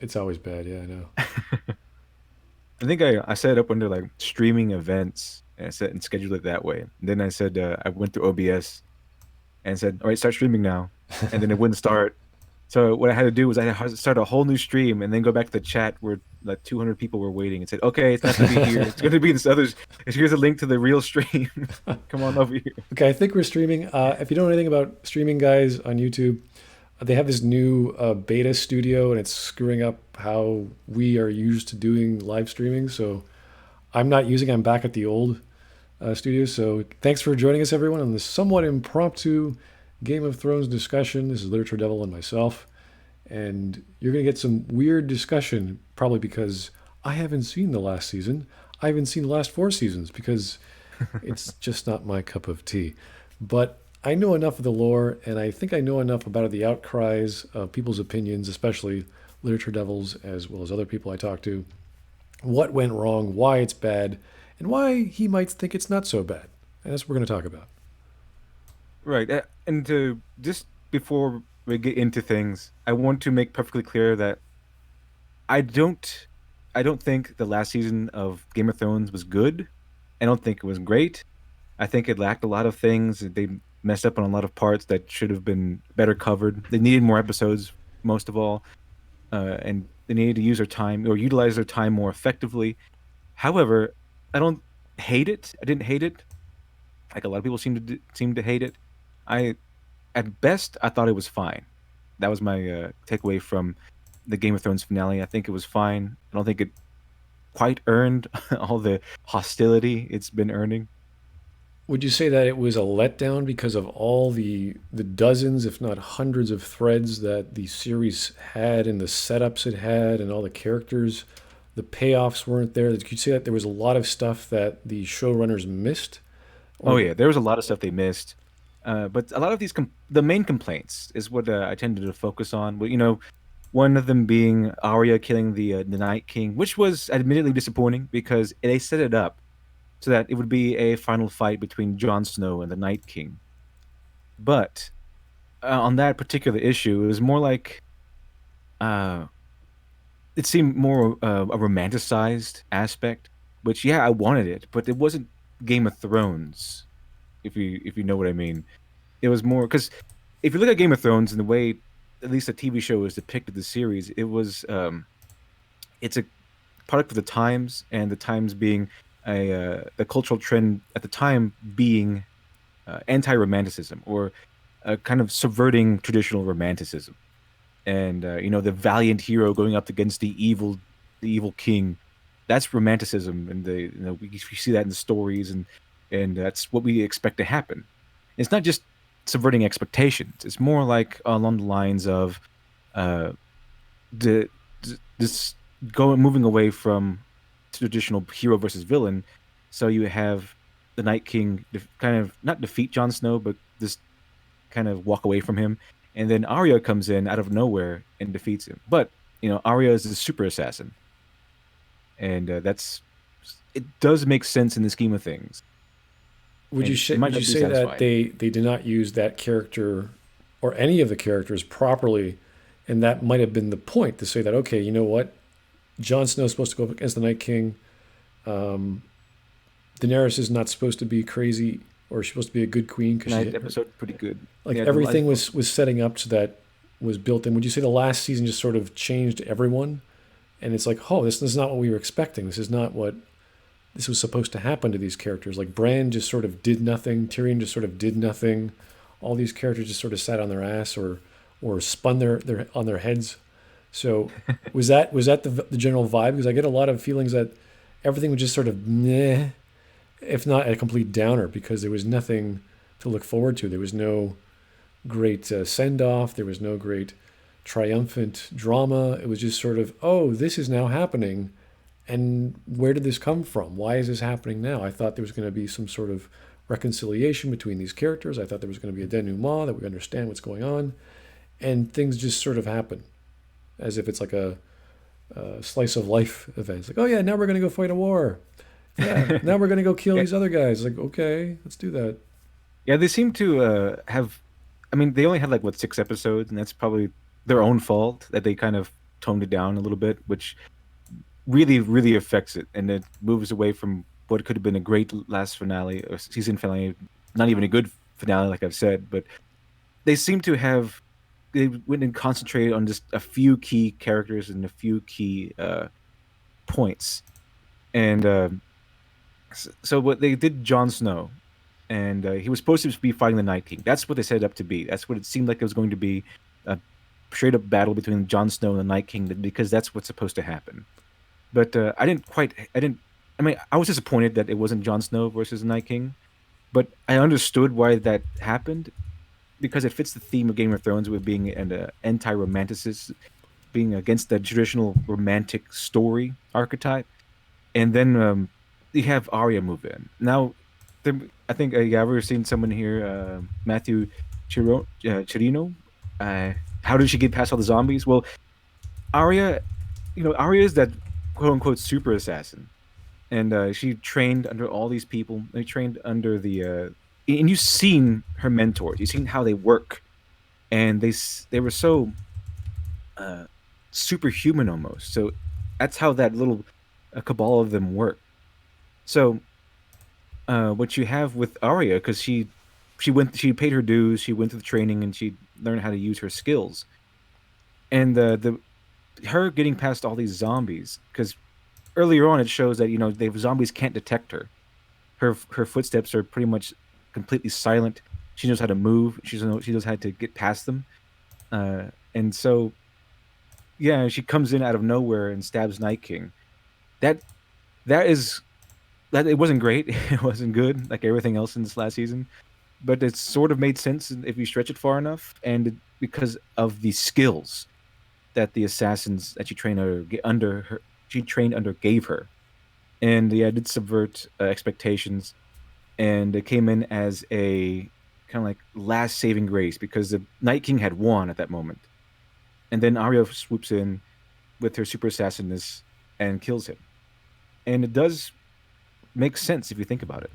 It's always bad. Yeah, I know. I think I set it up under like streaming events and I set and scheduled it that way. And then I said I went through OBS and said, "All right, start streaming now," and then it wouldn't start. So what I had to do was I had to start a whole new stream and then go back to the chat where like 200 people were waiting and said, "Okay, it's not going to be here. It's going to be this other. Here's a link to the real stream. Come on over here." Okay, I think we're streaming. If you don't know anything about streaming, guys, on YouTube, they have this new beta studio, and it's screwing up how we are used to doing live streaming. So I'm not using. I'm back at the old studio. So thanks for joining us, everyone, on this somewhat impromptu Game of Thrones discussion. This is Literature Devil and myself, and you're gonna get some weird discussion, probably because I haven't seen the last season. I haven't seen the last four seasons because it's just not my cup of tea. But I know enough of the lore, and I think I know enough about the outcries of people's opinions, especially literature devils, as well as other people I talk to, what went wrong, why it's bad, and why he might think it's not so bad. And that's what we're going to talk about. Right. And to just before we get into things, I want to make perfectly clear that I don't I don't think the last season of Game of Thrones was good. I don't think it was great. I think it lacked a lot of things. They messed up on a lot of parts that should have been better covered. They needed more episodes, most of all, and they needed to use their time or utilize their time more effectively. However, I don't hate it. I didn't hate it. Like a lot of people seem to hate it. I, at best, I thought it was fine. That was my takeaway from the Game of Thrones finale. I think it was fine. I don't think it quite earned all the hostility it's been earning. Would you say that it was a letdown because of all the dozens, if not hundreds, of threads that the series had and the setups it had and all the characters? The payoffs weren't there. Could you say that there was a lot of stuff that the showrunners missed? Oh Or yeah, there was a lot of stuff they missed, but a lot of the main complaints is what I tended to focus on. Well, one of them being Arya killing the Night King, which was admittedly disappointing because they set it up so that it would be a final fight between Jon Snow and the Night King. But on that particular issue, it was more like uh, it seemed more a romanticized aspect. Which yeah, I wanted it, but it wasn't Game of Thrones. If you know what I mean. It was more because if you look at Game of Thrones and the way at least the TV show is depicted the series, it's a product of the times and the times being the cultural trend at the time being anti-romanticism or kind of subverting traditional romanticism. And the valiant hero going up against the evil king. That's romanticism, and we see that in the stories, and that's what we expect to happen. It's not just subverting expectations. It's more like along the lines of uh, the this going moving away from traditional hero versus villain. So you have the Night King kind of not defeat Jon Snow, but just kind of walk away from him, and then Arya comes in out of nowhere and defeats him. But Arya is a super assassin, and that's it does make sense in the scheme of things, and it might would you not be say that satisfying. they did not use that character or any of the characters properly, and that might have been the point to say that okay, you know what, Jon Snow is supposed to go up against the Night King. Um, Daenerys is not supposed to be crazy, or she's supposed to be a good queen because she Ninth episode, pretty good. like Yeah, the everything life. was setting up so that was built in. Would you say the last season just sort of changed everyone? And it's like, oh, this is not what we were expecting. This is not what this was supposed to happen to these characters. Like Bran just sort of did nothing. Tyrion just sort of did nothing. All these characters just sort of sat on their ass or spun their on their heads. So was that the general vibe? Because I get a lot of feelings that everything was just sort of meh, if not a complete downer, because there was nothing to look forward to. There was no great send off. There was no great triumphant drama. It was just sort of, oh, this is now happening. And where did this come from? Why is this happening now? I thought there was going to be some sort of reconciliation between these characters. I thought there was going to be a denouement that we understand what's going on. And things just sort of happen as if it's like a slice of life event. It's like, oh, yeah, now we're going to go fight a war. Yeah, now we're going to go kill Yeah, these other guys. Like, okay, let's do that. yeah. They seem to have. I mean, they only had like what 6 episodes, and that's probably their own fault that they kind of toned it down a little bit, which really, really affects it, and it moves away from what could have been a great last finale or season finale, not even a good finale, like I've said, but they seem to have they went and concentrated on just a few key characters and a few key points, and so what they did, Jon Snow, and he was supposed to be fighting the Night King. That's what they set it up to be. That's what it seemed like it was going to be, a straight up battle between Jon Snow and the Night King, because that's what's supposed to happen. But I didn't. I mean, I was disappointed that it wasn't Jon Snow versus the Night King, but I understood why that happened because it fits the theme of Game of Thrones with being an anti-romanticist, being against the traditional romantic story archetype. And then you have Arya move in. Now, I think yeah, I've ever seen someone here, Matthew Chirino. Uh, how did she get past all the zombies? Well, Arya, Arya is that quote unquote super assassin, and she trained under all these people. They trained under and you've seen her mentors. You've seen how they work, and they were so uh, superhuman almost. So that's how that little cabal of them work. So what you have with Arya, because she paid her dues, she went through the training, and she learned how to use her skills. And the her getting past all these zombies, because earlier on it shows that the zombies can't detect her. Her footsteps are pretty much completely silent. She knows how to move. She knows how to get past them. And so yeah, she comes in out of nowhere and stabs Night King. That that is that it wasn't great. It wasn't good like everything else in this last season, but it sort of made sense if you stretch it far enough, and because of the skills that the assassins that she trained under gave her. And yeah, it did subvert expectations, and it came in as a kind of like last saving grace because the Night King had won at that moment, and then Arya swoops in with her super assassinness and kills him, and it does make sense if you think about it,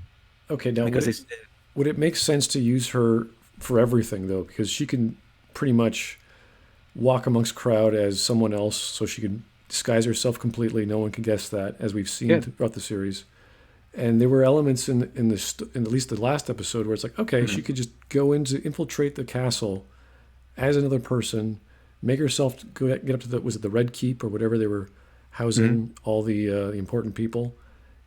Okay, now because would it make sense to use her for everything though? Because she can pretty much walk amongst crowd as someone else, so she can disguise herself completely. No one can guess that, as we've seen yeah, throughout the series. And there were elements in at least the last episode where it's like, okay, she mhm, could just go in to infiltrate the castle as another person, make herself get up to the, was it the Red Keep or whatever they were mhm, housing all the important people,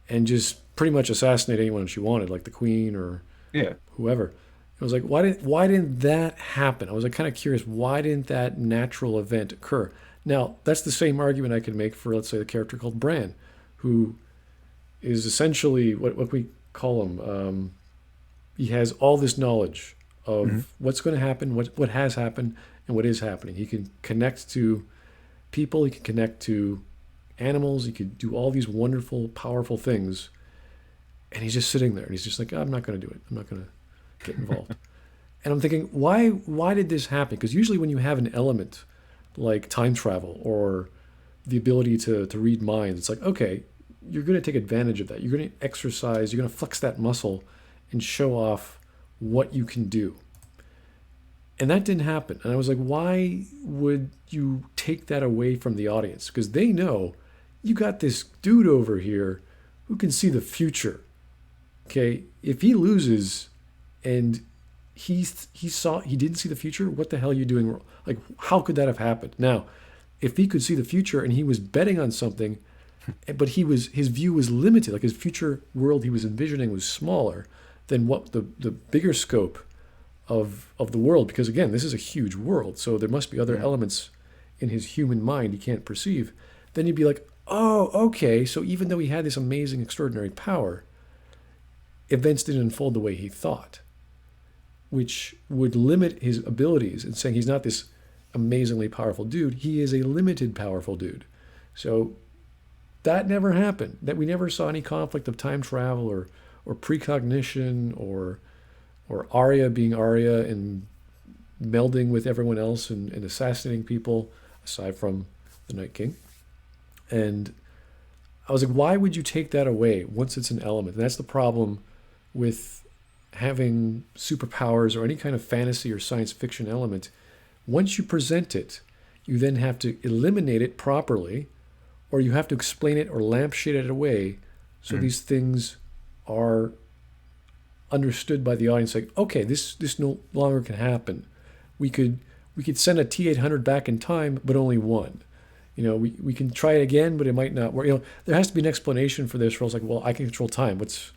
and just pretty much assassinate anyone she wanted, like the queen or yeah. whoever. It was like, why didn't that happen? I was like kind of curious, why didn't that natural event occur? Now that's the same argument I could make for, let's say, the character called Bran, who is essentially what we call him. He has all this knowledge Mhm. of what's going to happen, what has happened, and what is happening. He can connect to people. He can connect to animals. He could do all these wonderful, powerful things. And he's just sitting there, and he's just like, I'm not going to do it. I'm not going to get involved. And I'm thinking, why did this happen? Because usually when you have an element like time travel or the ability to read minds, it's like, okay, you're going to take advantage of that. You're going to exercise, you're going to flex that muscle and show off what you can do. And that didn't happen. And I was like, why would you take that away from the audience? Because they know you got this dude over here who can see the future. Okay, if he loses and he didn't see the future, what the hell are you doing wrong? Like, how could that have happened? Now, if he could see the future and he was betting on something, but his view was limited, like his future world he was envisioning was smaller than what the bigger scope of the world, because again, this is a huge world, so there must be other Mhm. elements in his human mind he can't perceive. Then you'd be like, oh, okay, so even though he had this amazing, extraordinary power, events didn't unfold the way he thought, which would limit his abilities and saying he's not this amazingly powerful dude. He is a limited powerful dude. So that never happened. That we never saw any conflict of time travel or precognition or Arya being Arya and melding with everyone else and assassinating people aside from the Night King. And I was like, why would you take that away once it's an element? And that's the problem with having superpowers or any kind of fantasy or science fiction element. Once you present it, You then have to eliminate it properly, or you have to explain it or lampshade it away so Mm. these things are understood by the audience. Like, okay, this no longer can happen. We could we could send a T-800 back in time, but only one. We can try it again, but it might not work. There has to be an explanation for this. Where it's like, well, I can control time. What's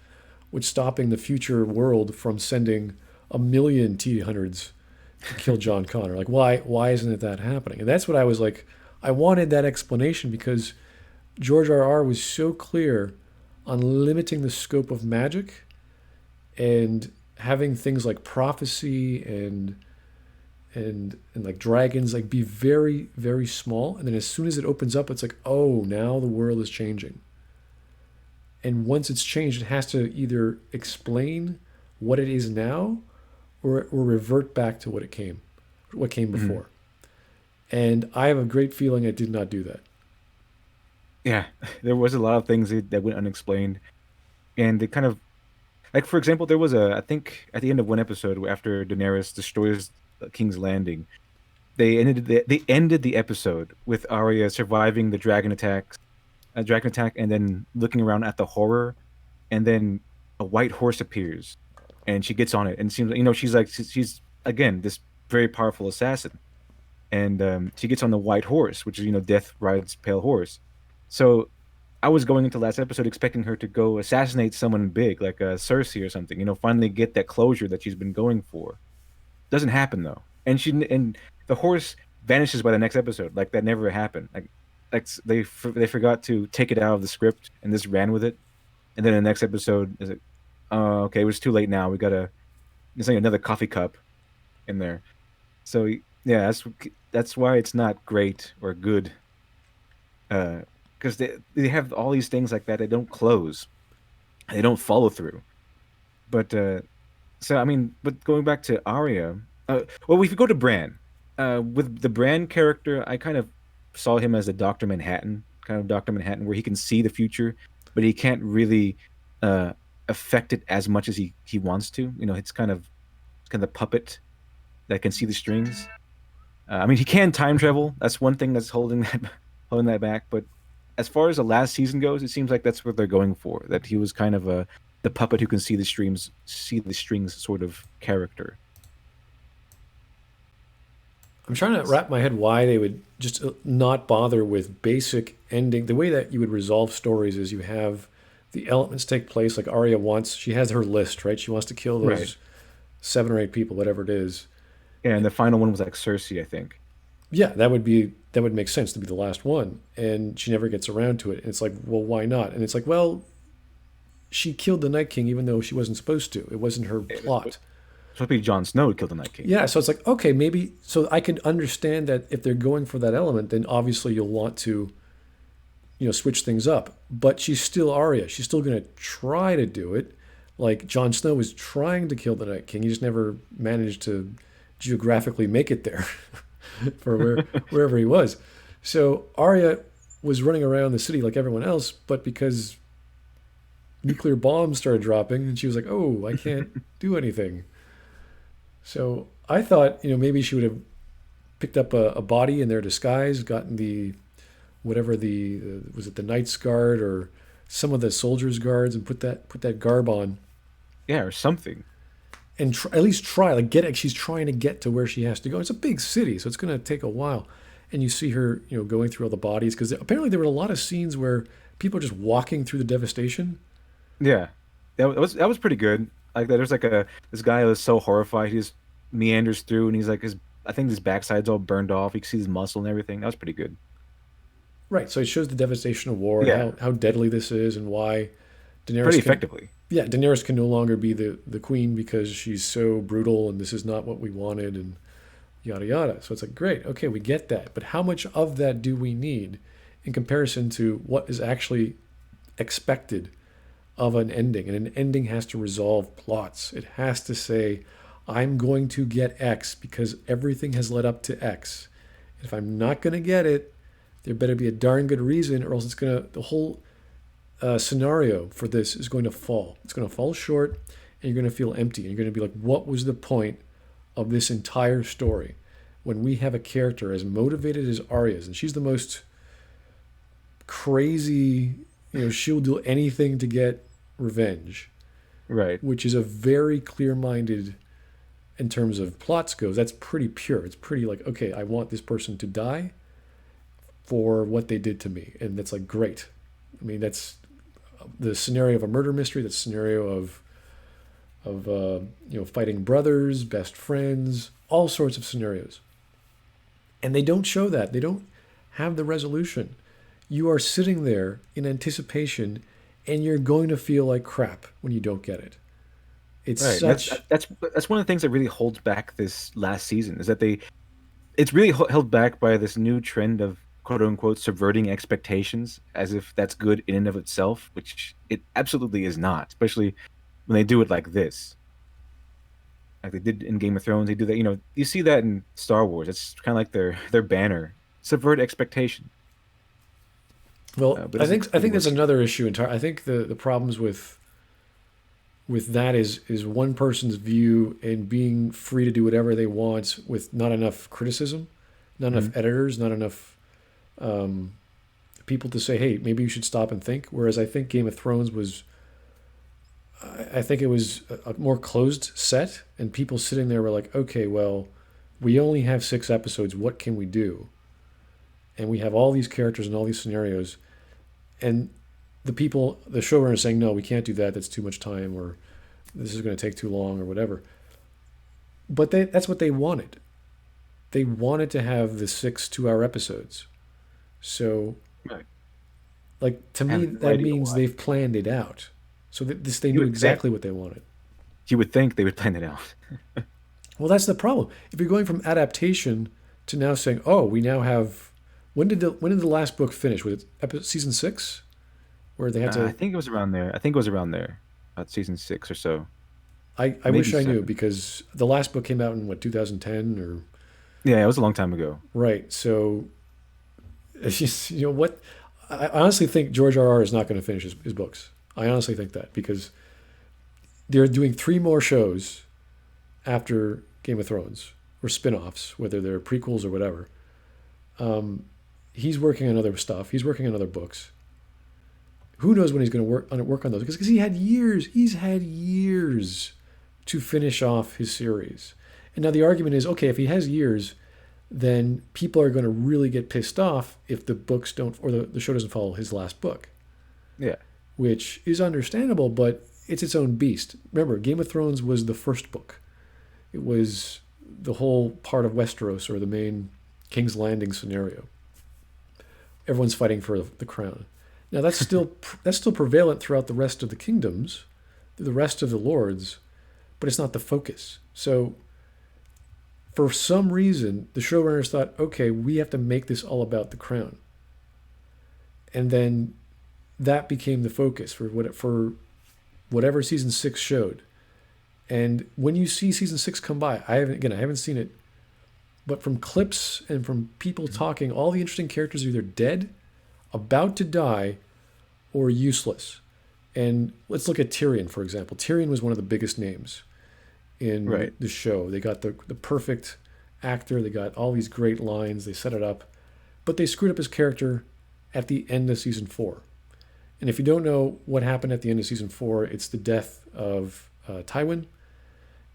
stopping the future world from sending a million T-800s to kill John Connor? Like, why isn't it that happening? And that's what I was like. I wanted that explanation because George R. R. was so clear on limiting the scope of magic and having things like prophecy and like dragons like be very very small, and then as soon as it opens up it's like, oh, now the world is changing. And once it's changed, it has to either explain what it is now, or revert back to what came Mm. before. And I have a great feeling it did not do that. Yeah, there was a lot of things that went unexplained, and it kind of like, for example, there was I think at the end of one episode after Daenerys destroys King's Landing, they ended the episode with Arya surviving the dragon attack, and then looking around at the horror, and then a white horse appears, and she gets on it, and it seems like, she's like she's again this very powerful assassin, and she gets on the white horse, which is, death rides pale horse. So I was going into last episode expecting her to go assassinate someone big, like Cersei or something, finally get that closure that she's been going for. Doesn't happen though, and the horse vanishes by the next episode. Like that never happened. They forgot to take it out of the script and just ran with it. And then the next episode is like, oh, okay, it was too late now. We gotta There's like another coffee cup in there. So yeah, that's why it's not great or good. Because they have all these things like that. They don't close. They don't follow through. But so I mean, but going back to Arya, well, if you go to Bran, with the Bran character, I kind of saw him as a Doctor Manhattan kind of Doctor Manhattan, where he can see the future, but he can't really uh, affect it as much as he wants to. It's kind of puppet that can see the strings. I mean, he can time travel. That's one thing that's holding that back. But as far as the last season goes, it seems like that's what they're going for. That he was kind of the puppet who can see the strings sort of character. I'm trying to wrap my head why they would just not bother with basic ending. The way that you would resolve stories is you have the elements take place. Like Arya wants, she has her list, right? She wants to kill Right. those 7 or 8 people, whatever it is. Yeah, and the final one was like Cersei, I think. Yeah, that would make sense to be the last one, and she never gets around to it. And it's like, well, why not? And it's like, well, she killed the Night King even though she wasn't supposed to. It wasn't her It was plot. supposed to be Jon Snow who killed the Night King. Yeah, so it's like, okay, maybe so I can understand that if they're going for that element, then obviously you'll want to, switch things up. But she's still Arya. She's still going to try to do it. Like Jon Snow was trying to kill the Night King. He just never managed to geographically make it there for wherever he was. So Arya was running around the city like everyone else, but because nuclear bombs started dropping, and she was like, "Oh, I can't do anything." So I thought, maybe she would have picked up a body in their disguise, gotten the whatever was it the Knight's Guard or some of the soldiers' guards, and put that garb on, Yeah, or something. and at least try like get it. She's trying to get to where she has to go. It's a big city, so it's going to take a while. And you see her, going through all the bodies because apparently there were a lot of scenes where people are just walking through the devastation. Yeah, that was pretty good. Like there's like this guy who was so horrified, he just meanders through, and he's like his I think his backside's all burned off. You can see his muscle and everything. That was pretty good. Right. So it shows the devastation of war and Yeah, how deadly this is and why pretty Daenerys can effectively. Daenerys can no longer be the queen because she's so brutal and this is not what we wanted and yada yada. So it's like, great, okay, we get that. But how much of that do we need in comparison to what is actually expected of an ending? And an ending has to resolve plots. It has to say, I'm going to get X because everything has led up to X. If I'm not going to get it, there better be a darn good reason, or else the whole scenario for this is going to fall. It's going to fall short, and you're going to feel empty. And you're going to be like, what was the point of this entire story? when we have a character as motivated as Arya is, and she's the most crazy, she'll do anything to get revenge, Right. which is a very clear-minded in terms of plots goes. That's pretty pure. It's pretty like, okay, I want this person to die for what they did to me, and that's like great. I mean, that's the scenario of a murder mystery. That's scenario of fighting brothers, best friends, all sorts of scenarios. And they don't show that. They don't have the resolution. You are sitting there in anticipation, and you're going to feel like crap when you don't get it. It's Right. And such. that's one of the things that really holds back this last season is that it's really held back by this new trend of quote unquote subverting expectations as if that's good in and of itself, which it absolutely is not, especially when they do it like this. Like they did in Game of Thrones, they do that. You see that in Star Wars. It's kind of like their banner, subvert expectation. Well, But it I doesn't think I really think there's work. another issue entire. I think the problems with that is one person's view and being free to do whatever they want with not enough criticism, not enough Mhm. editors, not enough people to say, hey, maybe you should stop and think. Whereas I think Game of Thrones was, I think it was a more closed set, and people sitting there were like, okay, well, we only have 6 episodes. What can we do? And we have all these characters and all these scenarios, and the showrunner saying, no, we can't do that. That's too much time, or this is going to take too long, or whatever. But that's what they wanted. They wanted to have the 6 2-hour episodes. So, Right. like, to me, Have no that idea means why. they've planned it out. So they You knew would think. exactly what they wanted. You would think they would plan it out. Well, that's the problem. If you're going from adaptation to now saying, oh, we now have. When did the last book finish? Was it season 6? Where they had I to. think it was around there. I think it was around there, about season 6 or so, I maybe wish I knew 7. because the last book came out in what, 2010 or. Yeah, it was a long time ago. Right. So, it's just, what. I honestly think George R. R. is not going to finish his books. I honestly think that because they're doing 3 more shows after Game of Thrones or spin-offs, whether they're prequels or whatever. He's working on other stuff. He's working on other books. Who knows when he's going to work on those? Because he had years. He's had years to finish off his series. And now the argument is, okay, if he has years, then people are going to really get pissed off if the books don't, or the show doesn't follow his last book, Yeah. which is understandable, but it's its own beast. Remember, Game of Thrones was the first book. It was the whole part of Westeros, or the main King's Landing scenario. Everyone's fighting for the crown. Now that's still prevalent throughout the rest of the kingdoms, the rest of the lords, but it's not the focus. So for some reason, the showrunners thought, okay, we have to make this all about the crown, and then that became the focus for whatever season 6 showed. And when you see season 6 come by, I haven't seen it, but from clips and from people talking, all the interesting characters are either dead, about to die, or useless. And let's look at Tyrion, for example. Tyrion was one of the biggest names in Right. the show. They got the perfect actor, they got all these great lines, they set it up, but they screwed up his character at the end of season 4. And if you don't know what happened at the end of season 4, it's the death of Tywin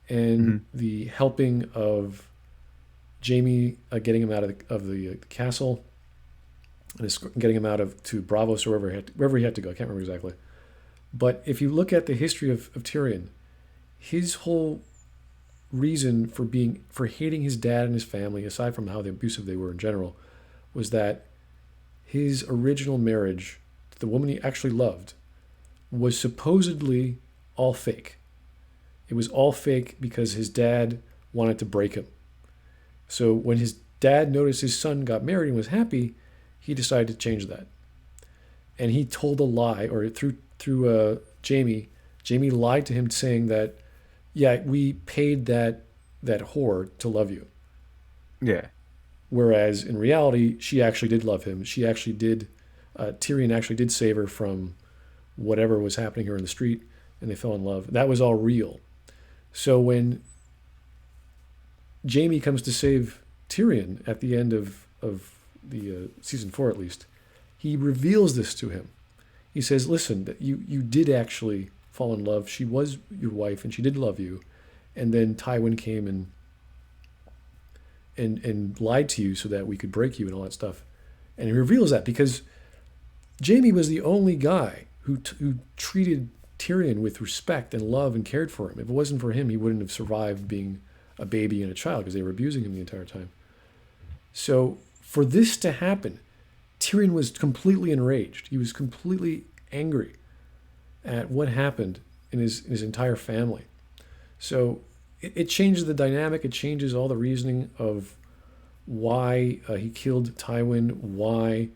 and Hmm. the helping of Jamie, getting him out of the castle, and getting him out to Bravos, or wherever he had to go. I can't remember exactly. But if you look at the history of Tyrion, his whole reason for hating his dad and his family, aside from how abusive they were in general, was that his original marriage to the woman he actually loved was supposedly all fake. It was all fake because his dad wanted to break him. So when his dad noticed his son got married and was happy, he decided to change that. And he told a lie, or through Jamie. Jamie lied to him, saying that, yeah, we paid that whore to love you. Yeah. Whereas in reality, she actually did love him. She actually did. Tyrion actually did save her from whatever was happening here in the street, and they fell in love. That was all real. So when Jamie comes to save Tyrion at the end of the season 4 at least, he reveals this to him. He says, "Listen, that you did actually fall in love. She was your wife, and she did love you, and then Tywin came and lied to you so that we could break you and all that stuff." And he reveals that because Jaime was the only guy who treated Tyrion with respect and love and cared for him. If it wasn't for him, he wouldn't have survived being a baby and a child because they were abusing him the entire time. So for this to happen, Tyrion was completely enraged. He was completely angry at what happened in his entire family. So it changes the dynamic. It changes all the reasoning of why he killed Tywin, why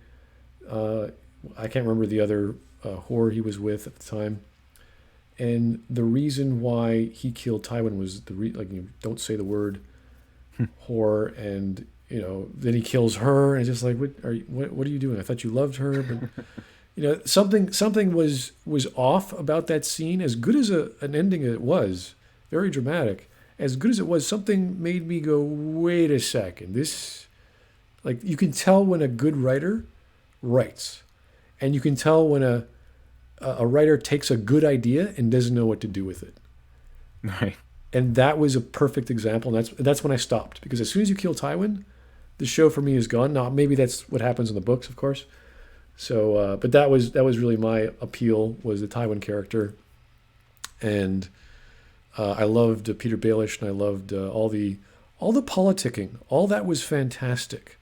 I can't remember the other whore he was with at the time, and the reason why he killed Tywin was like you don't say the word whore, and then he kills her, and it's just like what are you doing? I thought you loved her, but something was off about that scene. As good as an ending it was, very dramatic. As good as it was, something made me go, wait a second. This, like, you can tell when a good writer writes, and you can tell when a writer takes a good idea and doesn't know what to do with it. Right. And that was a perfect example. And that's when I stopped, because as soon as you kill Tywin, the show for me is gone. Now maybe that's what happens in the books, of course. So, but that was really my appeal, was the Tywin character, and I loved Peter Baelish, and I loved all the politicking. All that was fantastic.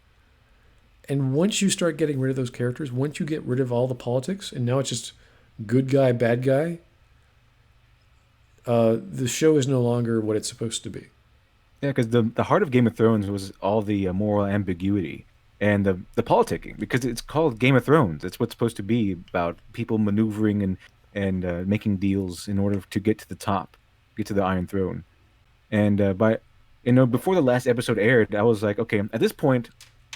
And once you start getting rid of those characters, once you get rid of all the politics, and now it's just good guy, bad guy, the show is no longer what it's supposed to be. Yeah, because the heart of Game of Thrones was all the moral ambiguity and the politicking, because it's called Game of Thrones. It's what's supposed to be about people maneuvering and making deals in order to get to the top, get to the Iron Throne. And before the last episode aired, I was like, okay, at this point,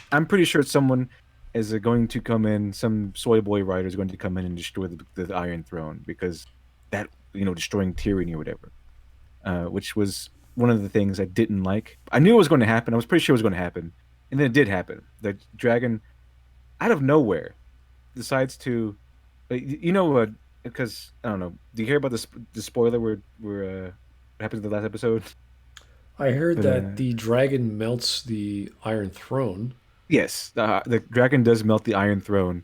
I'm pretty sure someone is going to come in, some soy boy writer is going to come in and destroy the Iron Throne, because that, destroying Tyrion or whatever, which was one of the things I didn't like. I knew it was going to happen. I was pretty sure it was going to happen. And then it did happen. The dragon, out of nowhere, decides to, because, I don't know, do you hear about the spoiler where what happened in the last episode? I heard But, that the dragon melts the Iron Throne. yes, the dragon does melt the Iron Throne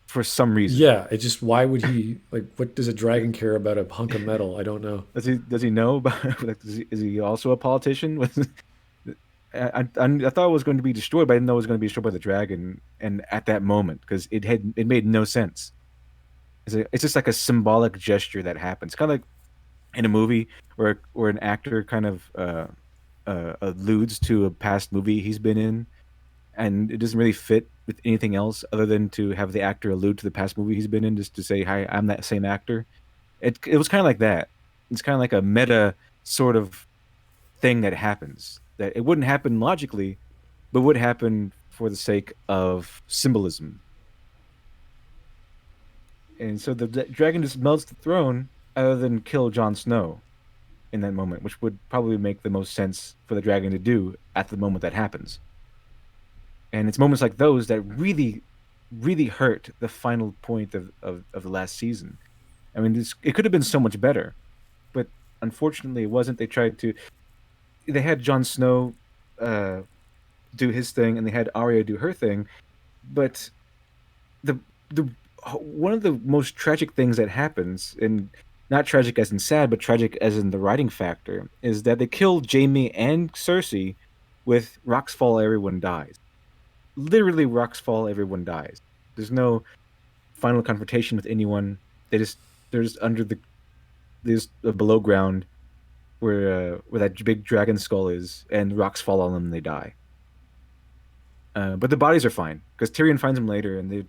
for some reason. Yeah, it just, why would he, like, what does a dragon care about a hunk of metal? I don't know. Does he know about, like, is he also a politician? I thought it was going to be destroyed, but I didn't know it was going to be destroyed by the dragon. And at that moment, because it made no sense. It's just like a symbolic gesture that happens, kind of like in a movie where an actor kind of alludes to a past movie he's been in, and it doesn't really fit with anything else other than to have the actor allude to the past movie he's been in, just to say, "Hi, I'm that same actor." It was kind of like that. It's kind of like a meta sort of thing that happens, that it wouldn't happen logically, but would happen for the sake of symbolism. And so the dragon just melts the throne other than kill Jon Snow in that moment, which would probably make the most sense for the dragon to do at the moment that happens. And it's moments like those that really, really hurt the final point of the last season. I mean, it could have been so much better, but unfortunately it wasn't. They had Jon Snow do his thing, and they had Arya do her thing, but the the one of the most tragic things that happens, and not tragic as in sad, but tragic as in the writing factor, is that they kill Jaime and Cersei with rocks fall, everyone dies. Literally, rocks fall, everyone dies. There's no final confrontation with anyone. They're just under there's below ground where that big dragon skull is, and rocks fall on them and they die. But the bodies are fine because Tyrion finds them later, and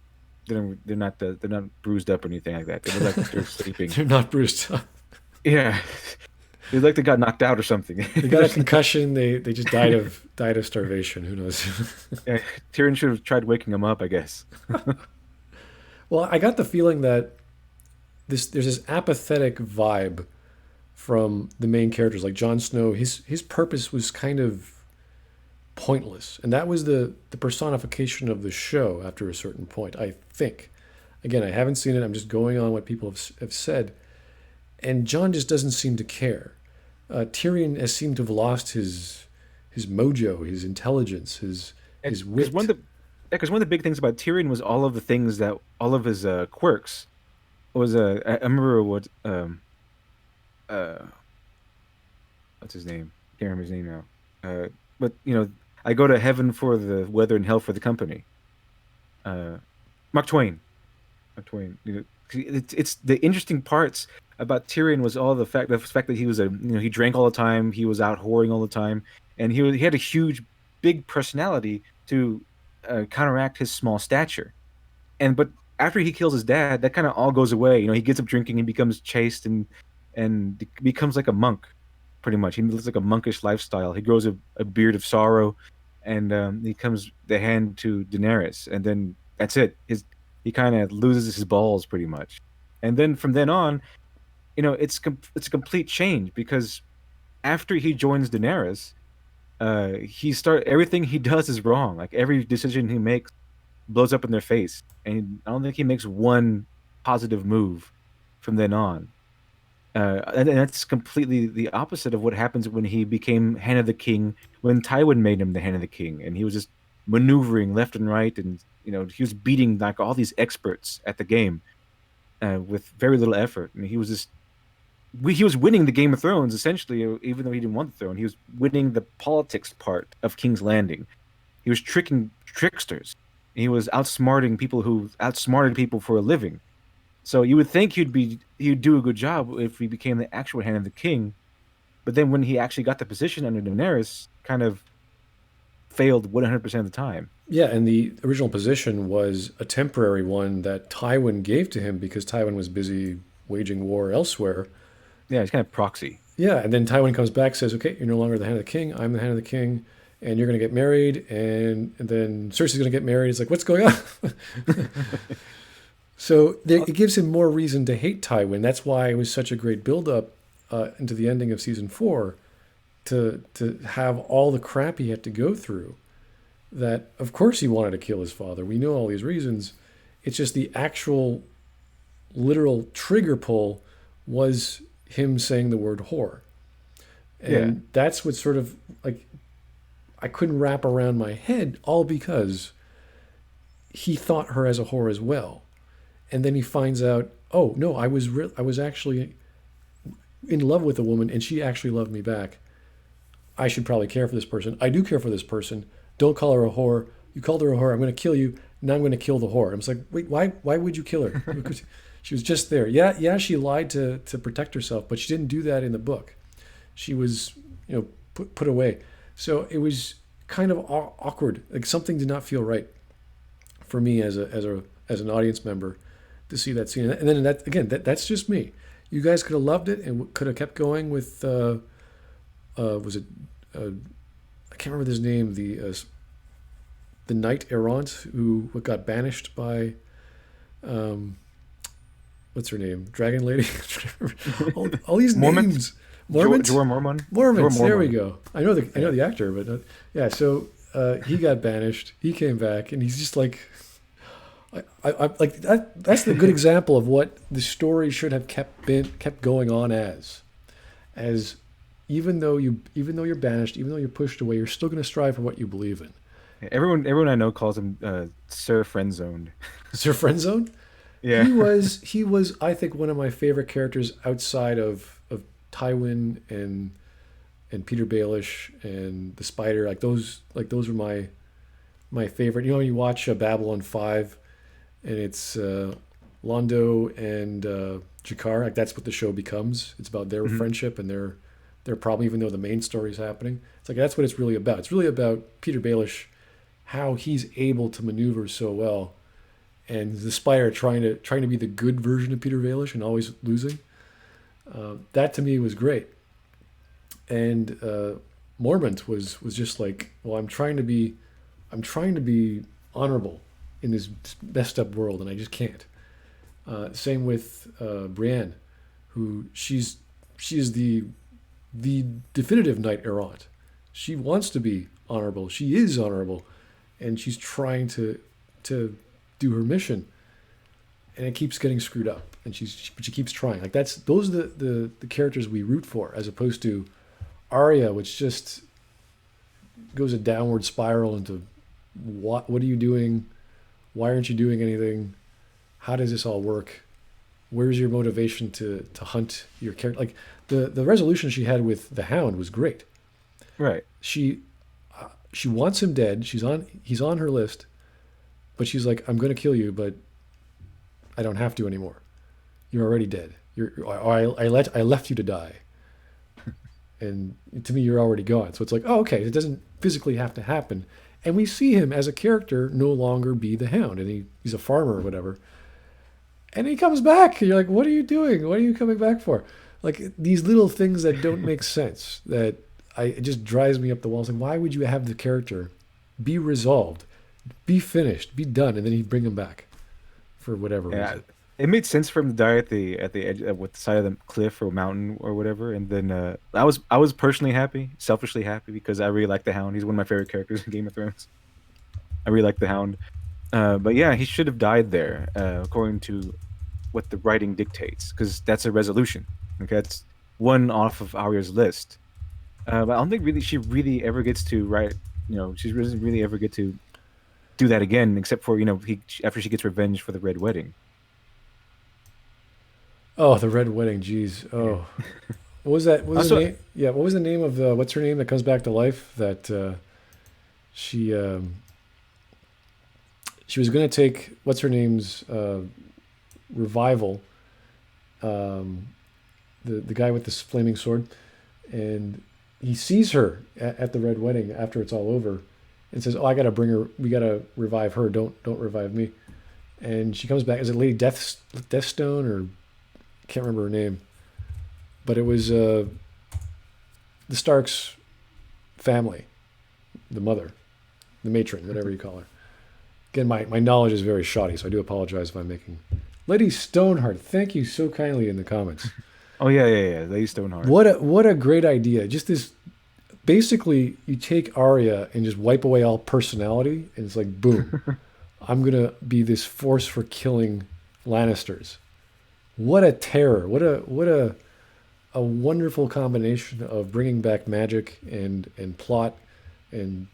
they're not bruised up or anything like that. They look like they're sleeping. They're not bruised up. Yeah, they look like they got knocked out or something. They got a concussion. They just died of starvation. Who knows? Yeah, Tyrion should have tried waking them up, I guess. Well, I got the feeling that there's this apathetic vibe from the main characters, like Jon Snow. His purpose was kind of pointless. And that was the personification of the show after a certain point, I think. Again, I haven't seen it. I'm just going on what people have said. And John just doesn't seem to care. Tyrion has seemed to have lost his mojo, his intelligence, his Because wit. one of the big things about Tyrion was all of the things that all of his quirks was. I remember what uh what's his name? I can't remember his name now. But I go to heaven for the weather and hell for the company. Uh, Mark Twain. Mark Twain. It's the interesting parts about Tyrion was all the fact that he was he drank all the time, he was out whoring all the time, and he had a huge, big personality to counteract his small stature. But after he kills his dad, that kind of all goes away. He gets up drinking, he becomes chaste and becomes like a monk, pretty much. He lives like a monkish lifestyle. He grows a beard of sorrow, and he comes the hand to Daenerys, and then that's it. He kind of loses his balls pretty much, and then from then on, it's a complete change because after he joins Daenerys, everything he does is wrong. Like every decision he makes blows up in their face, and I don't think he makes one positive move from then on. And that's completely the opposite of what happens when he became Hand of the King, when Tywin made him the Hand of the King, and he was just maneuvering left and right, and he was beating like all these experts at the game with very little effort, and he was winning the Game of Thrones essentially, even though he didn't want the throne. He was winning the politics part of King's Landing. He was tricking tricksters. He was outsmarting people who outsmarted people for a living. So you would think he'd do a good job if he became the actual Hand of the King, but then when he actually got the position under Daenerys, kind of failed 100% of the time. Yeah, and the original position was a temporary one that Tywin gave to him because Tywin was busy waging war elsewhere. Yeah, it's kind of proxy. Yeah, and then Tywin comes back, says, "Okay, you're no longer the Hand of the King. I'm the Hand of the King, and you're going to get married." And then Cersei's going to get married. It's like, what's going on? So it gives him more reason to hate Tywin. That's why it was such a great build-up into the ending of season 4 to have all the crap he had to go through. That of course he wanted to kill his father. We know all these reasons. It's just the actual literal trigger pull was him saying the word whore. Yeah, And that's what sort of like I couldn't wrap around my head, all because he thought her as a whore as well. And then he finds out, oh no, I was actually in love with a woman, and she actually loved me back. I should probably care for this person. I do care for this person. Don't call her a whore. You called her a whore. I'm going to kill you. Now I'm going to kill the whore. I was like, wait, why would you kill her? Because she was just there. Yeah, she lied to protect herself, but she didn't do that in the book. She was, put away. So it was kind of awkward. Like something did not feel right for me as an audience member to see that scene. And then that's just me. You guys could have loved it and could have kept going with was it I can't remember his name, the knight errant who got banished by what's her name, Dragon Lady. all these Mormons. names. Mormons. Jorah Mormont. Mormons. Jorah There we Mormont. go. I know the actor, but yeah. So he got banished. He came back, and he's just like, I like that. That's the good example of what the story should have kept going on as even though you're banished, even though you're pushed away, you're still going to strive for what you believe in. Yeah, everyone I know calls him Sir Friendzoned. Is your friend zone? Yeah. He was I think one of my favorite characters outside of Tywin and Peter Baelish and the Spider. Those were my favorite. You watch Babylon 5, and it's Londo and Jakar. Like that's what the show becomes. It's about their Mhm. friendship and their problem, even though the main story is happening. It's like that's what it's really about. It's really about Peter Baelish, how he's able to maneuver so well, and the Spire trying to be the good version of Peter Baelish and always losing. That to me was great. And Mormont was just like, well, I'm trying to be honorable in this messed up world, and I just can't. Same with Brienne, who she is the definitive knight errant. She wants to be honorable. She is honorable, and she's trying to do her mission, and it keeps getting screwed up. And but she keeps trying. Like those are the characters we root for, as opposed to Aria, which just goes a downward spiral into what are you doing? Why aren't you doing anything? How does this all work? Where's your motivation to hunt your character? Like the resolution she had with the Hound was great. Right. She she wants him dead. He's on her list, but she's like, I'm going to kill you, but I don't have to anymore. You're already dead. I left you to die, and to me, you're already gone. So it's like, oh, okay, it doesn't physically have to happen, and we see him as a character no longer be the Hound, and he's a farmer or whatever, and he comes back, and you're like, what are you doing? What are you coming back for? Like these little things that don't make sense. That it just drives me up the wall. Saying, why would you have the character be resolved, be finished, be done, and then you bring him back for whatever Yeah, reason? it made sense for him to die at the edge with the side of the cliff or mountain or whatever. And then I was personally happy, selfishly happy because I really like the Hound. He's one of my favorite characters in Game of Thrones. I really like the Hound. But yeah, he should have died there, according to what the writing dictates, because that's a resolution. Okay, that's one off of Arya's list. But I don't think really she really ever gets to write. You know, she doesn't really ever get to do that again, except for after she gets revenge for the Red Wedding. Oh, the Red Wedding. Jeez. Yeah. Oh, what was that? What was the Also, name? Yeah, what was the name of the? What's her name that comes back to life? That she she was going to take what's her name's revival, um, the guy with this flaming sword, and he sees her at the Red Wedding after it's all over, and says, "Oh, I got to bring her. We got to revive her. Don't revive me." And she comes back. Is it Lady Deathstone, or I can't remember her name? But it was the Starks family, the mother, the matron, whatever you call her. Again, my knowledge is very shoddy, so I do apologize if I'm making. Lady Stoneheart, thank you so kindly in the comments. oh yeah, Lady Stoneheart. What a great idea! Just this, basically, you take Arya and just wipe away all personality, and it's like boom, I'm gonna be this force for killing Lannisters. What a terror! What a wonderful combination of bringing back magic and plot, and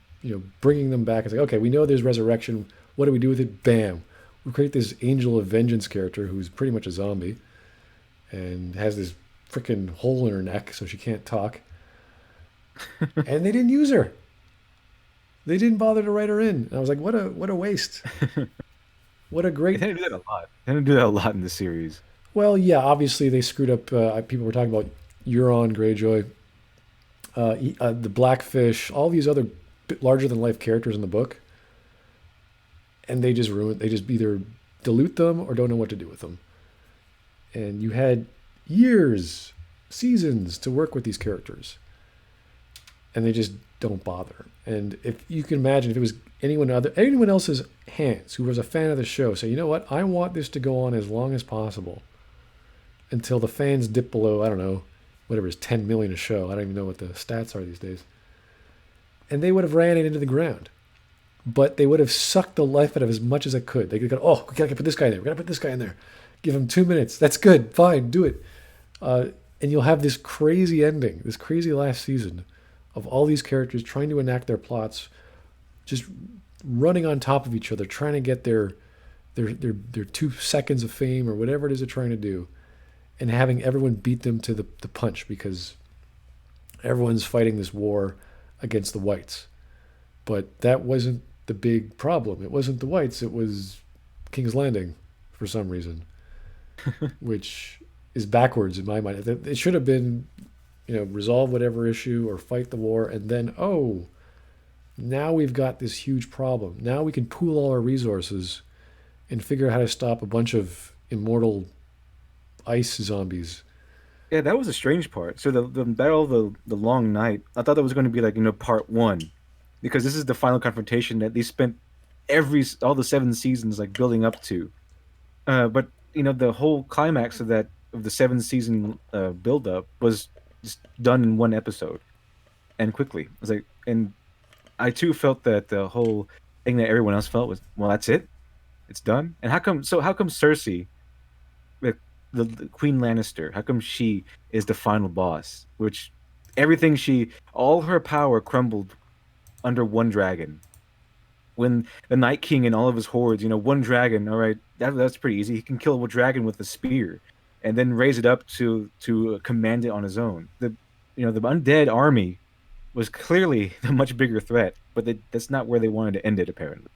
bringing them back. It's like, okay, we know there's resurrection. What do we do with it? Bam, we create this Angel of Vengeance character who's pretty much a zombie and has this freaking hole in her neck so she can't talk. And they didn't use her. They didn't bother to write her in. And I was like, what a waste. What a They great. tend to do that a lot. They tend to do that a lot in the series. Well, yeah, obviously they screwed up. People were talking about Euron Greyjoy, the Blackfish, all these other larger than life characters in the book, and they just ruined. They just either dilute them or don't know what to do with them. And you had years, seasons to work with these characters, and they just don't bother. And if you can imagine, if it was anyone else's hands who was a fan of the show, say, you know what, I want this to go on as long as possible until the fans dip below, I don't know, whatever it is, 10 million a show. I don't even know what the stats are these days. And they would have ran it into the ground. But they would have sucked the life out of as much as it could. They could go, oh, we gotta put this guy in there. We gotta put this guy in there. Give him 2 minutes. That's good. Fine, do it. And you'll have this crazy ending, this crazy last season of all these characters trying to enact their plots, just running on top of each other, trying to get their 2 seconds of fame or whatever it is they're trying to do, and having everyone beat them to the punch because everyone's fighting this war against the whites. But that wasn't the big problem. It wasn't the whites. It was King's Landing for some reason, which is backwards in my mind. It should have been, resolve whatever issue or fight the war, and then, oh, now we've got this huge problem. Now we can pool all our resources and figure out how to stop a bunch of immortal ice zombies. Yeah, that was a strange part. So the battle of the long night, I thought that was going to be like part one, because this is the final confrontation that they spent all the 7 seasons like building up to. But the whole climax of the 7 season build up was just done in one episode and quickly. It was like, and I too felt that the whole thing that everyone else felt was, well, that's it, it's done. And how come? So how come Cersei, like the Queen Lannister, how come she is the final boss? Which everything all her power crumbled under one dragon. When the Night King and all of his hordes, one dragon, all right, that's pretty easy. He can kill a dragon with a spear, and then raise it up to command it on his own. The undead army was clearly the much bigger threat, but that's not where they wanted to end it. Apparently,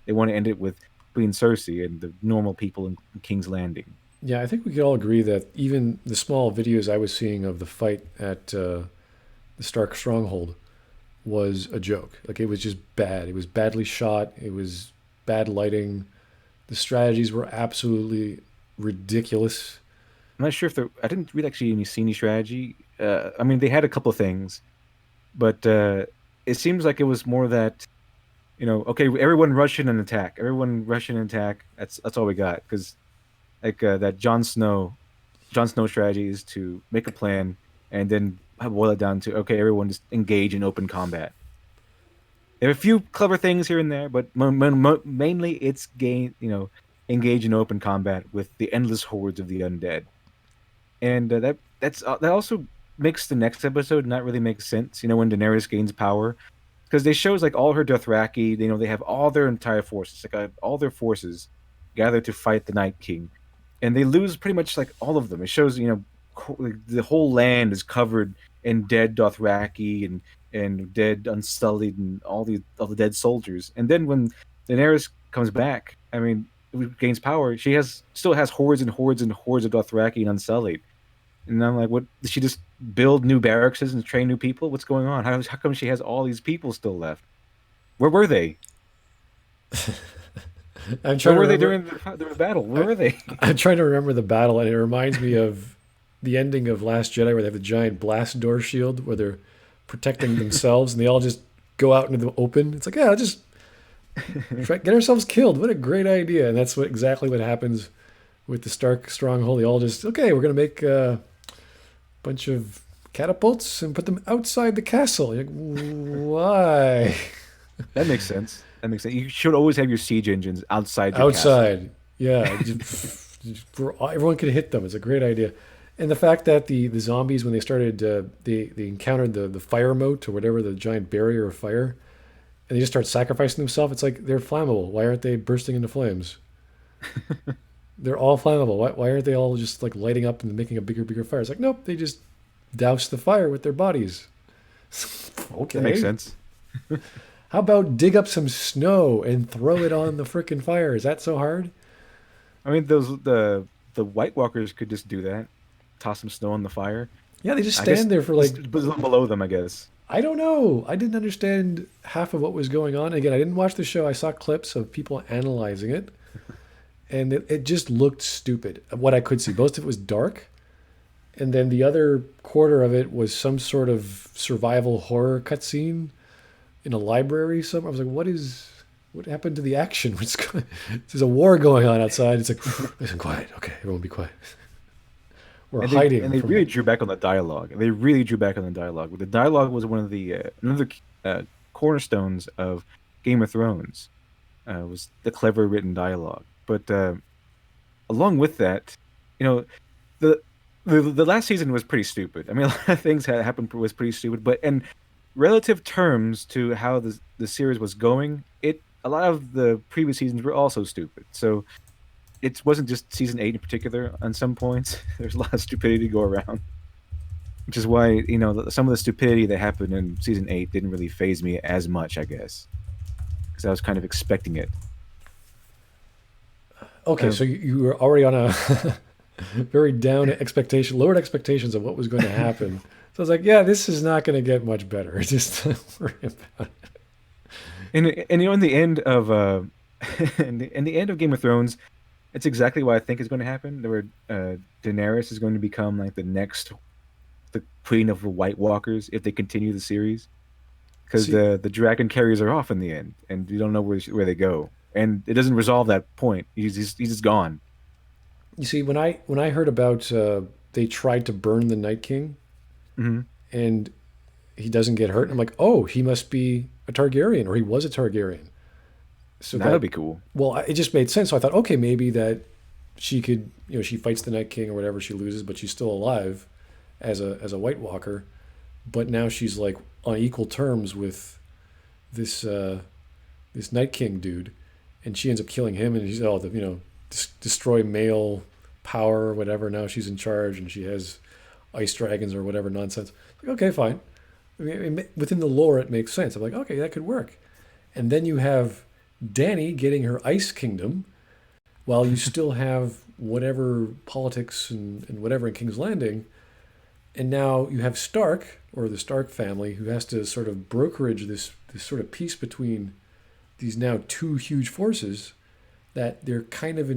they want to end it with Queen Cersei and the normal people in King's Landing. Yeah, I think we could all agree that even the small videos I was seeing of the fight at the Stark Stronghold was a joke. Like it was just bad. It was badly shot. It was bad lighting. The strategies were absolutely ridiculous. I'm not sure if I didn't really actually any see any strategy. I mean, they had a couple of things, but it seems like it was more that okay, everyone rush in and attack. Everyone rush in and attack. That's all we got. Because like that Jon Snow strategy is to make a plan and then boil it down to okay, everyone just engage in open combat. There are a few clever things here and there, but mainly it's engage in open combat with the endless hordes of the undead, and that also makes the next episode not really make sense. When Daenerys gains power, because they shows like all her Dothraki, they have all their entire forces, like all their forces gathered to fight the Night King, and they lose pretty much like all of them. It shows like, the whole land is covered in dead Dothraki and dead Unsullied and all the dead soldiers. And then when Daenerys comes back, I mean, gains power, she still has hordes and hordes and hordes of Dothraki and Unsullied. And I'm like, what? Did she just build new barracks and train new people? What's going on? How come she has all these people still left? Where were they? I'm Where trying to were they remember. during the battle? Where I, were they? I'm trying to remember the battle, and it reminds me of the ending of Last Jedi, where they have the giant blast door shield, where they're protecting themselves, and they all just go out into the open. It's like, yeah, let's just get ourselves killed. What a great idea! And that's exactly what happens with the Stark Stronghold. They all just, okay, we're gonna make a bunch of catapults and put them outside the castle. You're like, why? That makes sense. That makes sense. You should always have your siege engines outside your castle. Outside, yeah, where everyone can hit them. It's a great idea. And the fact that the zombies, when they started, they encountered the fire moat or whatever, the giant barrier of fire, and they just start sacrificing themselves. It's like they're flammable. Why aren't they bursting into flames? They're all flammable. Why aren't they all just like lighting up and making a bigger fire? It's like, nope, they just douse the fire with their bodies. That makes Okay. sense. How about dig up some snow and throw it on the frickin' fire? Is that so hard? I mean, the White Walkers could just do that, toss some snow on the fire. Yeah, they just I guess stand there for like, just below them, I guess. I don't know. I didn't understand half of what was going on. Again, I didn't watch the show. I saw clips of people analyzing it, and it just looked stupid. What I could see, most of it was dark, and then the other quarter of it was some sort of survival horror cutscene in a library somewhere. I was like, what happened to the action? There's a war going on outside. It's like, listen, quiet. Okay, everyone be quiet. We're And hiding they from. really drew back on the dialogue. They really drew back on the dialogue. The dialogue was one of the another cornerstones of Game of Thrones. Was the clever written dialogue. But along with that, you know, the the last season was pretty stupid. I mean, a lot of things had happened was pretty stupid. But in relative terms to how the series was going, a lot of the previous seasons were also stupid. So it wasn't just season 8 in particular. On some points, there's a lot of stupidity to go around, which is why some of the stupidity that happened in season 8 didn't really phase me as much, I guess, because I was kind of expecting it. Okay, Uh, so you were already on a very down expectation, lowered expectations of what was going to happen. So I was like, yeah, this is not going to get much better. Just don't worry about it. and in the end of in the end of Game of Thrones, it's exactly what I think is going to happen. Where Daenerys is going to become like the queen of the White Walkers if they continue the series, because See, the dragon carriers are off in the end, and you don't know where they go, and it doesn't resolve that point. He's just gone. you see, when I heard about they tried to burn the Night King Hmm. and he doesn't get hurt, I'm like, oh, he must be a Targaryen, or he was a Targaryen. So That'd that, be cool. well, it just made sense. So I thought, okay, maybe that she could, she fights the Night King or whatever, she loses, but she's still alive as a White Walker. But now she's like on equal terms with this this Night King dude, and she ends up killing him, and he's all the destroy male power or whatever. Now she's in charge, and she has ice dragons or whatever nonsense. Like, okay, fine. I mean, within the lore, it makes sense. I'm like, okay, that could work. And then you have Dany getting her ice kingdom, while you still have whatever politics and whatever in King's Landing. And now you have Stark, or the Stark family, who has to sort of brokerage this sort of peace between these now two huge forces that they're kind of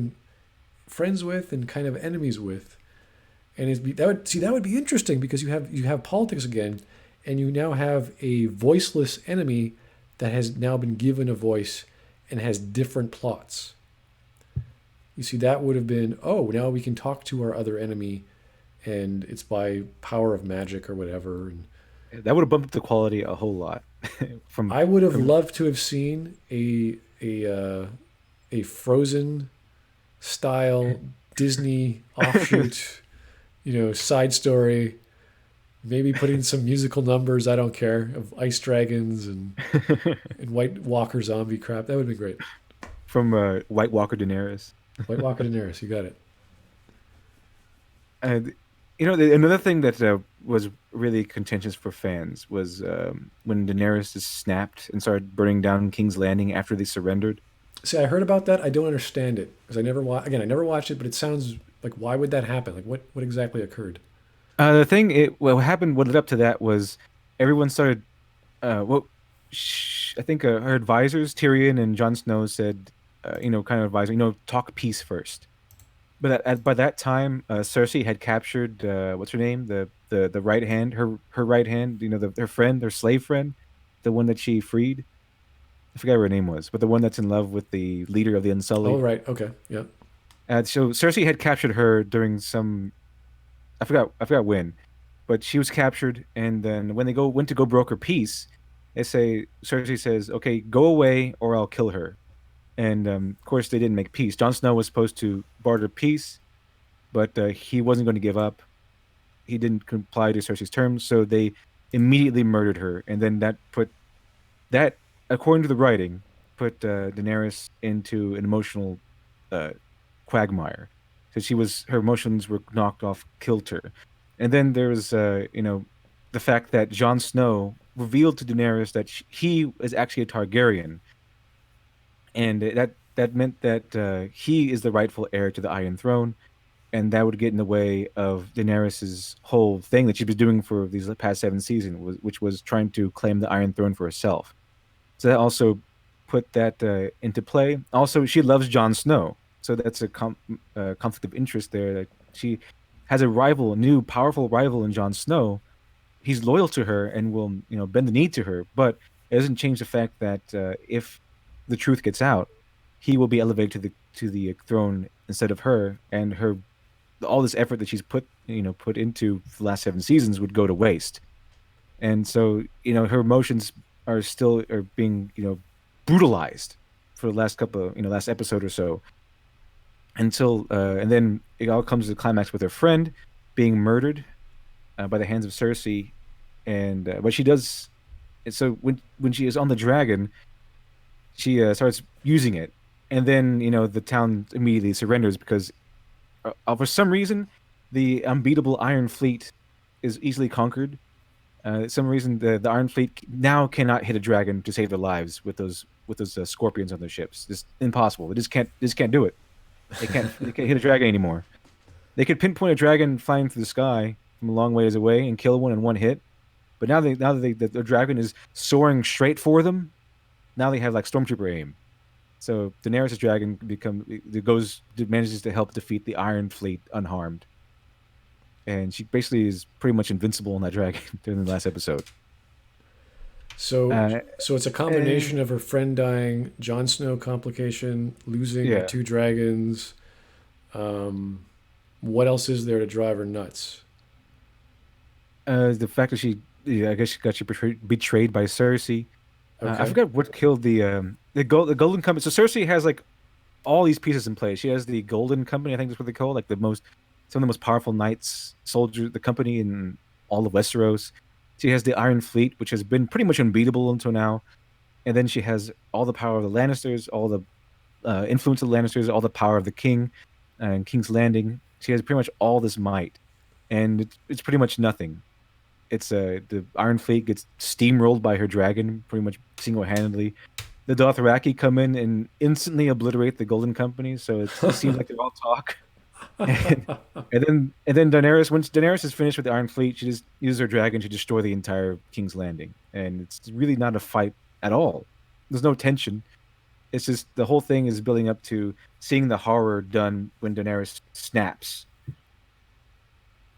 friends with and kind of enemies with. And that would be interesting because you have politics again, and you now have a voiceless enemy that has now been given a voice and has different plots. You see, that would have been, oh, now we can talk to our other enemy, and it's by power of magic or whatever. And That would have bumped up the quality a whole lot. from I would have from loved to have seen a Frozen style Disney offshoot, side story. Maybe putting some musical numbers, I don't care, of ice dragons and White Walker zombie crap. That would be great. from White Walker Daenerys. White Walker Daenerys, you got it. And another thing that was really contentious for fans was when Daenerys just snapped and started burning down King's Landing after they surrendered. See, I heard about that. I don't understand it because I never watched it, but it sounds like, why would that happen? Like, what exactly occurred? The thing, what happened, what led up to that was everyone started. Well, I think her advisors, Tyrion and Jon Snow, said, kind of advising, talk peace first. But by that time, Cersei had captured what's her name, the right hand, her right hand, her friend, her slave friend, the one that she freed. I forgot what her name was, but the one that's in love with the leader of the Oh, Unsullied. right. Okay. Yeah. So Cersei had captured her during some, I forgot when, but she was captured, and then when they went to go broker peace, they say Cersei says, "Okay, go away, or I'll kill her." And of course, they didn't make peace. Jon Snow was supposed to barter peace, but he wasn't going to give up. He didn't comply to Cersei's terms, so they immediately murdered her, and then that, according to the writing, put Daenerys into an emotional uh, quagmire. So her emotions were knocked off kilter. And then there's the fact that Jon Snow revealed to Daenerys that he is actually a Targaryen, and that meant that he is the rightful heir to the Iron Throne, and that would get in the way of Daenerys's whole thing that she's been doing for these past 7 seasons, which was trying to claim the Iron Throne for herself. So that also put that into play. Also, she loves Jon Snow, so that's a conflict of interest there. That she has a rival, a new powerful rival in Jon Snow. He's loyal to her and will, bend the knee to her, but it doesn't change the fact that if the truth gets out, he will be elevated to the throne instead of her, and her all this effort that she's put into the last 7 seasons would go to waste. And so her emotions are being brutalized for the last last episode or so, and then it all comes to the climax with her friend being murdered by the hands of Cersei. And but she does. And so when she is on the dragon, she starts using it, and then the town immediately surrenders because for some reason the unbeatable Iron Fleet is easily conquered. Some reason the Iron Fleet now cannot hit a dragon to save their lives with those scorpions on their ships. It's impossible. They just can't do it. They can't hit a dragon anymore. They could pinpoint a dragon flying through the sky from a long ways away and kill one in one hit. But now that the dragon is soaring straight for them, now they have like stormtrooper aim. So Daenerys' dragon manages to help defeat the Iron Fleet unharmed, and she basically is pretty much invincible on that dragon during the last episode. So, Uh, so it's a eh, combination of her friend dying, Jon Snow complication, losing the yeah, two dragons. Um, what else is there to drive her nuts? the fact that I guess she got betrayed by Cersei. I Okay. forgot what killed the Golden Company. So Cersei has like all these pieces in place. She has the Golden Company, I think that's what they call it, like some of the most powerful knights, soldiers, the company in all of Westeros. She has the Iron Fleet, which has been pretty much unbeatable until now. And then she has all the power of the Lannisters, all the influence of the Lannisters, all the power of the King and King's Landing. She has pretty much all this might, and it's pretty much nothing. It's the Iron Fleet gets steamrolled by her dragon pretty much single-handedly. The Dothraki come in and instantly obliterate the Golden Company, so it seems like they're all talk. And, and then Daenerys, once Daenerys is finished with the Iron Fleet, she just uses her dragon to destroy the entire King's Landing, and it's really not a fight at all. There's no tension. It's just the whole thing is building up to seeing the horror done when Daenerys snaps.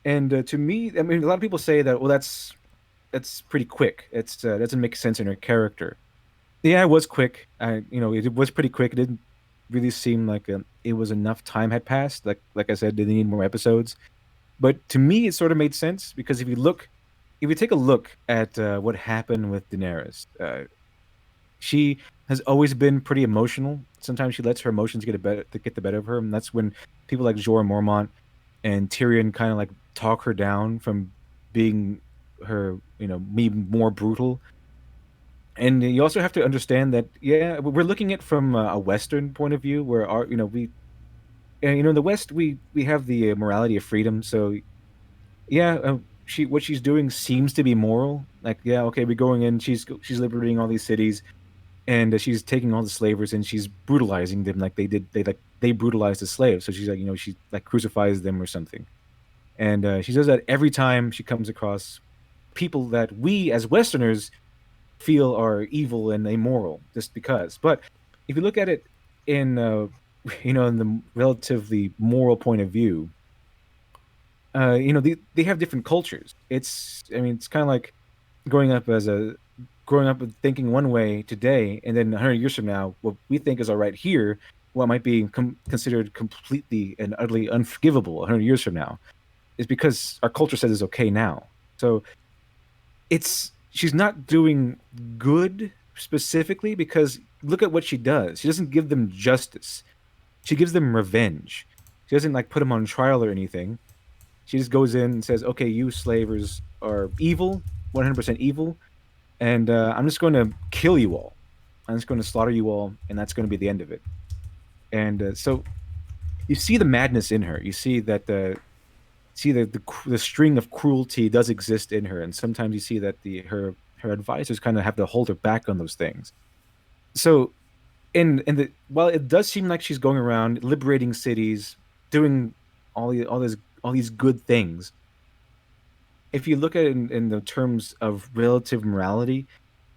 And to me, I mean, a lot of people say that, well, that's pretty quick. It's doesn't make sense in her character. Yeah, it was quick. It was pretty quick. It didn't really seem like it was enough time had passed. Like I said, they need more episodes. But to me, it sort of made sense because if you take a look at what happened with Daenerys, she has always been pretty emotional. Sometimes she lets her emotions get the better of her, and that's when people like Jorah Mormont and Tyrion kind of like talk her down from being me more brutal. And you also have to understand that, yeah, we're looking at from a Western point of view, where in the West we have the morality of freedom. So yeah, what she's doing seems to be moral. Like, yeah, okay, we're going in. She's liberating all these cities, and she's taking all the slavers and she's brutalizing them like they brutalized the slaves. So she's like, she like crucifies them or something. And she does that every time she comes across people that we as Westerners feel are evil and immoral just because. But if you look at it in in the relatively moral point of view, they have different cultures. It's kind of like growing up as a growing up with thinking one way today, and then 100 years from now, what we think is all right here, what might be considered completely and utterly unforgivable 100 years from now, is because our culture says it's okay now. So she's not doing good specifically because look at what she does. She doesn't give them justice. She gives them revenge. She doesn't like put them on trial or anything. She just goes in and says, "Okay, you slavers are evil, 100% evil, and I'm just going to kill you all. I'm just going to slaughter you all, and that's going to be the end of it." And so you see the madness in her. You see that the string of cruelty does exist in her, and sometimes you see that her advisors kind of have to hold her back on those things. So while it does seem like she's going around liberating cities, doing all these good things, if you look at it in the terms of relative morality,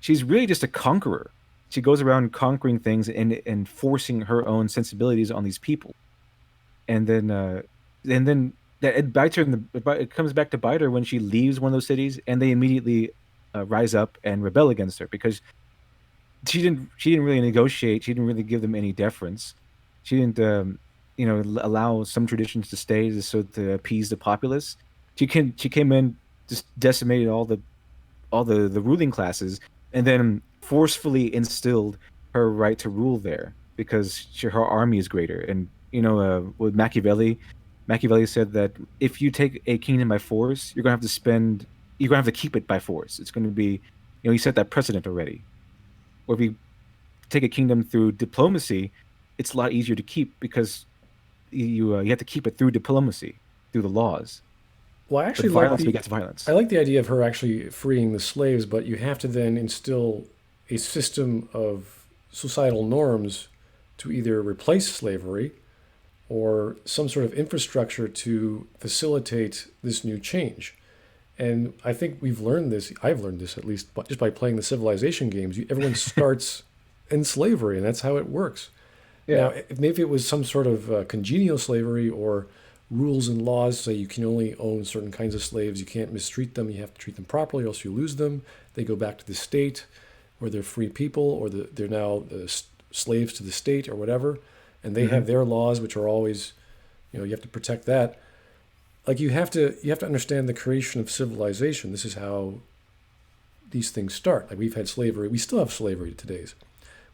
she's really just a conqueror. She goes around conquering things and forcing her own sensibilities on these people, and then that it bites her it comes back to bite her when she leaves one of those cities, and they immediately rise up and rebel against her because she didn't really negotiate. She didn't really give them any deference. She didn't allow some traditions to stay just so to appease the populace. She came in, just decimated all the ruling classes, and then forcefully instilled her right to rule there because her army is greater. And with Machiavelli said that if you take a kingdom by force, you're gonna have to keep it by force. It's going to be, he set that precedent already. Or if you take a kingdom through diplomacy, it's a lot easier to keep because you have to keep it through diplomacy, through the laws. Well, I But actually like violence the begets I violence. like the idea of her actually freeing the slaves, but you have to then instill a system of societal norms to either replace slavery or some sort of infrastructure to facilitate this new change. And I think we've learned this. I've learned this at least just by playing the civilization games. Everyone starts in slavery, and that's how it works. Now, Yeah. if maybe it was some sort of congenial slavery or rules and laws say you can only own certain kinds of slaves, you can't mistreat them, you have to treat them properly, or else you lose them. They go back to the state, or they're free people, or they're now slaves to the state, or whatever, and they have Hmm. their laws, which are always, you have to protect that. Like you have to understand the creation of civilization. This is how these things start. Like we've had slavery, we still have slavery today's,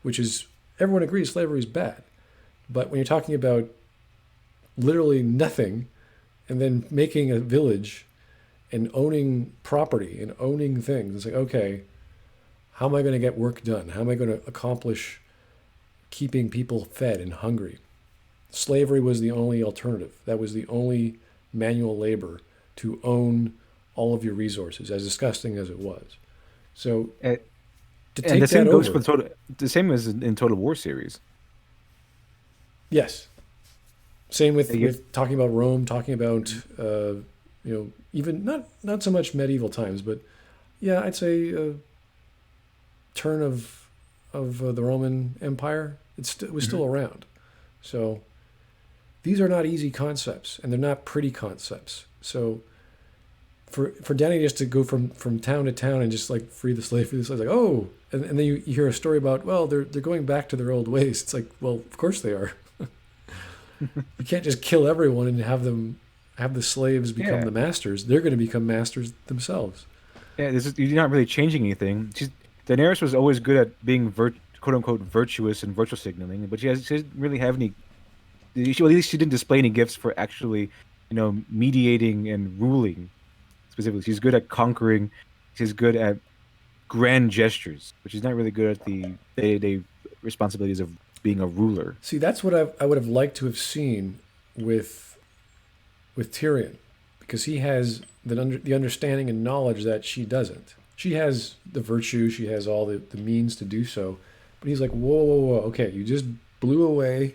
which is everyone agrees slavery is bad. But when you're talking about literally nothing and then making a village and owning property and owning things, it's like, okay, how am I going to get work done? How am I going to accomplish keeping people fed and hungry? Slavery was the only alternative. That was the only manual labor to own all of your resources, as disgusting as it was. So And, to and the take that same goes for over, the same as in Total War series. yes. Same with, You get, talking about Rome, talking about even not so much medieval times, but yeah, I'd say turn of the Roman Empire. It was Mhm. still around. So these are not easy concepts, and they're not pretty concepts. So for Danny just to go from town to town and just like free the slaves, like, oh, and then you hear a story about, well, they're going back to their old ways. It's like, well, of course they are. You can't just kill everyone and have the slaves become Yeah, the masters. They're going to become masters themselves. yeah. You're not really changing anything. Daenerys was always good at being quote unquote virtuous and virtual signaling, but she doesn't really have any. At least she didn't display any gifts for actually, mediating and ruling specifically. She's good at conquering. She's good at grand gestures, but she's not really good at the day-to-day responsibilities of being a ruler. See, that's what I would have liked to have seen with Tyrion, because he has the understanding and knowledge that she doesn't. She has the virtue, she has all the means to do so, but he's like, whoa, whoa, whoa, okay, you just blew away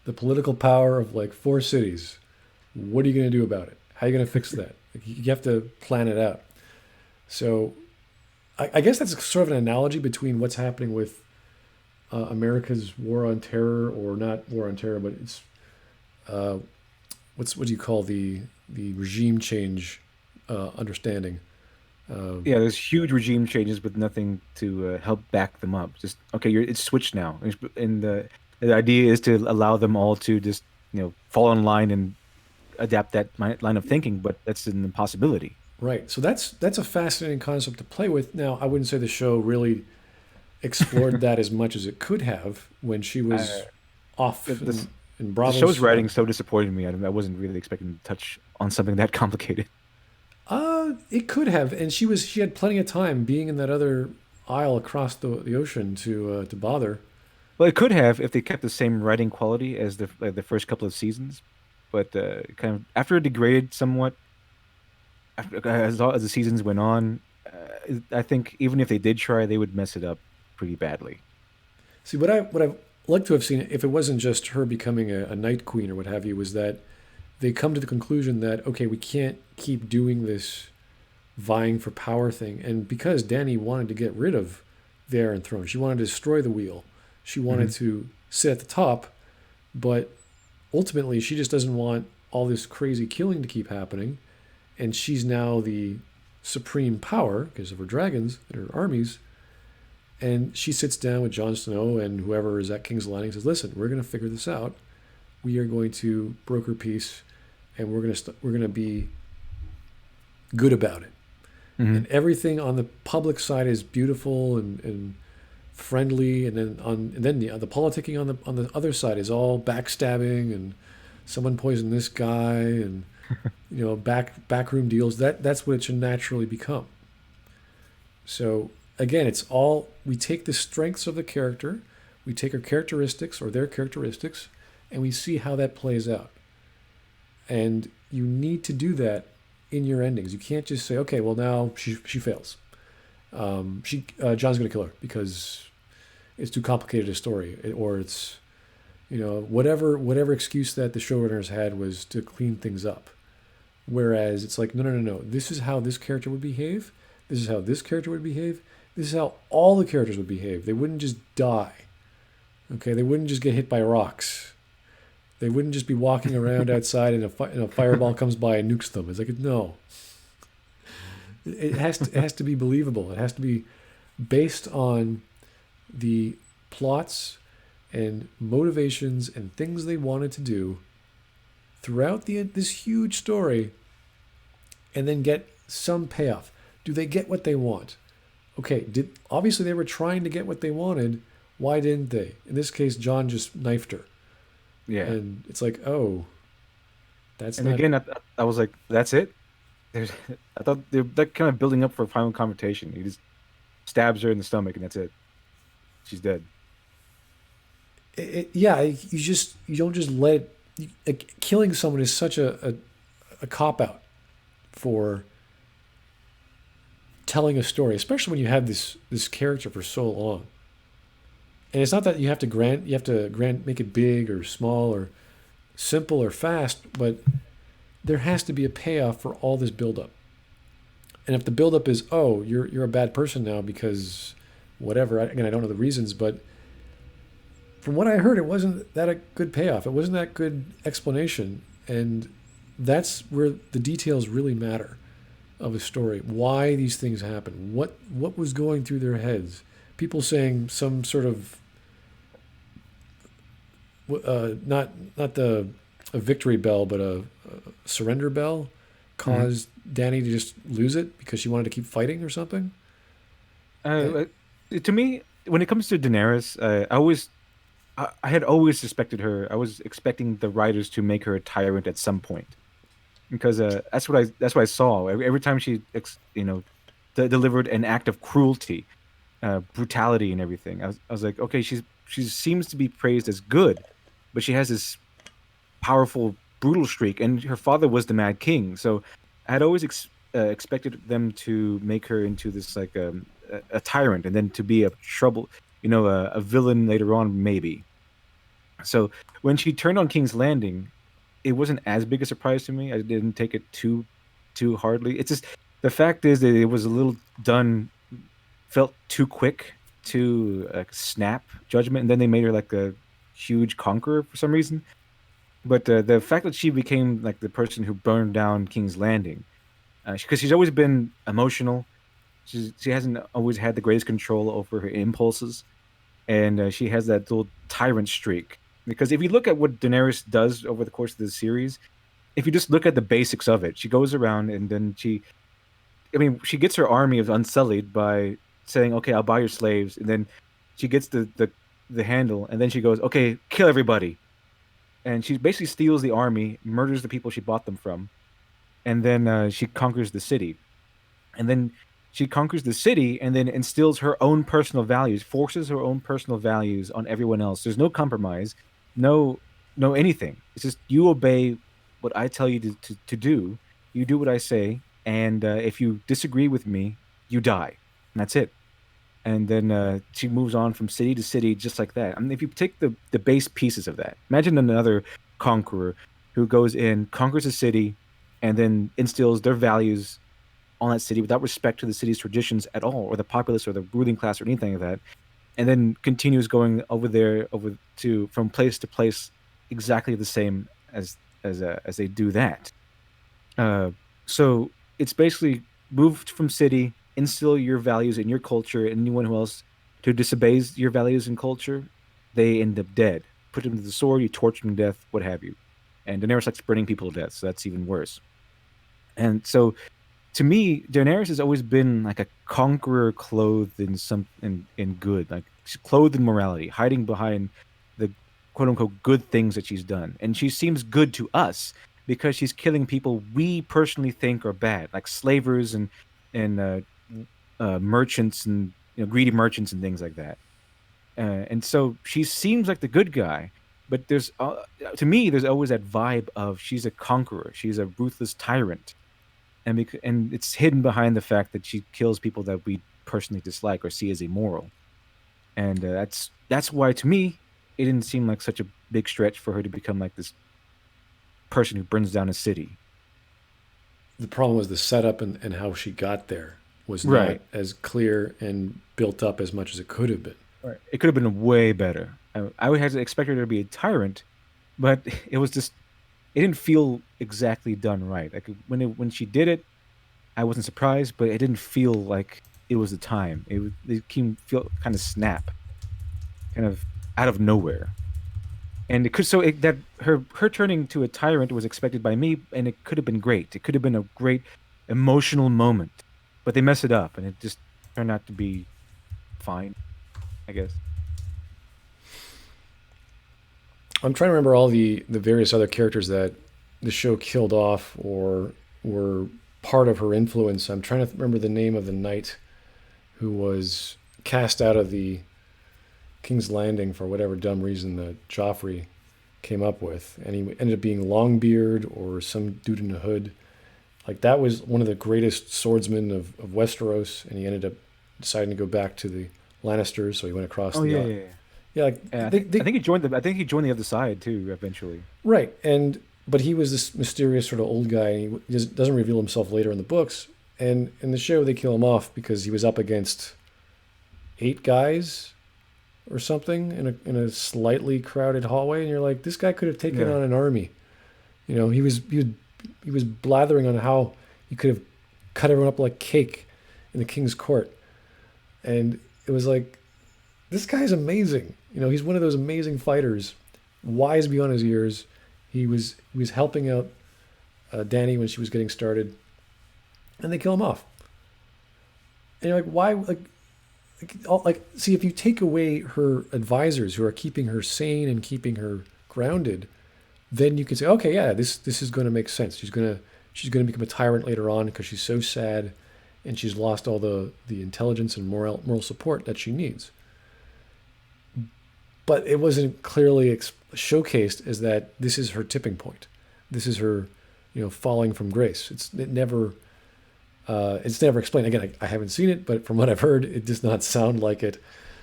the political power of like four cities. What are you going to do about it? How are you going to fix that? Like, you have to plan it out. So I guess that's sort of an analogy between what's happening with America's war on terror, or not war on terror, but it's uh, what do you call the regime change understanding? Uh, Yeah, there's huge regime changes, but nothing to help back them up. Just okay, it's switched now, and the idea is to allow them all to just fall in line and adapt that line of thinking, but that's an impossibility. right. So that's a fascinating concept to play with. Now, I wouldn't say the show really explored that as much as it could have when she Uh, was the, off the in the show's Bravos. writing so disappointed me. I wasn't really expecting to touch on something that complicated. It could have, and she had plenty of time being in that other isle across the ocean to bother. Well, it could have if they kept the same writing quality as the first couple of seasons, but kind of after it degraded somewhat as the seasons went on, I think even if they did try, they would mess it up pretty badly. See, what I've liked to have seen, if it wasn't just her becoming a night queen or what have you, was that they come to the conclusion that, okay, we can't keep doing this vying for power thing. And because Dany wanted to get rid of the Iron Throne, she wanted to destroy the wheel. She wanted Hmm. to sit at the top, but ultimately she just doesn't want all this crazy killing to keep happening. And she's now the supreme power because of her dragons and her armies. And she sits down with Jon Snow and whoever is at King's Landing and says, "Listen, we're going to figure this out. We are going to broker peace, and we're going to be good about it." Hmm. And everything on the public side is beautiful and friendly, and then the politicking on the other side is all backstabbing and someone poisoned this guy, and backroom deals. That's what it should naturally become. So again, it's all, we take the strengths of the character, we take her characteristics or their characteristics, and we see how that plays out. And you need to do that in your endings. You can't just say, okay, well now she fails. She John's going to kill her because it's too complicated a story, or it's whatever excuse that the showrunners had was to clean things up. Whereas it's like, no, no, no, no. This is how this character would behave. This is how this character would behave. This is how all the characters would behave. They wouldn't just die. Okay, they wouldn't just get hit by rocks. They wouldn't just be walking around outside and a fireball comes by and nukes them. It's like, no. It has to be believable. It has to be based on the plots and motivations and things they wanted to do throughout this huge story, and then get some payoff. Do they get what they want? okay, did obviously they were trying to get what they wanted. Why didn't they? In this case, John just knifed her, Yeah. and it's like, oh, that's And not. again, I was like, that's it. There's, I thought they're kind of building up for a final confrontation. He just stabs her in the stomach, and that's it. She's dead. Yeah, you don't just let like, killing someone is such a cop out for telling a story, especially when you have this character for so long. And it's not that you have to grant make it big or small or simple or fast, but there has to be a payoff for all this buildup. And if the buildup is, oh, you're a bad person now because whatever, again, I don't know the reasons, but from what I heard, it wasn't that a good payoff. It wasn't that good explanation, and that's where the details really matter of a story. Why these things happen? What was going through their heads? People saying some sort of not the a victory bell, but a surrender bell Hmm. caused Danny to just lose it because she wanted to keep fighting or something. Eh, To me, when it comes to Daenerys, I had always suspected her. I was expecting the writers to make her a tyrant at some point because that's what I saw every time she delivered an act of cruelty, brutality, and everything. I was like, okay, she seems to be praised as good, but she has this powerful, brutal streak, and her father was the Mad King. So I had always expected them to make her into this like a tyrant, and then to be a trouble, a villain later on, maybe. So when she turned on King's Landing, it wasn't as big a surprise to me. I didn't take it too hardly. It's just the fact is that it was a little done, felt too quick, too snap judgment, and then they made her like a huge conqueror for some reason. But the fact that she became like the person who burned down King's Landing, because she's always been emotional. She hasn't always had the greatest control over her impulses, and she has that little tyrant streak. Because if you look at what Daenerys does over the course of the series, if you just look at the basics of it, she goes around and then I mean, she gets her army of Unsullied by saying, "Okay, I'll buy your slaves," and then she gets the handle, and then she goes, "Okay, kill everybody," and she basically steals the army, murders the people she bought them from, and then she conquers the city. And then she conquers the city and then instills her own personal values, forces her own personal values on everyone else. There's no compromise, no no anything. It's just you obey what I tell you to do. You do what I say, and if you disagree with me, you die. And that's it. And then she moves on from city to city just like that. I mean, if you take the base pieces of that, imagine another conqueror who goes in, conquers a city, and then instills their values on that city without respect to the city's traditions at all, or the populace, or the ruling class, or anything like that, and then continues going over there, over to from place to place, exactly the same as they do that. Uh, so it's basically moved from city, instill your values and your culture, and anyone who else who disobeys your values and culture, they end up dead. Put them to the sword, you torture them to death, what have you. And Daenerys likes burning people to death, so that's even worse. And so to me, Daenerys has always been like a conqueror clothed in in good, like she's clothed in morality, hiding behind the quote unquote good things that she's done. And she seems good to us because she's killing people we personally think are bad, like slavers and merchants and greedy merchants and things like that. And so she seems like the good guy, but there's to me there's always that vibe of she's a conqueror, she's a ruthless tyrant, and it's hidden behind the fact that she kills people that we personally dislike or see as immoral. And that's why to me it didn't seem like such a big stretch for her to become like this person who burns down a city. The problem was the setup and how she got there was not Right. as clear and built up as much as it could have been. Right. It could have been way better. I would have expected her to be a tyrant, but it was just it didn't feel exactly done right. Like when she did it, I wasn't surprised, but it didn't feel like it was the time. It came feel kind of snap, kind of out of nowhere. And it could that her turning to a tyrant was expected by me, and it could have been great. It could have been a great emotional moment, but they mess it up, and it just turned out to be fine, I guess. I'm trying to remember all the various other characters that the show killed off or were part of her influence. I'm trying to remember the name of the knight who was cast out of the King's Landing for whatever dumb reason that Joffrey came up with, and he ended up being Longbeard or some dude in a hood. Like that was one of the greatest swordsmen of Westeros, and he ended up deciding to go back to the Lannisters, so he went across Oh the yeah, yeah, yeah. yeah, like Yeah, I they think he joined the I think he joined the other side too eventually. right, and but he was this mysterious sort of old guy. And he doesn't reveal himself later in the books, and in the show they kill him off because he was up against 8 guys or something in a slightly crowded hallway, and you're like, this guy could have taken Yeah. on an army. He was blathering on how he could have cut everyone up like cake in the king's court, and it was like, this guy's amazing. He's one of those amazing fighters, wise beyond his years. He was helping out Dany when she was getting started, and they kill him off. And you're like, why? See, if you take away her advisors who are keeping her sane and keeping her grounded, then you can say, okay, yeah, this is going to make sense. She's going to become a tyrant later on because she's so sad, and she's lost all the intelligence and moral support that she needs. But it wasn't clearly showcased as that this is her tipping point. This is her, falling from grace. It's never explained. Again, I haven't seen it, but from what I've heard, it does not sound like it.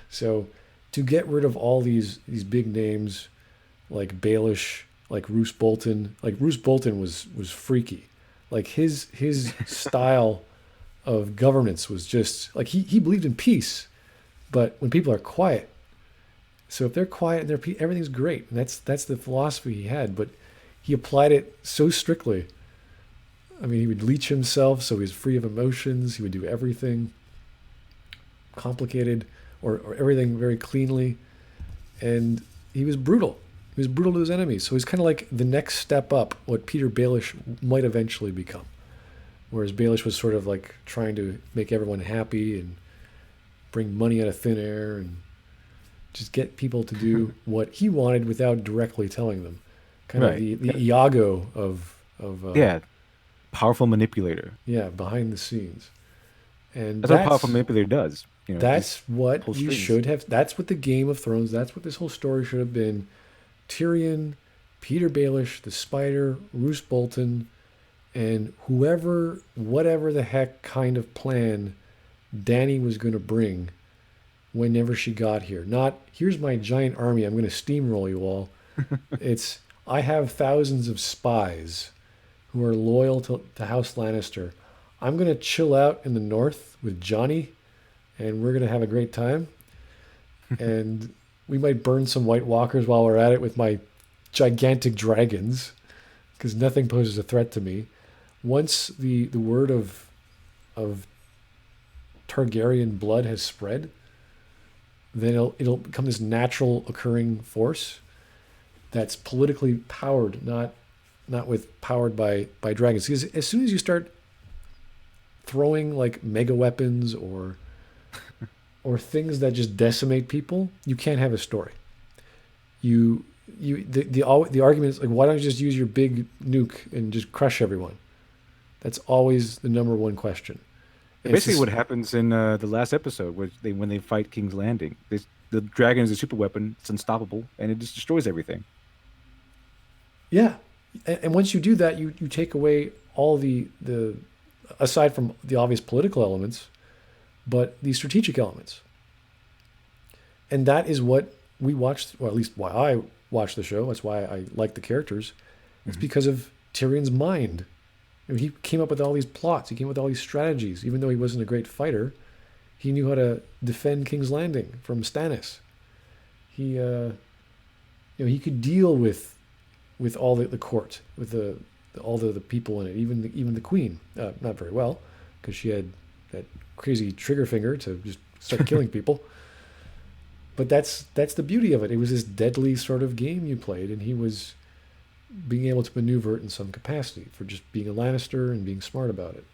So to get rid of all these big names like Baelish, like Roose Bolton was freaky. Like his style of governance was just like he believed in peace, but when people are quiet, so if they're quiet and everything's great, and that's the philosophy he had. But he applied it so strictly. I mean, he would leech himself so he was free of emotions. He would do everything complicated or everything very cleanly, and he was brutal. He was brutal to his enemies. So he's kind of like the next step up, what Peter Baelish might eventually become. Whereas Baelish was sort of like trying to make everyone happy and bring money out of thin air and just get people to do what he wanted without directly telling them. Kind of Right. the Iago of Yeah. Powerful manipulator. yeah, behind the scenes. And That's what a powerful manipulator does. Just that's what pull you strings. should have. That's what the Game of Thrones. That's what this whole story should have been. Tyrion, Peter Baelish, the Spider, Roose Bolton, and whatever the heck kind of plan Dany was going to bring whenever she got here. Not, here's my giant army, I'm going to steamroll you all. It's, I have thousands of spies who are loyal to House Lannister. I'm going to chill out in the north with Johnny, and we're going to have a great time. And we might burn some White Walkers while we're at it with my gigantic dragons, because nothing poses a threat to me. Once the word of Targaryen blood has spread, then it'll become this natural occurring force that's politically powered, not with powered by dragons. Because as soon as you start throwing like mega weapons or things that just decimate people, you can't have a story. The argument is like, why don't you just use your big nuke and just crush everyone? That's always the number one question. And it's Basically, just, what happens in the last episode, when they fight King's Landing, the dragon is a super weapon. It's unstoppable, and it just destroys everything. yeah, and once you do that, you take away all the aside from the obvious political elements, but the strategic elements. And that is what we watched, or at least why I watched the show. That's why I like the characters. It's Hmm. because of Tyrion's mind. I mean, he came up with all these plots. He came up with all these strategies. Even though he wasn't a great fighter, he knew how to defend King's Landing from Stannis. He could deal with all the court, with all the people in it, even the queen. Not very well, because she had that crazy trigger finger to just start killing people. But that's the beauty of it. It was this deadly sort of game you played, and he was being able to maneuver it in some capacity for just being a Lannister and being smart about it.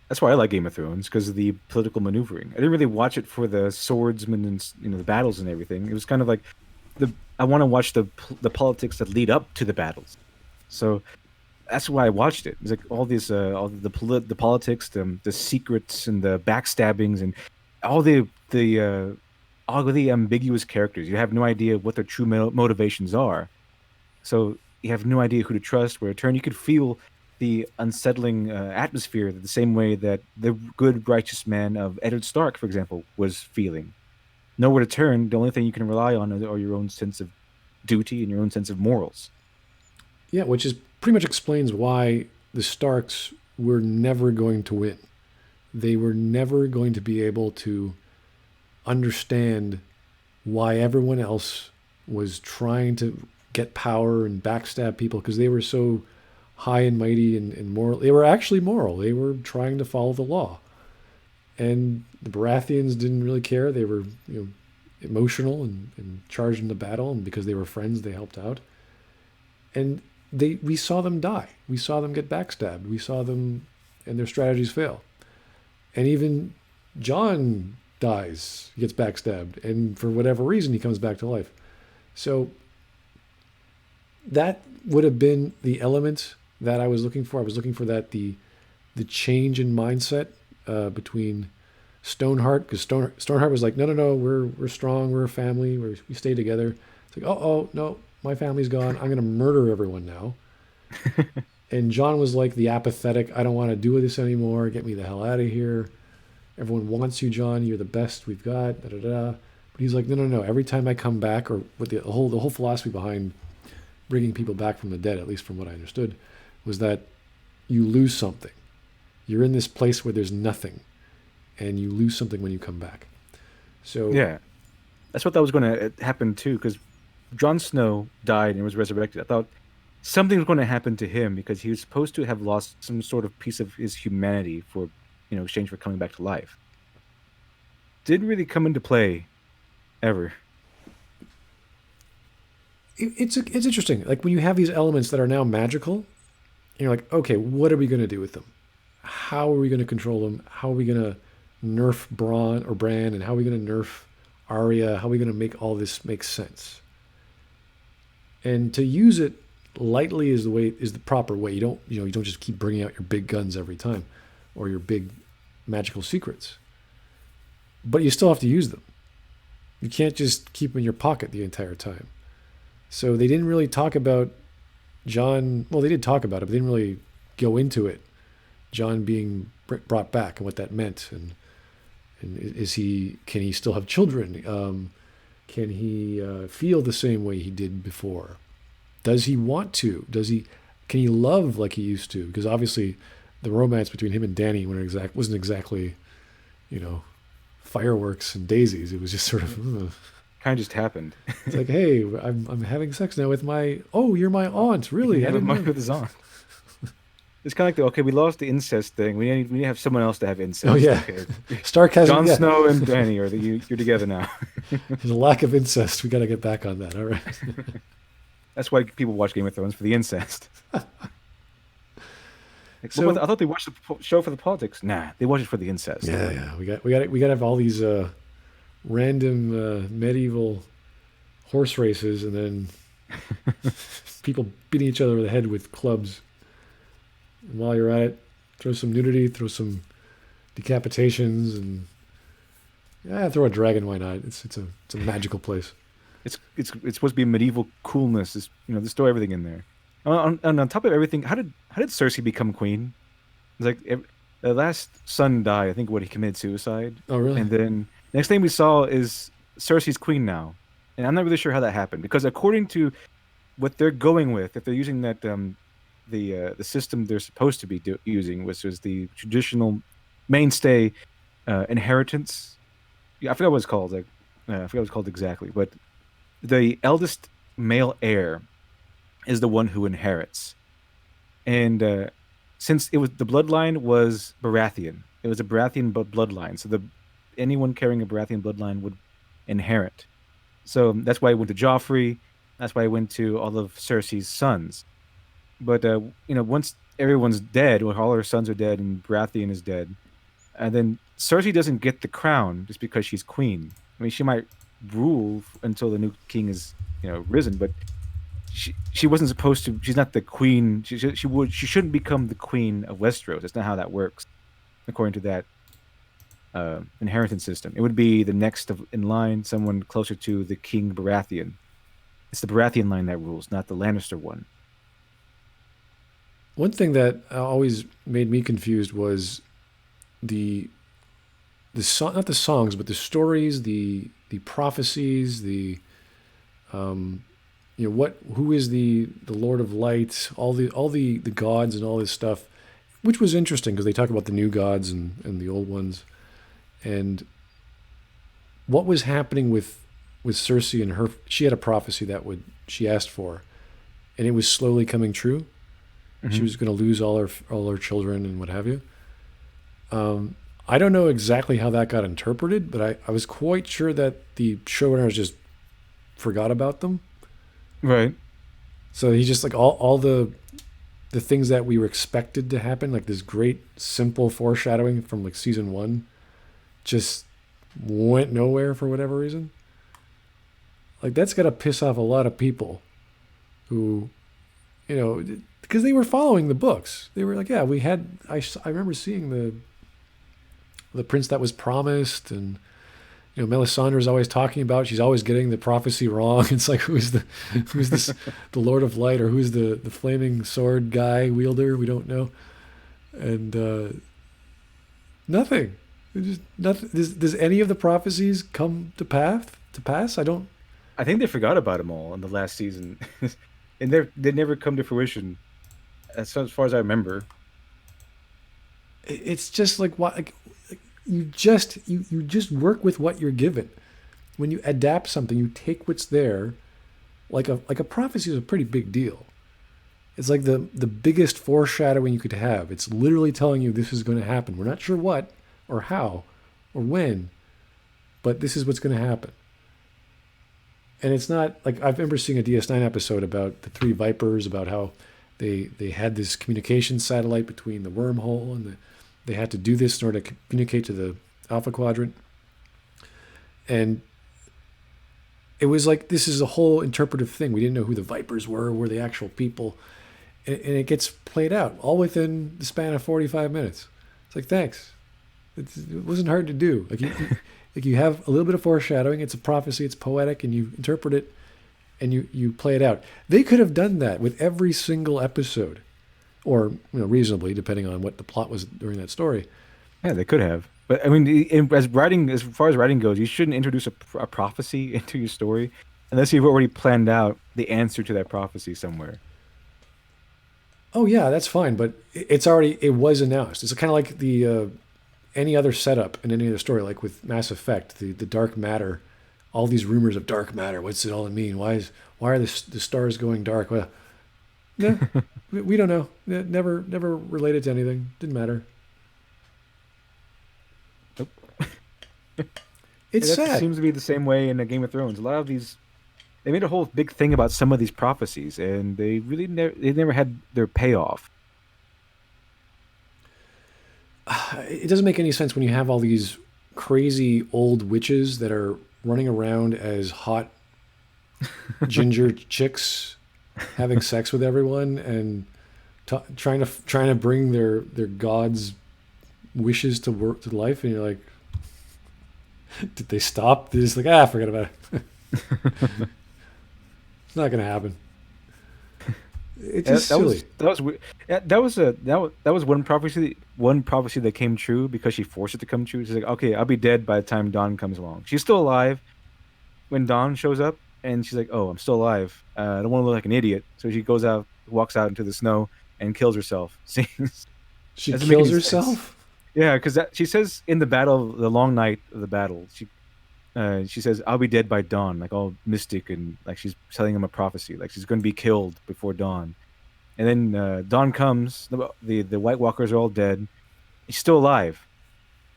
That's why I like Game of Thrones because of the political maneuvering. I didn't really watch it for the swordsmen and the battles and everything. It was kind of like the I want to watch the politics that lead up to the battles. So that's why I watched it. It's like all the politics, the secrets and the backstabbings and all all the ambiguous characters. You have no idea what their true motivations are. So you have no idea who to trust, where to turn. You could feel the unsettling atmosphere the same way that the good, righteous man of Eddard Stark, for example, was feeling. Nowhere to turn. The only thing you can rely on are your own sense of duty and your own sense of morals. Yeah, which is pretty much explains why the Starks were never going to win. They were never going to be able to understand why everyone else was trying to get power and backstab people because they were so high and mighty and moral. They were actually moral. They were trying to follow the law. And the Baratheons didn't really care. They were, emotional and charged into battle, and because they were friends, they helped out. And we saw them die. We saw them get backstabbed. We saw them and their strategies fail. And even Jon dies, gets backstabbed, and for whatever reason, he comes back to life. So that would have been the element that I was looking for. I was looking for the change in mindset between Stoneheart, because Stoneheart was like, no, no, no, we're strong, we're a family, we stay together. It's like, oh, no, my family's gone. I'm gonna murder everyone now. And Jon was like the apathetic, I don't want to do this anymore. Get me the hell out of here. Everyone wants you, Jon. You're the best we've got. Da da da. But he's like, no, no, no. Every time I come back, or what the whole philosophy behind bringing people back from the dead, at least from what I understood, was that you lose something. You're in this place where there's nothing, and you lose something when you come back. So Yeah, that's what that was going to happen too, because Jon Snow died and was resurrected. I thought something was going to happen to him because he was supposed to have lost some sort of piece of his humanity for, exchange for coming back to life. Didn't really come into play ever. it's interesting. Like when you have these elements that are now magical, and you're like, okay, what are we going to do with them? How are we going to control them? How are we going to nerf Bran, and how are we going to nerf Aria? How are we going to make all this make sense? And to use it lightly is the proper way. You don't just keep bringing out your big guns every time, or your big magical secrets. But you still have to use them. You can't just keep them in your pocket the entire time. So they didn't really talk about Jon. Well, they did talk about it, but they didn't really go into it. Jon being brought back and what that meant, and can he still have children? Can he feel the same way he did before? Does he want to? Can he love like he used to? Because obviously, the romance between him and Dany wasn't exactly, you know, fireworks and daisies. It was just sort of. Kind of just happened. It's like, hey, I'm having sex now with my. Oh, you're my aunt, really? I Have a didn't month know. with his aunt. It's kind of like okay, we lost the incest thing. We need to have someone else to have Oh incest. yeah, Okay, Stark has Jon yeah. Snow and Dany you're together now. There's a lack of incest. We got to get back on that. All right. That's why people watch Game of Thrones for the incest. Like, So I thought they watched the show for the politics. Nah, they watch it for the incest. yeah, yeah, we got to have all these random medieval horse races, and then people beating each other over the head with clubs. And while you're at it, throw some nudity, throw some decapitations, and yeah, throw a dragon. Why not? It's a magical place. It's supposed to be medieval coolness. Just throw everything in there. On top of everything, how did Cersei become queen? It's like the last son died. I think what he committed suicide, Oh, really? and then next thing we saw is Cersei's queen now, and I'm not really sure how that happened because according to what they're going with, if they're using that the system they're supposed to be using, which was the traditional mainstay inheritance. Yeah, I forgot what it's called. Like, I forgot what it's called exactly, but the eldest male heir is the one who inherits. And since it was the bloodline was Baratheon, it was a Baratheon bloodline. So the anyone carrying a Baratheon bloodline would inherit. So that's why I went to Joffrey. That's why I went to all of Cersei's sons. But once everyone's dead, well, all her sons are dead, and Baratheon is dead. And then Cersei doesn't get the crown just because she's queen. I mean, she might rule until the new king is, risen, but she wasn't supposed to. She's not the queen. She shouldn't become the queen of Westeros. That's not how that works, according to that inheritance system. It would be the next in line, someone closer to the King Baratheon. It's the Baratheon line that rules, not the Lannister one. One thing that always made me confused was the song, not the songs, but the stories, the prophecies, the what who is the Lord of Light, all the gods and all this stuff, which was interesting because they talk about the new gods and the old ones, and what was happening with Cersei and her. She had a prophecy that would she asked for, and it was slowly coming true. She Hmm. was going to lose all her children and what have you. I don't know exactly how that got interpreted, but I was quite sure that the showrunners just forgot about them. Right. So he just like all the things that we were expected to happen, like this great simple foreshadowing from like season one, just went nowhere for whatever reason. Like that's got to piss off a lot of people who, because they were following the books. They were like, yeah, we had. I remember seeing the prince that was promised, and Melisandre's always talking about. She's always getting the prophecy wrong. It's like who's this the Lord of Light, or who's the flaming sword guy wielder? We don't know, and nothing. Just nothing. Does any of the prophecies come to pass? To pass? I don't. I think they forgot about them all in the last season, and they never come to fruition, as far as I remember. It's just like what you just work with what you're given. When you adapt something, you take what's there. Like a prophecy is a pretty big deal. It's like the biggest foreshadowing you could have. It's literally telling you this is going to happen. We're not sure what or how or when, but this is what's going to happen. And it's not like I remember seeing a DS9 episode about the three vipers, about how they had this communication satellite between the wormhole and they had to do this in order to communicate to the Alpha Quadrant. And it was like this is a whole interpretive thing. We didn't know who the vipers were the actual people, and it gets played out all within the span of 45 minutes. It's like thanks. It wasn't hard to do. Like you have a little bit of foreshadowing. It's a prophecy. It's poetic, and you interpret it, and you play it out. They could have done that with every single episode, or reasonably, depending on what the plot was during that story. Yeah, they could have. But I mean, as far as writing goes, you shouldn't introduce a prophecy into your story unless you've already planned out the answer to that prophecy somewhere. Oh yeah, that's fine, but it was announced. It's kind of like the any other setup in any other story, like with Mass Effect, the dark matter, all these rumors of dark matter. What's it all mean? Why are the stars going dark? Well, no, we don't know. Never related to anything. Didn't matter. Nope. It's That sad. seems to be the same way in the Game of Thrones. A lot of these, they made a whole big thing about some of these prophecies, and they never had their payoff. It doesn't make any sense when you have all these crazy old witches that are running around as hot ginger chicks having sex with everyone and trying to bring their gods wishes to work to life, and you're like, did they stop? They're just like, forget about it. It's not gonna happen. It's Yeah, just silly. that was weird. Yeah, that was one prophecy that came true because she forced it to come true. She's like, okay, I'll be dead by the time Dawn comes along. She's still alive when Dawn shows up, and she's like, oh, I'm still alive. I don't want to look like an idiot, so she goes out, walks out into the snow, and kills herself. See, She doesn't make kills any sense. herself. Yeah, because she says in the battle, the long night of the battle, she says, "I'll be dead by dawn," like all mystic and like she's telling him a prophecy, like she's going to be killed before dawn. And then dawn comes, the White Walkers are all dead. She's still alive.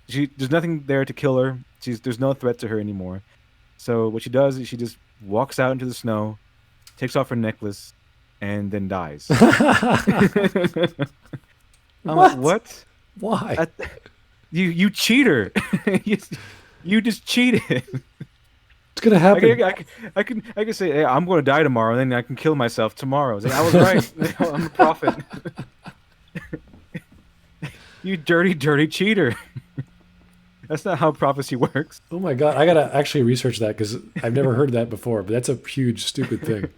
There's nothing there to kill her. There's no threat to her anymore. So what she does is she just walks out into the snow, takes off her necklace, and then dies. I'm like, What? what? Why? I, you cheater! you, you just cheated. It's gonna happen. I can say, hey, I'm going to die tomorrow, and then I can kill myself tomorrow. It's like, I was right. I'm a prophet. You dirty, dirty cheater. That's not how prophecy works. Oh my god, I gotta actually research that because I've never heard that before. But that's a huge stupid thing.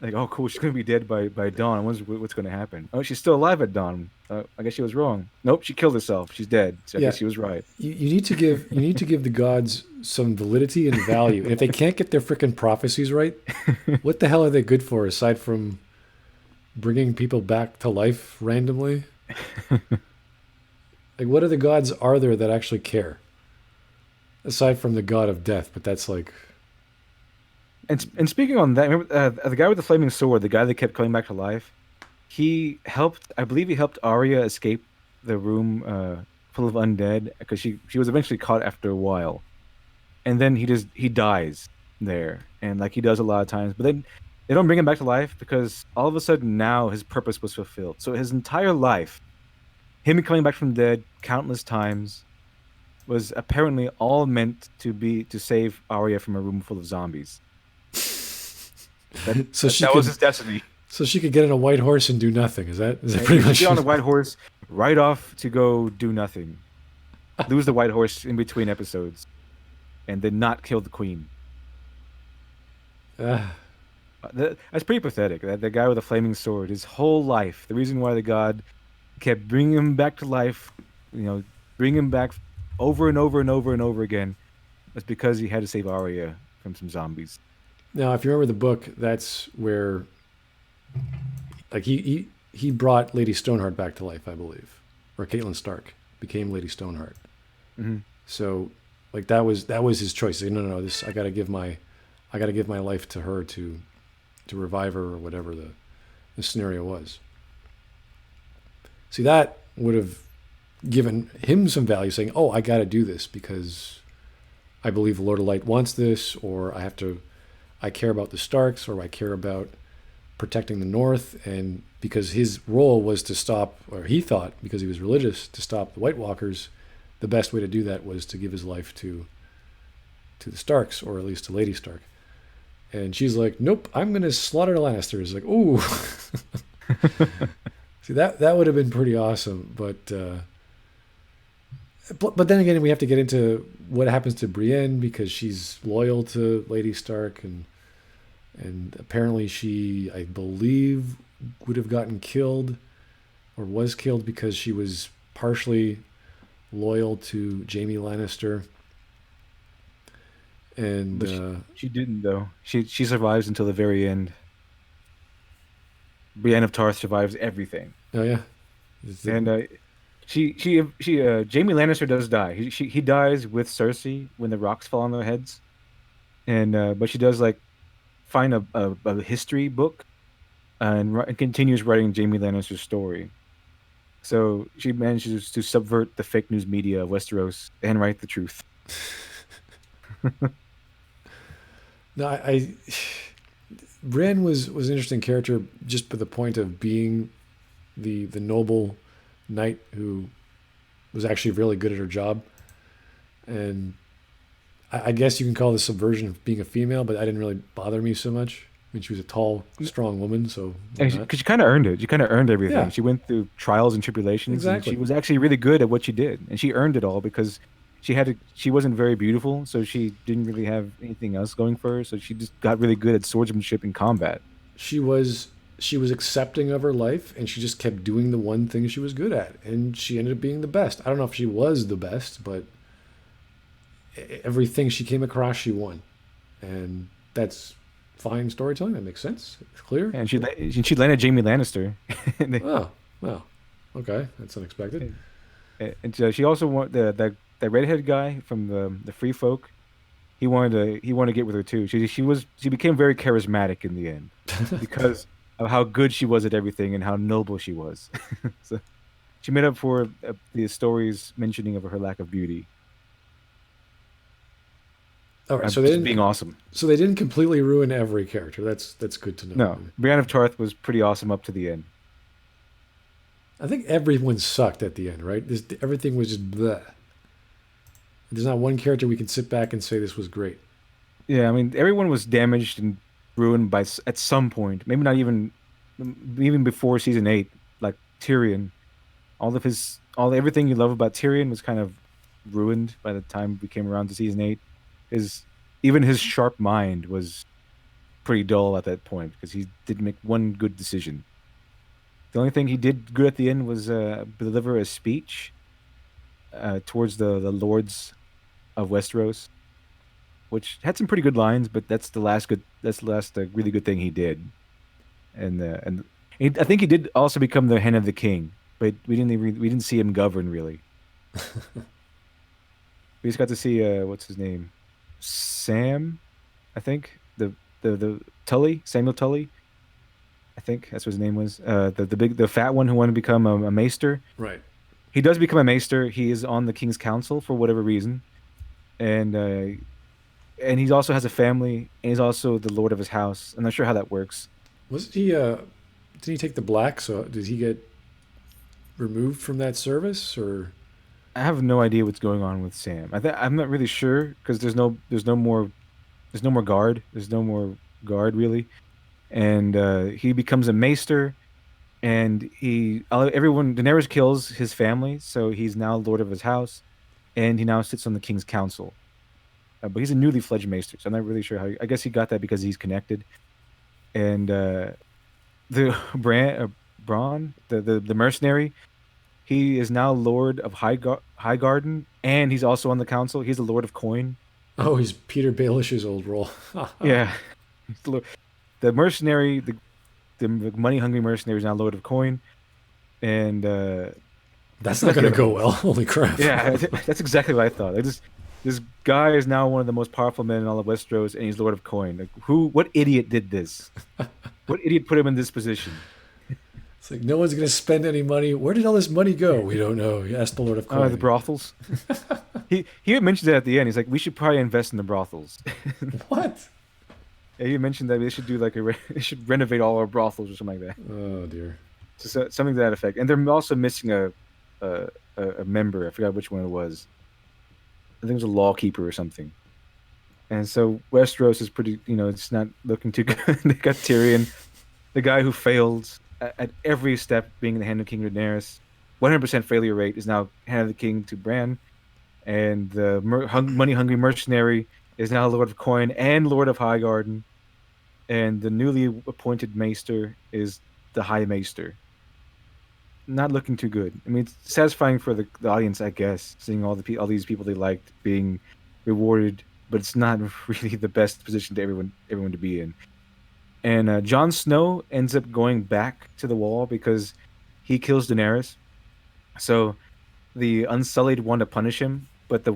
Like, oh, cool, she's gonna be dead by dawn. I wonder what's gonna happen. Oh, she's still alive at dawn. I guess she was wrong. Nope, she killed herself. She's dead. So I Yeah, guess she was right. you need to give the gods some validity and value. And if they can't get their freaking prophecies right, what the hell are they good for aside from bringing people back to life randomly? Like, what other gods are there that actually care aside from the god of death? But that's like, And speaking on that, remember the guy with the flaming sword, the guy that kept coming back to life. He helped. I believe he helped Arya escape the room full of undead because she was eventually caught after a while, and then he dies there, and like he does a lot of times. But then they don't bring him back to life because all of a sudden now his purpose was fulfilled. So his entire life, him coming back from the dead countless times, was apparently all meant to save Arya from a room full of zombies. so she That was could his destiny. so she could get on a white horse and do nothing. Is that He pretty should much get on it? the white horse, ride off to go do nothing, lose the white horse in between episodes, and then not kill the queen. Ah, That's pretty pathetic. That the guy with the flaming sword, his whole life, the reason why the god kept bringing him back to life, you know, bring him back over and over and over and over again, was because he had to save Arya from some zombies. now, if you remember the book, that's where like he brought Lady Stoneheart back to life, I believe, or Catelyn Stark became Lady Stoneheart. Hmm. So like that was his choice. He said, no, no, no, this I got to give my life to her to revive her or whatever the scenario was. See, that would have given him some value, saying, "Oh, I got to do this because I believe the Lord of Light wants this, or I care about the Starks, or I care about protecting the North, and because his role was to stop, or he thought because he was religious, to stop the White Walkers, the best way to do that was to give his life to the Starks, or at least to Lady Stark." And she's like, "Nope, I'm going to slaughter the Lannisters." Like, ooh. See, that would have been pretty awesome, but then again, we have to get into what happens to Brienne because she's loyal to Lady Stark, and apparently she, I believe, would have gotten killed or was killed because she was partially loyal to Jaime Lannister. And But she didn't though. She survives until the very end. Brienne of Tarth survives everything, oh yeah, and Jamie Lannister does die. He dies with Cersei when the rocks fall on their heads, and but she does like find a history book and continues writing Jamie Lannister's story. So she manages to subvert the fake news media of Westeros and write the truth. no, Bran was an interesting character just by the point of being the noble knight who was actually really good at her job, and I guess you can call this subversion of being a female, but that didn't really bother me so much. I mean, she was a tall, strong woman, so why And not? because she kind of earned it. She kind of earned everything. Yeah, She went through trials and tribulations, and she exactly. was actually really good at what she did. And she earned it all because she wasn't very beautiful, so she didn't really have anything else going for her. So she just got really good at swordsmanship and combat. She was accepting of her life, and she just kept doing the one thing she was good at, and she ended up being the best. I don't know if she was the best, but everything she came across, she won, and that's fine storytelling. That makes sense. It's clear. And she landed Jamie Lannister. and, they, Oh, well, okay, that's unexpected. and she also want the redhead guy from the Free Folk. He wanted to get with her too. She became very charismatic in the end because of how good she was at everything and how noble she was. So she made up for the story's mentioning of her lack of beauty. All right, just being awesome. so they didn't completely ruin every character. That's good to know. No, Brienne of Tarth was pretty awesome up to the end. I think everyone sucked at the end, right? Everything was just bleh. There's not one character we can sit back and say this was great. Yeah, I mean, everyone was damaged and ruined at some point. Maybe not even before season 8. Like Tyrion, everything you love about Tyrion was kind of ruined by the time we came around to season 8. His Even his sharp mind was pretty dull at that point because he didn't make one good decision. The only thing he did good at the end was deliver a speech towards the lords of Westeros, which had some pretty good lines, but that's the last really good thing he did. And I think he did also become the hand of the king, but we didn't see him govern really. We just got to see what's his name, Sam, I think the Tully, Samuel Tully, I think that's what his name was. The fat one who wanted to become a maester. Right. He does become a maester. He is on the king's council for whatever reason, and he also has a family, and he's also the lord of his house. I'm not sure how that works. Wasn't he? Did he take the black? So did he get removed from that service, or I have no idea what's going on with Sam. I'm not really sure because there's no more guard. There's no more guard really, and he becomes a maester, and everyone Daenerys kills his family, so he's now lord of his house, and he now sits on the king's council. But he's a newly fledged maester, so I'm not really sure how. I guess he got that because he's connected, and the Bran, the mercenary. He is now Lord of Highgarden, and he's also on the council. He's the Lord of Coin. oh, he's Peter Baelish's old role? Yeah, the mercenary, the money hungry mercenary is now Lord of Coin, and I That's not forgot going the to other go one. well. Holy crap! Yeah, that's exactly what I thought. This guy is now one of the most powerful men in all of Westeros, and he's Lord of Coin. Like, what idiot did this? What idiot put him in this position? It's like no one's going to spend any money. Where did all this money go? We don't know. You asked the Lord of The Coin. brothels. He mentioned it at the end. He's like, we should probably invest in the brothels. What? Yeah, he mentioned that they should do they should renovate all our brothels or something like that. Oh dear. Just something to that effect. And they're also missing a a member. I forgot which one it was. I think it was a lawkeeper or something. And so Westeros is pretty, it's not looking too good. They got Tyrion, the guy who failed at every step, being the hand of King Daenerys. 100% failure rate is now hand of the king to Bran, and the money hungry mercenary is now Lord of Coin and Lord of Highgarden, and the newly appointed Maester is the High Maester. Not looking too good. I mean, it's satisfying for the audience, I guess, seeing all these people they liked being rewarded, but it's not really the best position to everyone to be in. And Jon Snow ends up going back to the Wall because he kills Daenerys. So the Unsullied want to punish him, but the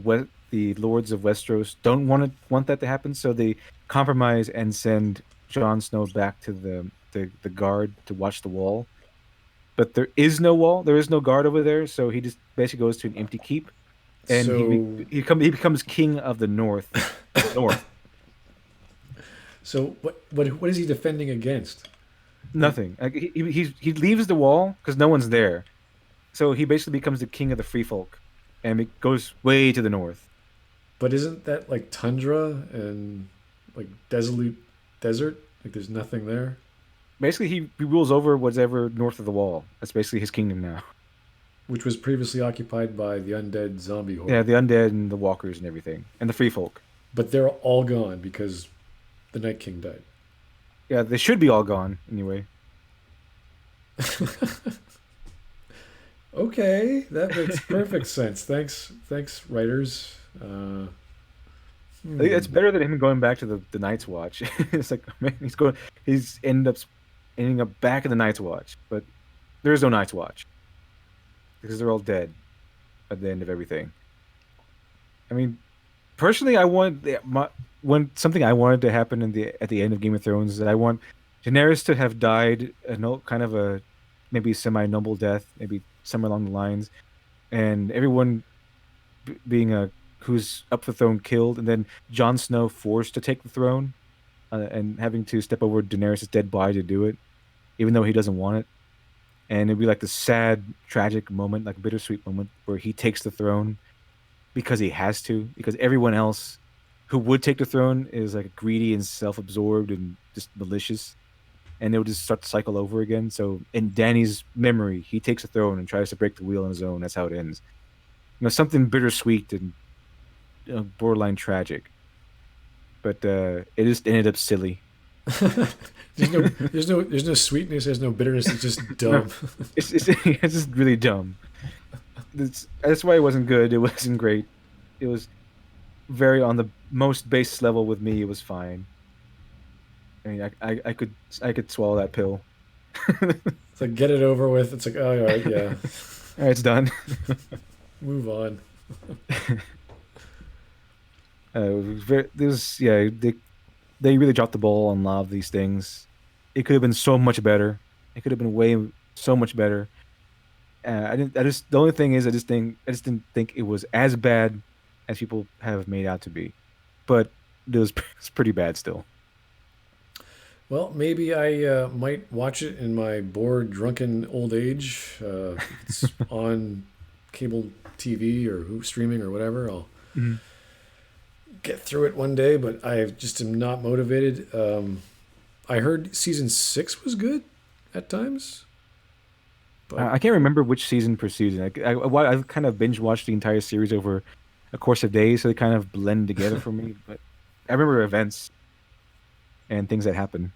lords of Westeros don't want that to happen. So they compromise and send Jon Snow back to the guard to watch the Wall. But there is no wall. There is no guard over there. So he just basically goes to an empty keep, and So he becomes king of the North. so what is he defending against? Like, Nothing. Like, he leaves the wall because no one's there. So he basically becomes the king of the free folk, and it goes way to the north. but isn't that like tundra and like desolate desert? Like there's nothing there. Basically, he rules over whatever north of the wall. That's basically his kingdom now. Which was previously occupied by the undead zombie Yeah, horde. the undead and the walkers and everything, and the free folk. But they're all gone because the Night King died. Yeah, they should be all gone anyway. Okay, that makes perfect sense. Thanks, writers. I think Hmm. it's better than him going back to the Night's Watch. It's like, man, he's ending up back in the Night's Watch, but there is no Night's Watch because they're all dead at the end of everything. I mean, personally, when something I wanted to happen at the end of Game of Thrones is that I want Daenerys to have died a no kind of a maybe semi noble death, maybe somewhere along the lines, and everyone being who's up for the throne killed, and then Jon Snow forced to take the throne, and having to step over Daenerys' dead body to do it, even though he doesn't want it. And it'd be like the sad, tragic moment, like bittersweet moment where he takes the throne because he has to, because everyone else who would take the throne is like greedy and self-absorbed and just malicious, and it would just start to cycle over again. So in Danny's memory, he takes the throne and tries to break the wheel on his own. That's how it ends. Something bittersweet and borderline tragic, but it just ended up silly. There's no sweetness. There's no bitterness. It's just No, dumb. it's just really dumb. That's why it wasn't good. It wasn't great. It was very on the most base level with me. It was fine. I mean, I could swallow that pill. All It's like get it over with. It's like, oh, all right, yeah, right, it's done. move on. It was very, this yeah, they really dropped the ball on a lot of these things. It could have been so much better. It could have been way so much better. I didn't. I just the only thing is I just didn't think it was as bad as people have made out to be, but it was it's pretty bad still. Well, maybe I might watch it in my bored, drunken old age. If it's on cable TV or who streaming or whatever. I'll Mhm. get through it one day, but I just am not motivated. I heard season 6 was good at times, but I can't remember which season per season. I've kind of binge watched the entire series over a course of days, so they kind of blend together for me. But I remember events and things that happen.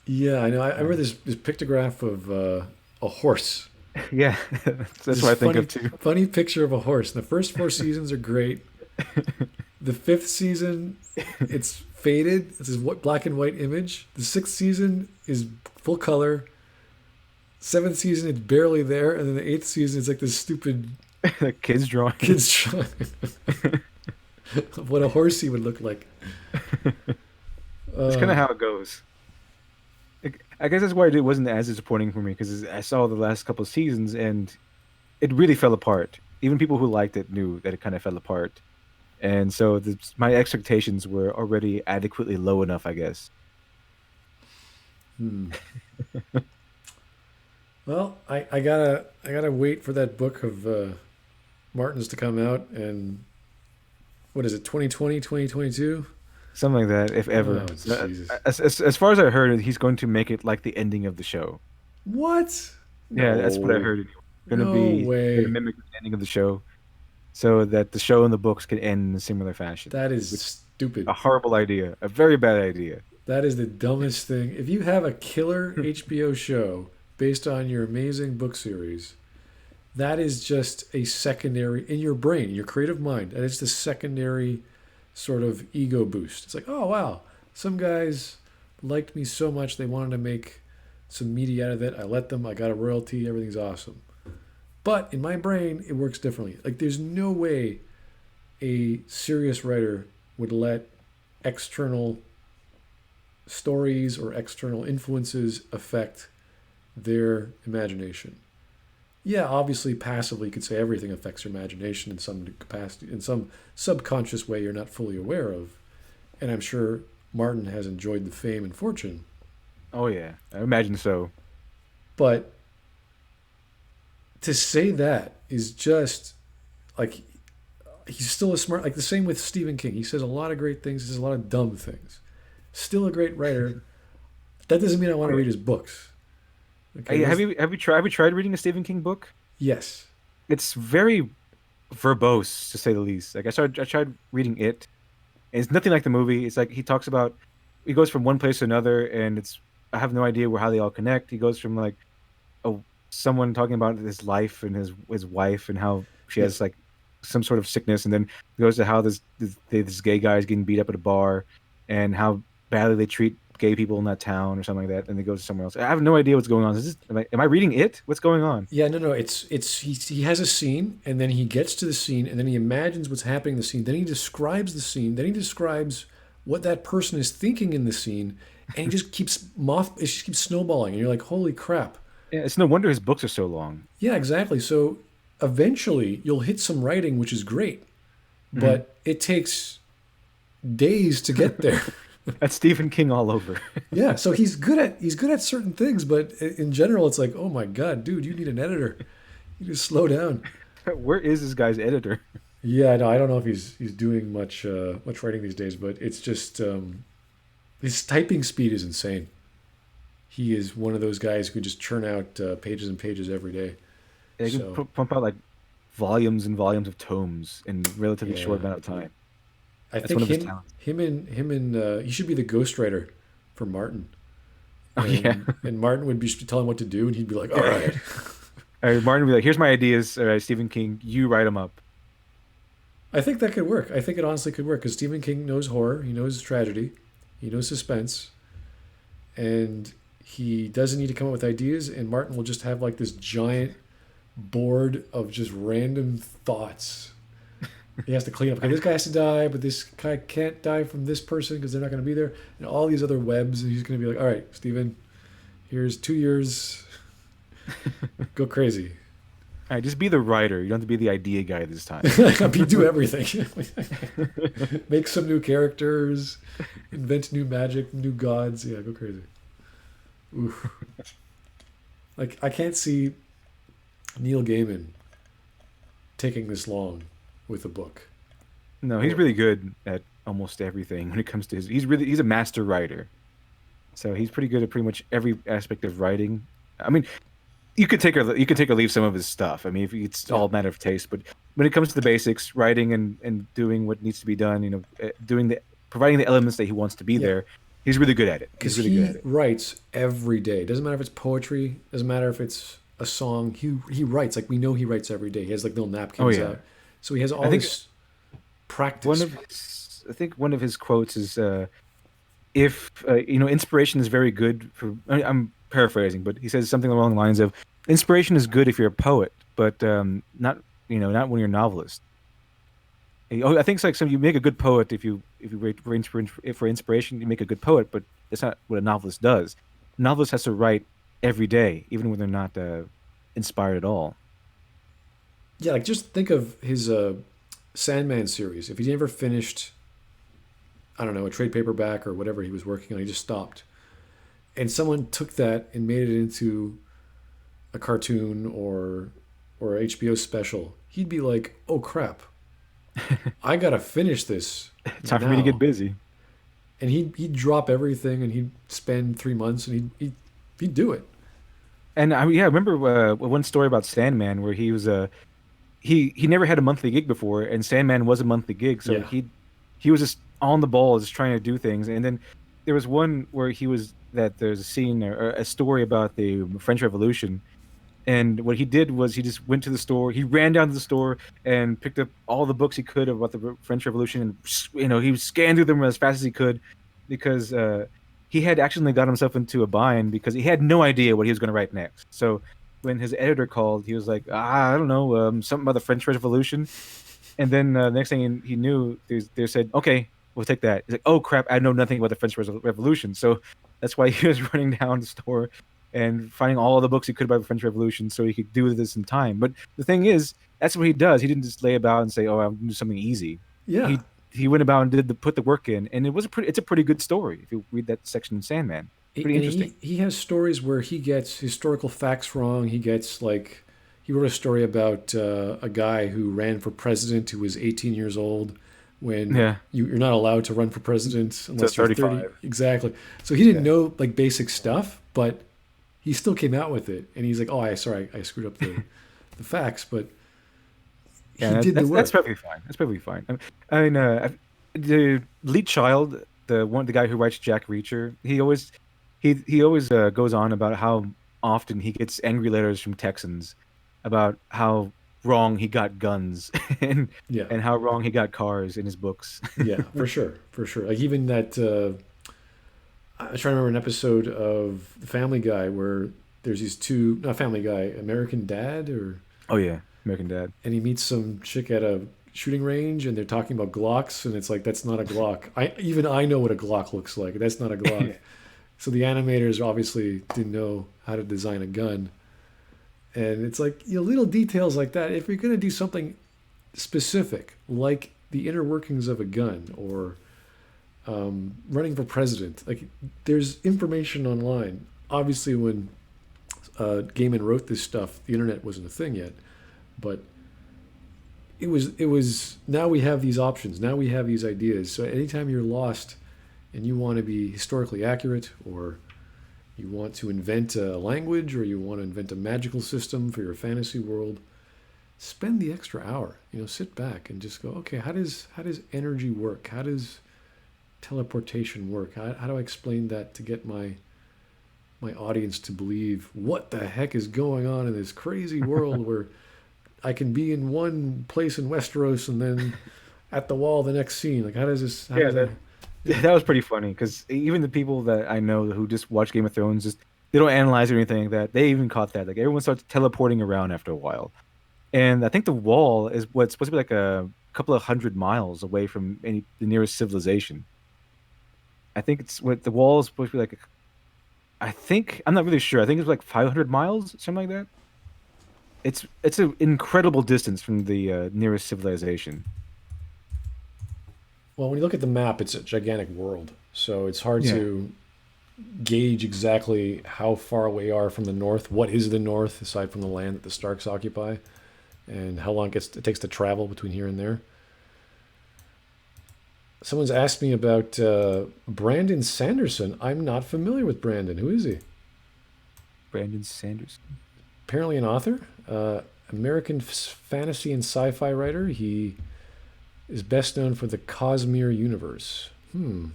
yeah, I know. I remember Um, this pictograph of a horse. yeah, that's This what I think funny, of too. funny picture of a horse. The first 4 seasons are great. The fifth season, it's faded. It's this black and white image. The sixth season is full color. Seventh season, it's barely there, and then the eighth season, it's like this stupid Like kids drawing. kids drawing of what a horsey would look like. It's kind Uh, of how it goes. I guess that's why it wasn't as disappointing for me because I saw the last couple of seasons and it really fell apart. Even people who liked it knew that it kind of fell apart, and so my expectations were already adequately low enough, I guess. hmm. Well, I gotta wait for that book of Martin's to come out, and what is it, 2020, 2022? Something like that, if Oh, ever. Jesus. As far as I heard, he's going to make it like the ending of the show. What? Yeah, that's what I No. heard. Anyway. Going to No be going to way. mimic the ending of the show, so that the show and the books can end in a similar fashion. That is Which stupid. a horrible idea, a very bad idea. That is the dumbest thing. If you have a killer HBO show based on your amazing book series, that is just a secondary in your brain, your creative mind. That is the secondary sort of ego boost. It's like, oh wow, some guys liked me so much they wanted to make some media out of it. I let them. I got a royalty. Everything's awesome. But in my brain, it works differently. Like there's no way a serious writer would let external stories or external influences affect their imagination. Yeah, obviously, passively, you could say everything affects your imagination in some capacity, in some subconscious way you're not fully aware of. And I'm sure Martin has enjoyed the fame and fortune. Oh yeah, I imagine so. But to say that is just like he's still a smart, like the same with Stephen King. He says a lot of great things, he says a lot of dumb things. Still a great writer. That doesn't mean I want to read his books. Okay, Have those, you tried reading a Stephen King book? yes. It's very verbose to say the least. Like I tried reading it. And it's nothing like the movie. It's like he goes from one place to another, and it's I have no idea where how they all connect. He goes from like a someone talking about his life and his wife and how she Yeah. has like some sort of sickness, and then he goes to how this gay guy is getting beat up at a bar, and how badly they treat gay people in that town or something like that. And he goes somewhere else. I have no idea what's going on. Am I reading it? What's going on? Yeah, no, no. It's he has a scene, and then he gets to the scene, and then he imagines what's happening in the scene. Then he describes the scene. Then he describes what that person is thinking in the scene, and he just keeps it just keeps snowballing, and you're like, holy crap. Yeah, it's no wonder his books are so long. Yeah, exactly. So eventually, you'll hit some writing which is great, Hmm. but it takes days to get there. That's Stephen King all over. Yeah, so he's good at certain things, but in general, it's like, oh my god, dude, you need an editor. You need to slow down. Where is this guy's editor? Yeah, no, I don't know if he's doing much writing these days, but it's just his typing speed is insane. He is one of those guys who can just churn out pages and pages every day. They can So pump out like volumes and volumes of tomes in a relatively yeah, short amount of time. I That's think one of his him talents. him and him and he should be the ghostwriter for Martin, Oh yeah. and Martin would be telling him what to do, and he'd be like, all right. Martin would be like, "Here's my ideas. All right, Stephen King, you write them up." I think that could work. I think it honestly could work because Stephen King knows horror, he knows tragedy, he knows suspense, and he doesn't need to come up with ideas. And Martin will just have like this giant board of just random thoughts. He has to clean up. Okay, this guy has to die, but this guy can't die from this person because they're not going to be there, and all these other webs. And he's going to be like, "All right, Stephen, here's 2 years. Go crazy. All right, just be the writer. You don't have to be the idea guy this time. Do everything. Make some new characters, invent new magic, new gods. Yeah, go crazy." Oof. Like I can't see Neil Gaiman taking this long with a book. No, he's Or really good at almost everything when it comes to his. He's a master writer. So he's pretty good at pretty much every aspect of writing. I mean, you could take or leave some of his stuff. I mean, if it's yeah, all a matter of taste, but when it comes to the basics, writing and doing what needs to be done, doing the providing the elements that he wants to be yeah. there, he's really good at it. He's Because really good he at it. writes every day. Doesn't matter if it's poetry. Doesn't matter if it's a song. He writes like we know he writes every day. He has like little Oh napkins yeah. out, so he has I all think this one practice. of his, I think one of his quotes is if inspiration is very good for I'm paraphrasing, but he says something along the lines of inspiration is good if you're a poet, but not not when you're a novelist. I think it's like you make a good poet if you wait for inspiration, you make a good poet, but that's not what a novelist does. A novelist has to write every day, even when they're not inspired at all. Yeah, like just think of his Sandman series. If he never finished, I don't know, a trade paperback or whatever he was working on, he just stopped. And someone took that and made it into a cartoon or a HBO special. He'd be like, "Oh crap, I gotta finish this Time for me to get now." busy. And he'd drop everything and he'd spend 3 months and he'd do it. And I remember one story about Sandman where he never had a monthly gig before, and Sandman was a monthly gig, so Yeah, he was just on the ball, just trying to do things. And then there was one where there's a scene or a story about the French Revolution, and what he did was he just went to the store, he ran down to the store and picked up all the books he could about the French Revolution, and he scanned through them as fast as he could because he had actually got himself into a bind because he had no idea what he was going to write next. So when his editor called, he was like, I don't know, something about the French Revolution. And then next thing he knew, they said, okay, we'll take that. He's like, oh crap, I know nothing about the French Revolution. So that's why he was running down the store and finding all the books he could about the French Revolution so he could do this in time. But the thing is, that's what he does. He didn't just lay about and say, oh, I'll do something easy. yeah. He went about and put the work in, and it's a pretty good story if you read that section in Sandman. Pretty And interesting. he has stories where he gets historical facts wrong. He gets like he wrote a story about a guy who ran for president who was 18 years old when Yeah, you're not allowed to run for president to unless you're 30. 35. Exactly. So he didn't Yeah. know like basic stuff, but he still came out with it. And he's like, "Oh, I screwed up the facts, but he Yeah, did the that's work." perfectly fine. That's perfectly fine. I mean, the lead child, the guy who writes Jack Reacher, he always goes on about how often he gets angry letters from Texans about how wrong he got guns and Yeah. how wrong he got cars in his books. Yeah, for sure. For sure. Like even that I was trying to remember an episode of The Family Guy where there's these two, not Family Guy, American Dad, Oh yeah, American Dad. and he meets some chick at a shooting range, and they're talking about Glocks, and it's like that's not a Glock. I know what a Glock looks like. That's not a Glock. Yeah. So the animators obviously didn't know how to design a gun, and it's like little details like that. If you're gonna do something specific, like the inner workings of a gun, or running for president. Like, there's information online. Obviously, when Gaiman wrote this stuff, the internet wasn't a thing yet, but it was. Now we have these options. Now we have these ideas. So anytime you're lost and you want to be historically accurate, or you want to invent a language, or you want to invent a magical system for your fantasy world, spend the extra hour. Sit back and just go, okay, how does energy work? How does teleportation work? How do I explain that to get my audience to believe what the heck is going on in this crazy world where I can be in one place in Westeros and then at the wall the next scene? Like, how does this? How Yeah, does that? that was pretty funny because even the people that I know who just watch Game of Thrones, just they don't analyze or anything like that. They even caught that. Like everyone starts teleporting around after a while. And I think the wall is what's supposed to be like a couple of 100 miles away from the nearest civilization. I think it's what the wall is supposed to be like. I think I'm not really sure. I think it's like 500 miles, something like that. It's an incredible distance from the nearest civilization. Well, when you look at the map, it's a gigantic world, so it's hard Yeah. to gauge exactly how far away we are from the north. What is the north aside from the land that the Starks occupy, and how long it takes to travel between here and there? Someone's asked me about Brandon Sanderson. I'm not familiar with Brandon. Who is he? Brandon Sanders. Apparently an author, American fantasy and sci-fi writer. He is best known for the Cosmere universe. Nope,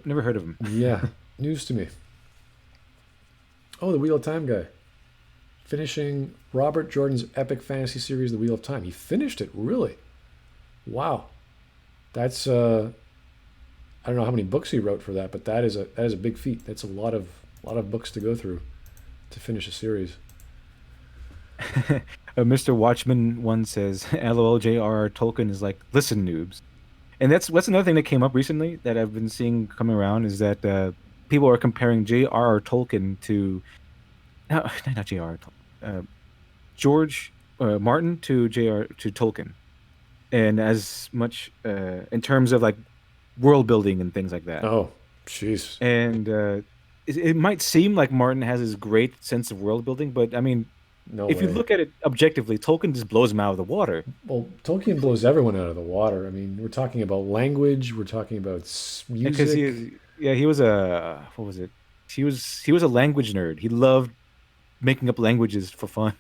never heard of him. Yeah, news to me. Oh, the Wheel of Time guy. Finishing Robert Jordan's epic fantasy series, The Wheel of Time. He finished it, really? Wow. That's I don't know how many books he wrote for that, but that is a big feat. That's a lot of books to go through to finish a series. Mr. Watchman one says, "LOL, J.R.R. Tolkien is like, listen, noobs." And that's another thing that came up recently that I've been seeing coming around is that people are comparing J.R.R. Tolkien to no, not J.R.R. George Martin to J.R. to Tolkien, and as much in terms of like world building and things like that. Oh, jeez. And it might seem like Martin has his great sense of world building, but I mean, No if you way. look at it objectively, Tolkien just blows him out of the water. Well, Tolkien blows everyone out of the water. I mean, we're talking about language, we're talking about Because music. he was a what was it? He was a language nerd. He loved making up languages for fun.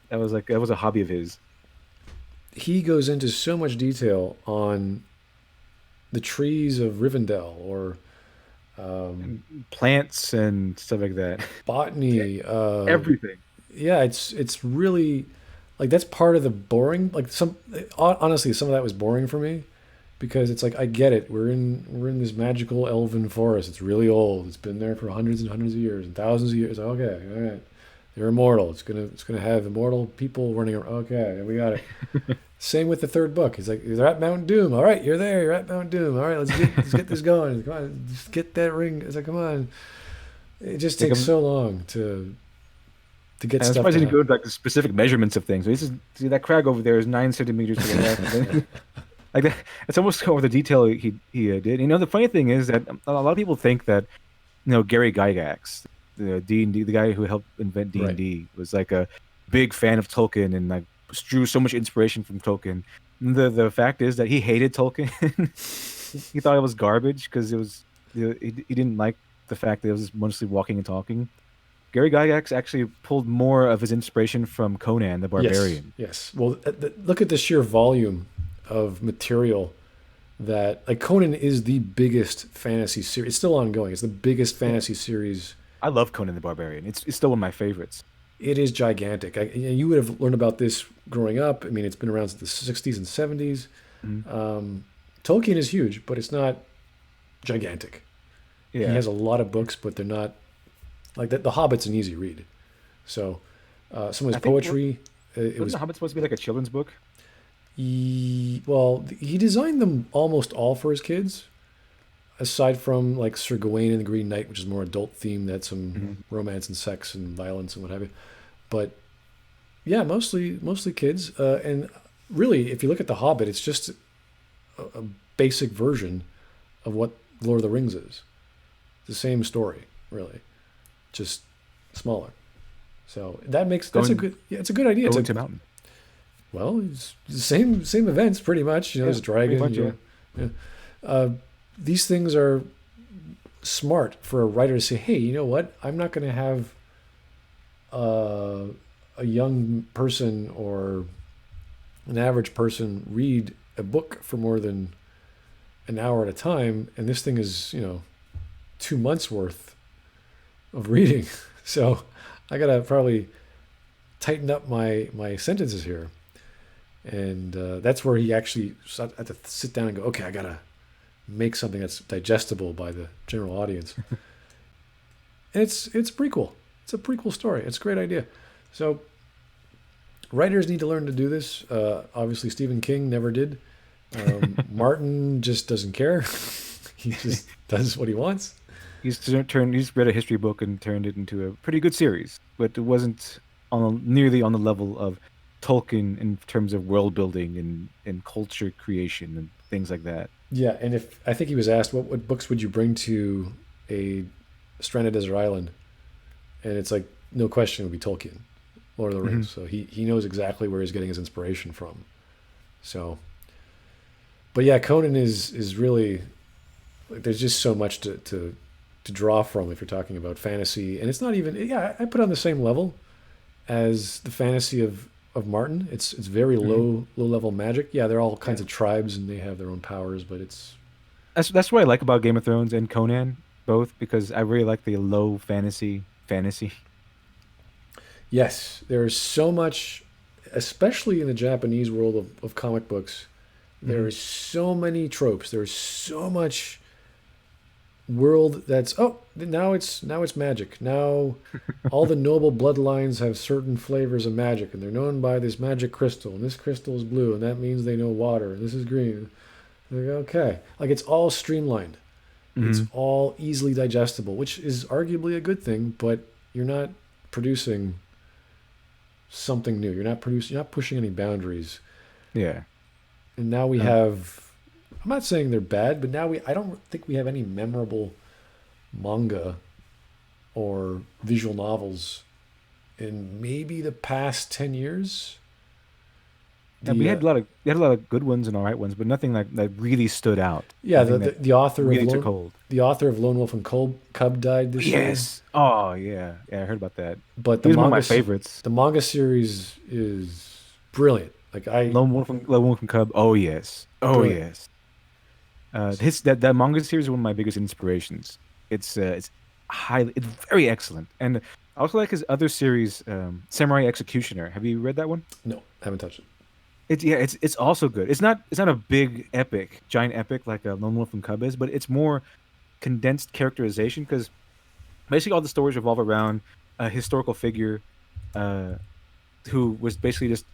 That was a hobby of his. He goes into so much detail on the trees of Rivendell, or um, And plants and stuff like that. botany. Everything. Yeah, it's really like that's part of the boring. Like, honestly, some of that was boring for me because it's like I get it. We're in this magical elven forest. It's really old. It's been there for hundreds and hundreds of years and thousands of years. Okay, all right. They're immortal. It's gonna have immortal people running around. Okay, we got it. Same with the third book. He's like, they're at Mount Doom. All right, you're there. You're at Mount Doom. All right, let's get this going. Come on, just get that ring. It's like, come on. It just Like takes so long to get I'm stuff surprised to he didn't happen. go into like the specific measurements of things. So this is see that crag over there is 9 centimeters to the left. And then, like that, it's almost over the detail he did. You know, the funny thing is that a lot of people think that Gary Gygax, the D&D, the guy who helped invent Right. D&D, was like a big fan of Tolkien and like drew so much inspiration from Tolkien. And the fact is that he hated Tolkien. He thought it was garbage because he didn't like the fact that it was mostly walking and talking. Gary Gygax actually pulled more of his inspiration from Conan the Yes. Barbarian. Yes. Well, look at the sheer volume of material that, like, Conan is the biggest fantasy series. It's still ongoing. It's the biggest Yeah, fantasy series. I love Conan the Barbarian. It's still one of my favorites. It is gigantic. You would have learned about this growing up. I mean, it's been around since the 60s and 70s. Mhm. Tolkien is huge, but it's not gigantic. He Yeah, has a lot of books, but they're not like that. The Hobbit's an easy read. So, some of I his think poetry, it wasn't was The Hobbit supposed to be like a children's book? well, he designed them almost all for his kids, aside from like Sir Gawain and the Green Knight, which is more adult themed, that had some Hmm. romance and sex and violence and what have you. But yeah, mostly kids. And really, if you look at The Hobbit, it's just a basic version of what Lord of the Rings is. It's the same story, really, just smaller. So that's a Going good, yeah, it's a good idea. It's going a, to mountain. well, it's the same events pretty much. You know, Yeah, there's a pretty dragon. much. Yeah. You know, yeah. These things are smart for a writer to say, hey, you know what? I'm not going to have uh, a young person or an average person read a book for more than an hour at a time, and this thing is 2 months worth of reading. So I gotta probably tighten up my sentences here, and that's where he actually had to sit down and go, okay, I gotta make something that's digestible by the general audience. And it's prequel. It's a prequel story. It's a great idea. So writers need to learn to do this. Obviously, Stephen King never did. Martin just doesn't care. He just does what he wants. He's read a history book and turned it into a pretty good series, but it wasn't nearly on the level of Tolkien in terms of world building and culture creation and things like that. Yeah, and if I think he was asked what books would you bring to a stranded desert island, and it's like no question it would be Tolkien, Lord of the Hmm. Rings. So he knows exactly where he's getting his inspiration from. So, but yeah, Conan is really like there's just so much to draw from if you're talking about fantasy, and it's not even yeah I put it on the same level as the fantasy of Martin. It's very Hmm. low level magic. Yeah, they're all kinds Yeah. of tribes and they have their own powers, but it's That's what I like about Game of Thrones and Conan both because I really like the low fantasy. yes, there's so much, especially in the Japanese world of comic books. There Hmm. is so many tropes. There's so much world that's now it's magic. Now all the noble bloodlines have certain flavors of magic, and they're known by this magic crystal, and this crystal is blue, and that means they know water, and this is green. Like, okay, like it's all streamlined. It's Hmm. all easily digestible, which is arguably a good thing, but you're not producing something new. You're not pushing any boundaries. Yeah. And now we Uh, have I'm not saying they're bad, but now we I don't think we have any memorable manga or visual novels in maybe the past 10 years. yeah, we The had a lot of good ones and all right ones, but nothing like that really stood out. yeah, Nothing that the author of really took hold. The author of Lone Wolf and Cub died this year, Yes. Oh yeah. Yeah, I heard about that. but He was one of my favorites. the manga series is brilliant. Like I Lone Wolf and Cub. Oh yes. Oh brilliant. yes. His that manga series is one of my biggest inspirations. It's it's very excellent, and I also like his other series, Samurai Executioner. Have you read that one? No, haven't touched it. It's also good. It's not a big epic, giant epic like Lone Wolf and Cub is, but it's more condensed characterization because basically all the stories revolve around a historical figure uh, who was basically just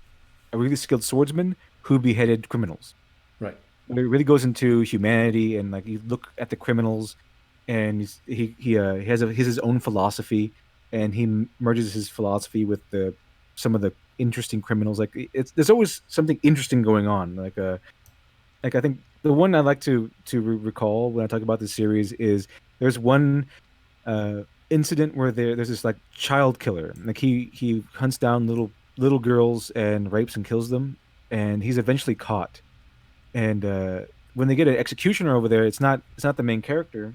a really skilled swordsman who beheaded criminals. Right. It really goes into humanity and like you look at the criminals and he has his own philosophy and merges his philosophy with the some of the interesting criminals like it's there's always something interesting going on like I think the one I like to recall when I talk about this series is there's one incident where there's this like child killer like he hunts down little girls and rapes and kills them and he's eventually caught and when they get an executioner over there, it's not the main character,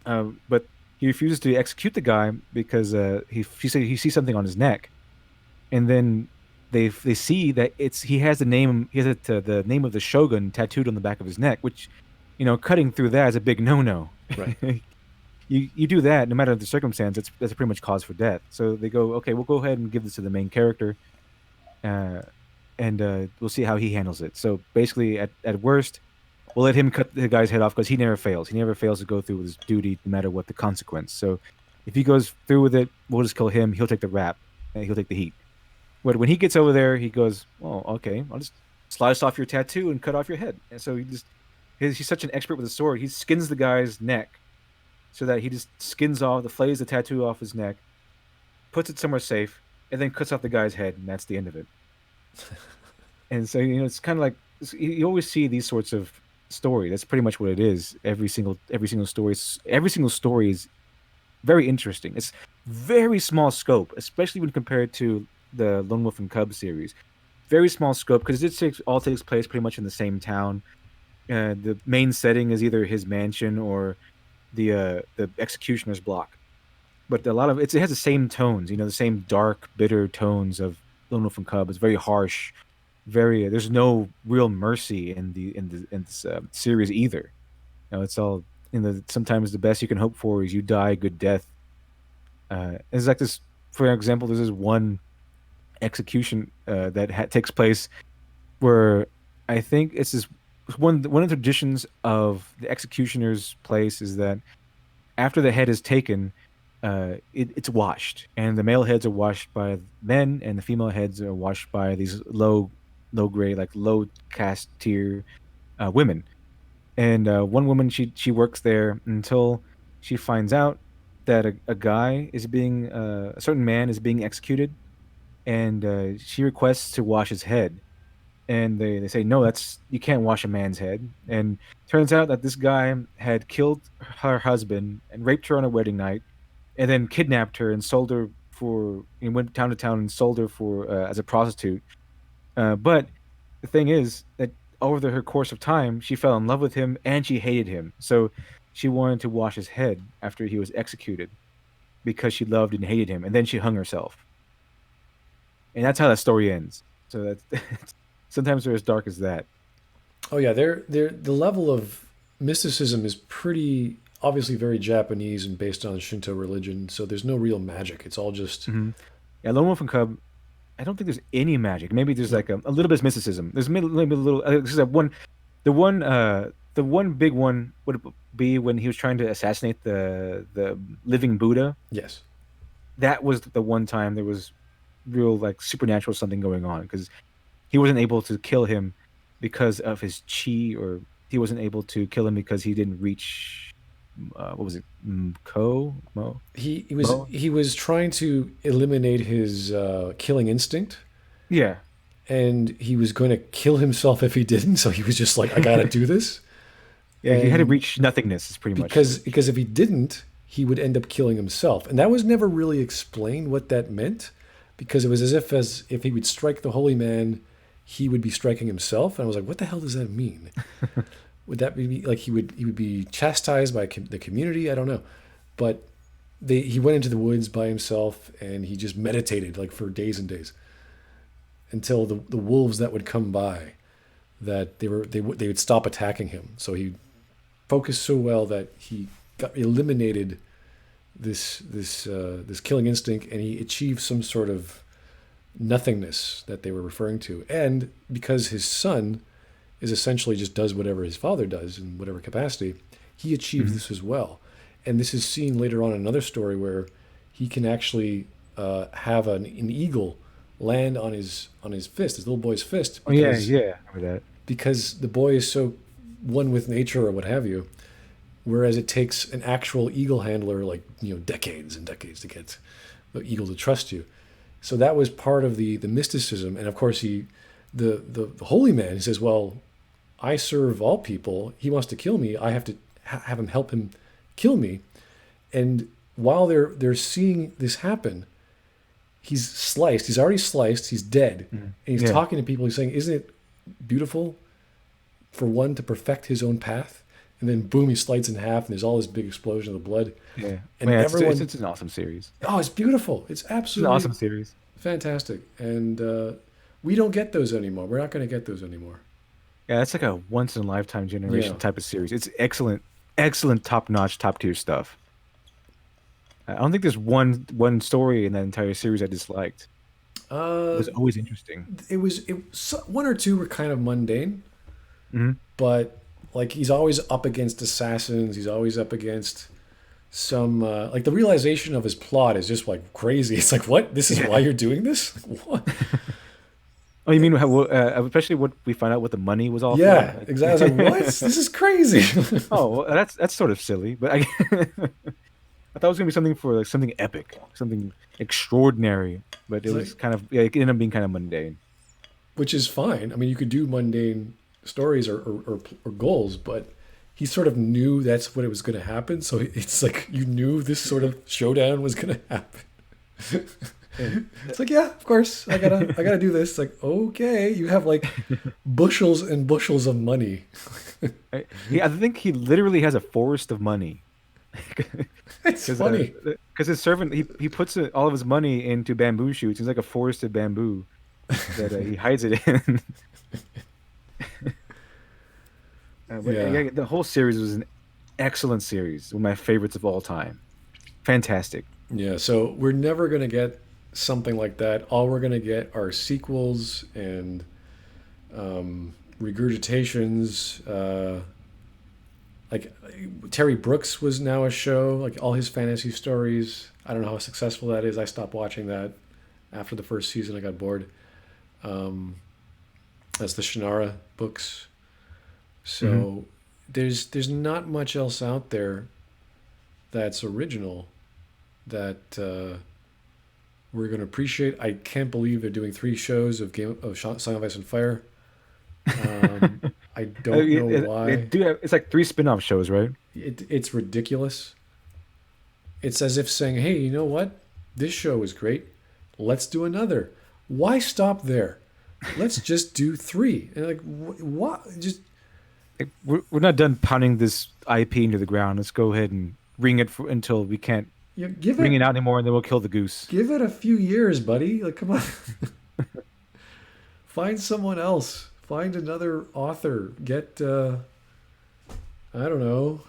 but he refuses to execute the guy because he sees something on his neck, and then they see that he has the name of the shogun tattooed on the back of his neck, which cutting through that is a big no-no. Right. You do that no matter the circumstance, that's pretty much cause for death. So they go, okay, we'll go ahead and give this to the main character, uh, and we'll see how he handles it. So basically, at worst, we'll let him cut the guy's head off because he never fails. He never fails to go through with his duty, no matter what the consequence. So if he goes through with it, we'll just kill him. He'll take the rap, and he'll take the heat. But when he gets over there, he goes, "Well, okay, I'll just slice off your tattoo and cut off your head." And so he's such an expert with a sword. He skins the guy's neck so that he just flays the tattoo off his neck, puts it somewhere safe, and then cuts off the guy's head, and that's the end of it. And so it's kind of like you always see these sorts of story. That's pretty much what it is. Every single story is very interesting. It's very small scope, especially when compared to the Lone Wolf and Cub series. Very small scope because all takes place pretty much in the same town. The main setting is either his mansion or the executioner's block. But a lot of it has the same tones, the same dark, bitter tones of Lone Wolf and Cub. It's very harsh, very. There's no real mercy in this series either. It's all sometimes the best you can hope for is you die a good death. It's like this, for example, there's this one execution that takes place where I think it's this one of the traditions of the executioner's place is that after the head is taken, it's washed, and the male heads are washed by men, and the female heads are washed by these low grade, like low caste tier women. And one woman, she works there until she finds out that a guy is being a certain man is being executed, and she requests to wash his head, and they say no, that's you can't wash a man's head. And turns out that this guy had killed her husband and raped her on a wedding night, and then kidnapped her and sold her for he went town to town and sold her for as a prostitute. But the thing is that over her course of time, she fell in love with him and she hated him. So she wanted to wash his head after he was executed because she loved and hated him, and then she hung herself. And that's how that story ends. So that's sometimes they're as dark as that. Oh yeah, they're the level of mysticism is pretty obviously very Japanese and based on Shinto religion. So there's no real magic. It's all just Yeah, Lone Wolf and Cub. I don't think there's any magic. Maybe there's no. like a little bit of mysticism. There's maybe a little. This is the one big one would be when he was trying to assassinate the living Buddha. Yes. That was the one time there was real like supernatural something going on because he wasn't able to kill him because of his chi, or he wasn't able to kill him because he didn't reach. What was it? Ko Mo Mo? He was trying to eliminate his killing instinct, Yeah. and he was going to kill himself if he didn't. So he was just like, I got to do this. Yeah, he had to And reach nothingness. Is pretty much. because if he didn't, he would end up killing himself, and that was never really explained what that meant, because it was as if he would strike the holy man, he would be striking himself, and I was like, what the hell does that mean? Would that be like he would be chastised by the community? I don't know, but he went into the woods by himself and he just meditated like for days and days until the wolves that would come by, that they would stop attacking him. So he focused so well that he eliminated this killing instinct, and he achieved some sort of nothingness that they were referring to. And because his son is essentially just does whatever his father does in whatever capacity, he achieves Mhm. this as well. And this is seen later on in another story where he can actually have an eagle land on his fist, his little boy's fist, Oh yeah, yeah. I remember that. because the boy is so one with nature or what have you. Whereas it takes an actual eagle handler like decades and decades to get the eagle to trust you. So that was part of the mysticism, and of course the holy man, he says, well, I serve all people. He wants to kill me. I have to have him help him kill me. And while they're seeing this happen, he's sliced. He's already sliced. He's dead, Mhm. and he's Yeah, talking to people. He's saying, "Isn't it beautiful for one to perfect his own path?" And then boom, he slides in half, and there's all this big explosion of blood, yeah. and Man, everyone, it's an awesome series. oh, it's beautiful. It's It's an absolutely awesome series. fantastic, and we don't get those anymore. We're not going to get those anymore. Yeah, that's like a once in a lifetime Yeah. generation type of series. It's excellent, excellent, top notch, top tier stuff. I don't think there's one story in that entire series I disliked. It Uh, was always interesting. one or two were kind of mundane, Hmm. but like he's always up against assassins. He's always up against some like the realization of his plot is just like crazy. It's like, what? This is why Yeah. you're doing this? Like, what? Oh, you mean how, especially what we find out what the money was all for? Yeah, exactly. I was like, what? This is crazy. Oh, well, that's sort of silly, but I thought it was gonna be something for like something epic, something extraordinary, but it It's was like, kind of yeah, it ended up being kind of mundane. which is fine. I mean, you could do mundane stories or goals, but he sort of knew that's what it was going to happen. So it's like you knew this sort of showdown was going to happen. And It's like, yeah, of course, I gotta do this. It's like, okay, you have like bushels and bushels of money. I think he literally has a forest of money. It's Because funny. his servant he puts all of his money into bamboo shoots. He's like a forest of bamboo that he hides it in. But Yeah, yeah, the whole series was an excellent series, one of my favorites of all time. Fantastic. yeah. So we're never gonna get something like that. All we're gonna get are sequels and regurgitations. Like Terry Brooks was now a show. Like all his fantasy stories. I don't know how successful that is. I stopped watching that after the first season. I got bored. Um, that's the Shannara books. Hmm. So there's not much else out there that's original that we're going to appreciate. I can't believe they're doing 3 shows of Song of Ice and Fire. I don't know They why. do have, it's like 3 spin-off shows, right? It's ridiculous. It's as if saying, "Hey, you know what? This show is great. Let's do another. Why stop there? Let's just do 3." And like, what? Just We're not done pounding this IP into the ground. Let's go ahead and ring it until we can't you know, give ring it it out anymore, and then we'll kill the goose. give it a few years, buddy. Like, come on. Find someone else. Find another author. Get I don't know.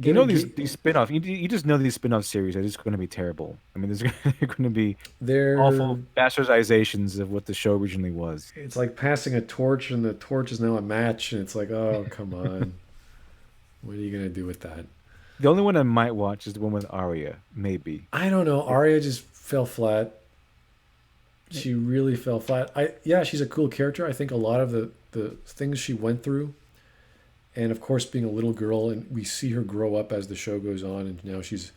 You Get a know these spin-off. You just know these spin-off series are just going to be terrible. I mean, there's going to be they're awful bastardizations of what the show originally was. it's like passing a torch and the torch is now a match and it's like, oh, come on. What are you gonna do with that? The only one I might watch is the one with Aria, maybe. I don't know. It- Arya just fell flat. She really fell flat. Yeah, she's a cool character. I think a lot of the things she went through, and of course being a little girl, and we see her grow up as the show goes on, and now she's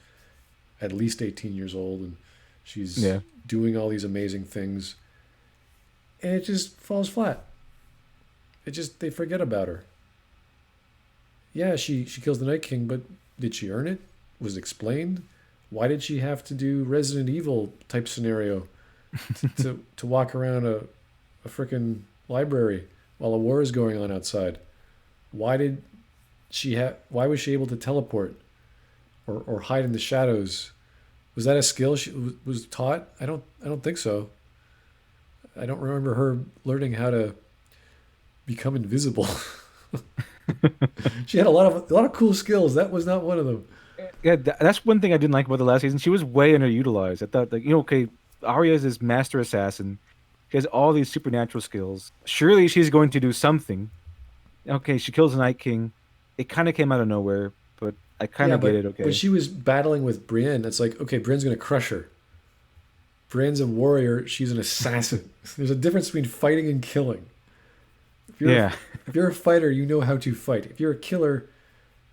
at least 18 years old, and she's Yeah. doing all these amazing things, and it just falls flat. It just they forget about her. Yeah, she kills the Night King, but did she earn it? Was it explained? Why did she have to do Resident Evil type scenario to walk around a freaking library while a war is going on outside? Why did why was she able to teleport or hide in the shadows? Was that a skill she was taught? I don't think so. I don't remember her learning how to become invisible. She had a lot of cool skills. That was not one of them. Yeah, that's one thing I didn't like about the last season. She was way underutilized. I thought, like, okay, Arya is this master assassin. She has all these supernatural skills. Surely she's going to do something. Okay, she kills the Night King. It kind of came out of nowhere, but I kind Yeah, of get but it. when Okay. she was battling with Brienne, it's like, okay, Brienne's gonna crush her. Brienne's a warrior. She's an assassin. There's a difference between fighting and killing. If you're Yeah. if you're a fighter, you know how to fight. If you're a killer,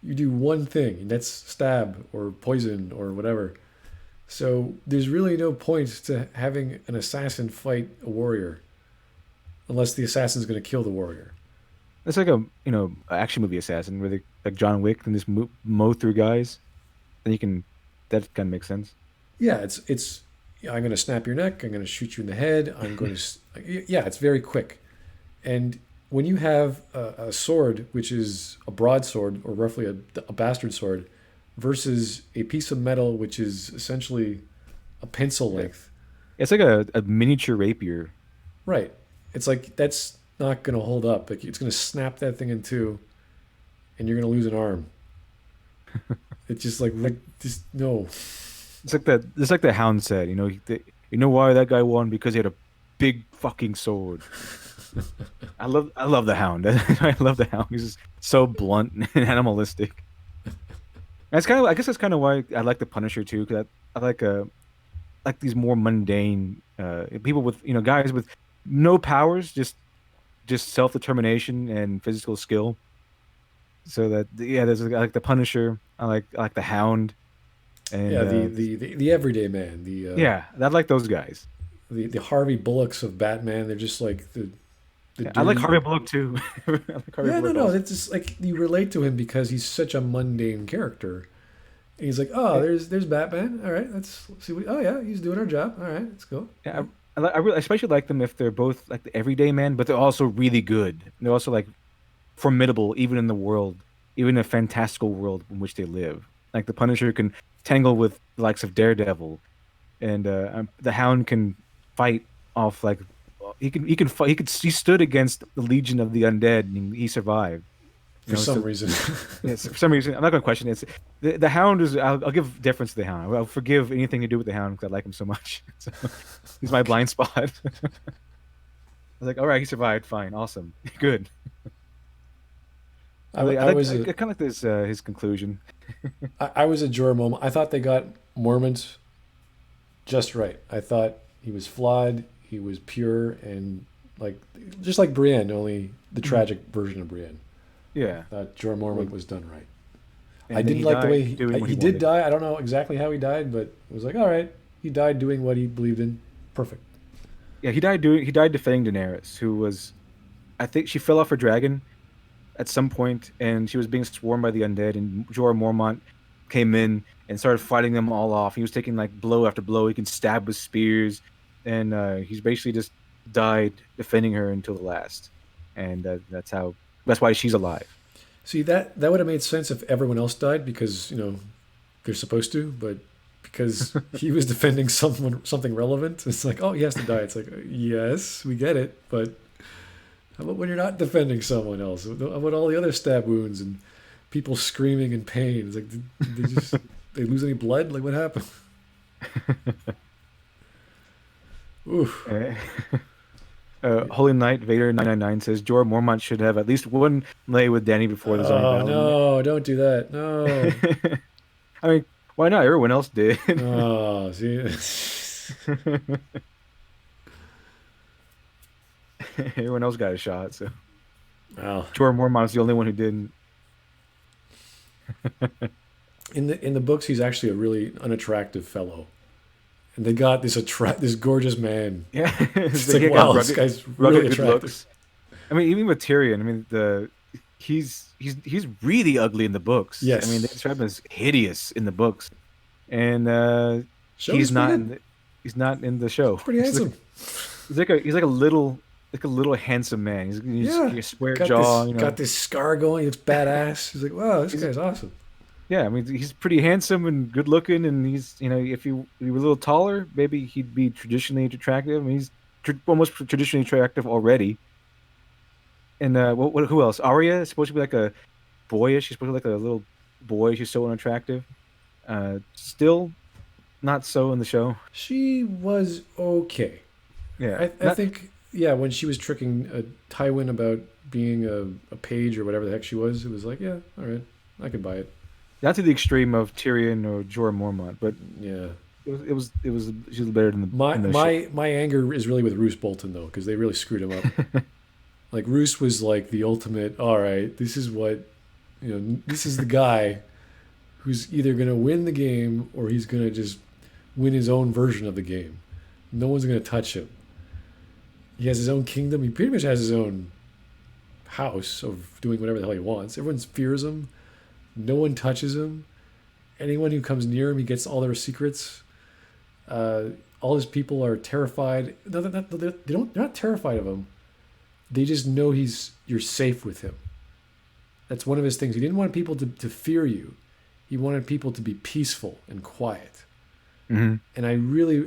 you do one thing, and that's stab or poison or whatever. So there's really no point to having an assassin fight a warrior unless the assassin's going to kill the warrior. It's like a, action movie assassin where they, like John Wick, can just mow through guys. Then you can, that kind of makes sense. Yeah, it's I'm going to snap your neck. I'm going to shoot you in the head. I'm going to yeah, it's very quick. And when you have a sword, which is a broadsword or roughly a bastard sword, versus a piece of metal, which is essentially a pencil Yeah. length, It's like a miniature rapier. right? It's like that's not going to hold up. Like it's going to snap that thing in two, and you're going to lose an arm. It's just like just no. It's like the Hound said, you know why that guy won? Because he had a big fucking sword. I love the Hound. I love the Hound. He's just so blunt and animalistic. That's kind of, I guess that's kind of why I like the Punisher too, because I like these more mundane people with, guys with no powers, just self-determination and physical skill. So that, yeah, I like the Punisher. I like the Hound, and Yeah, the everyday man, yeah, I like those guys. the Harvey Bullocks of Batman. They're just like the the I like dirty. Harvey Bullock too. I like Harvey Yeah, no, Bullock no. also. It's just like you relate to him because he's such a mundane character. And he's like, oh, Yeah, there's Batman. All right, let's see. Oh yeah, he's doing our job. All right, let's go. yeah, Yeah. I really especially like them if they're both like the everyday man, but they're also really good. They're also like formidable, even in the world, even in a fantastical world in which they live. Like the Punisher can tangle with the likes of Daredevil, and the Hound can fight off like he can fight. He stood against the Legion of the Undead and he survived. You For know, some so reason. yes, for some reason I'm not going to question it. The Hound is. I'll give deference to the Hound. I'll forgive anything to do with the Hound because I like him so much. So, he's my blind spot. I was like, all right, he survived. Fine, awesome, good. I, I was I a kind of like this his conclusion. I was a Jorah moment. I thought they got Mormont just right. I thought he was flawed. He was pure and like just like Brienne, only the Mhm. tragic version of Brienne. Yeah, Thought Jorah well, Mormont was done right. I and then didn't he like the way died doing what he he did wanted. die. I don't know exactly how he died, but it was like, all right, he died doing what he believed in. Perfect. Yeah, he died defending Daenerys, who was I think she fell off her dragon at some point, and she was being swarmed by the undead, and Jorah Mormont came in and started fighting them all off. He was taking like blow after blow. He can stab with spears, and he's basically just died defending her until the last, and that's why she's alive. See that would have made sense if everyone else died because they're supposed to, but because he was defending something relevant, it's like, oh, he has to die. It's like, yes, we get it, but how about when you're not defending someone else? How about all the other stab wounds and people screaming in pain? It's like, did they just they lose any blood? Like, what happened? Oof. Eh, Holy Knight Vader 999 says Jorah Mormont should have at least one lay with Danny before the zombie Oh battle. no! Don't do that. No. I mean, why not? Everyone else did. Oh, see. Everyone else got a shot, so Wow. Jorah Mormont's the only one who didn't. In the books, he's actually a really unattractive fellow, and they got this gorgeous man. Yeah, It's he like, got wow, this guy's really rugged good attractive. looks. I mean, even with Tyrion, I mean he's really ugly in the books. I mean, they Yes. describe him as hideous in the books, and Show is pretty good. he's not in the show. He's pretty handsome. He's like a little handsome man. Yeah. He's a square Got this jaw, you got know. this scar going. He looks badass. He's like, wow, this He's guy's awesome. Yeah, I mean he's pretty handsome and good looking, and he's if he were a little taller, maybe he'd be traditionally attractive. I mean, he's almost traditionally attractive already. And who else? Aria is supposed to be like a boyish. She's supposed to be like a little boy. She's so unattractive. Still not so in the show. She was okay. Yeah, I not think, yeah, when she was tricking Tywin about being a page or whatever the heck she was, it was like, yeah, all right, I could buy it. not to the extreme of Tyrion or Jorah Mormont, but Yeah. it was she was better My in the show. my my anger is really with Roose Bolton though, because they really screwed him up. Like Roose was like the ultimate. All right, this is what This is the guy who's either gonna win the game or he's gonna just win his own version of the game. No one's gonna touch him. He has his own kingdom. He pretty much has his own house of doing whatever the hell he wants. Everyone fears him. No one touches him. Anyone who comes near him, he gets all their secrets. All his people are terrified. No, they're not terrified of him. They just know you're safe with him. That's one of his things. He didn't want people to fear you. He wanted people to be peaceful and quiet. Hmm. And I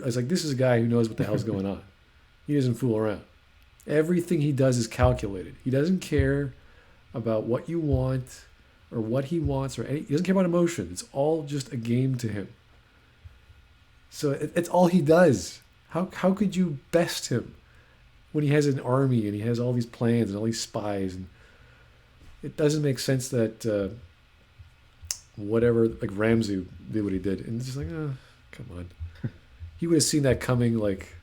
was like, this is a guy who knows what the hell's going on. He doesn't fool around. Everything he does is calculated. He doesn't care about what you want or what he wants he doesn't care about emotion. It's all just a game to him. So it's all he does. How could you best him when he has an army and he has all these plans and all these spies? And it doesn't make sense that whatever, like Ramsay did what he did. And it's just like, oh, come on. He would have seen that coming. Like,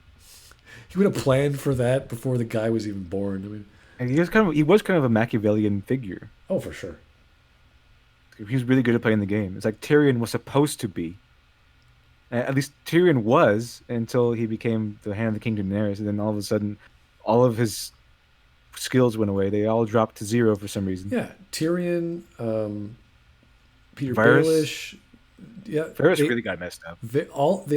he would have planned for that before the guy was even born. I mean, And he was kind of a Machiavellian figure. oh, for sure. He was really good at playing the game. It's like Tyrion was supposed to be. At least Tyrion was until he became the hand of the king to Daenerys, and then all of a sudden, all of his skills went away. They all dropped to zero for some reason. Yeah, Tyrion, Peter Virus, Baelish. Yeah, Virus really got messed up. they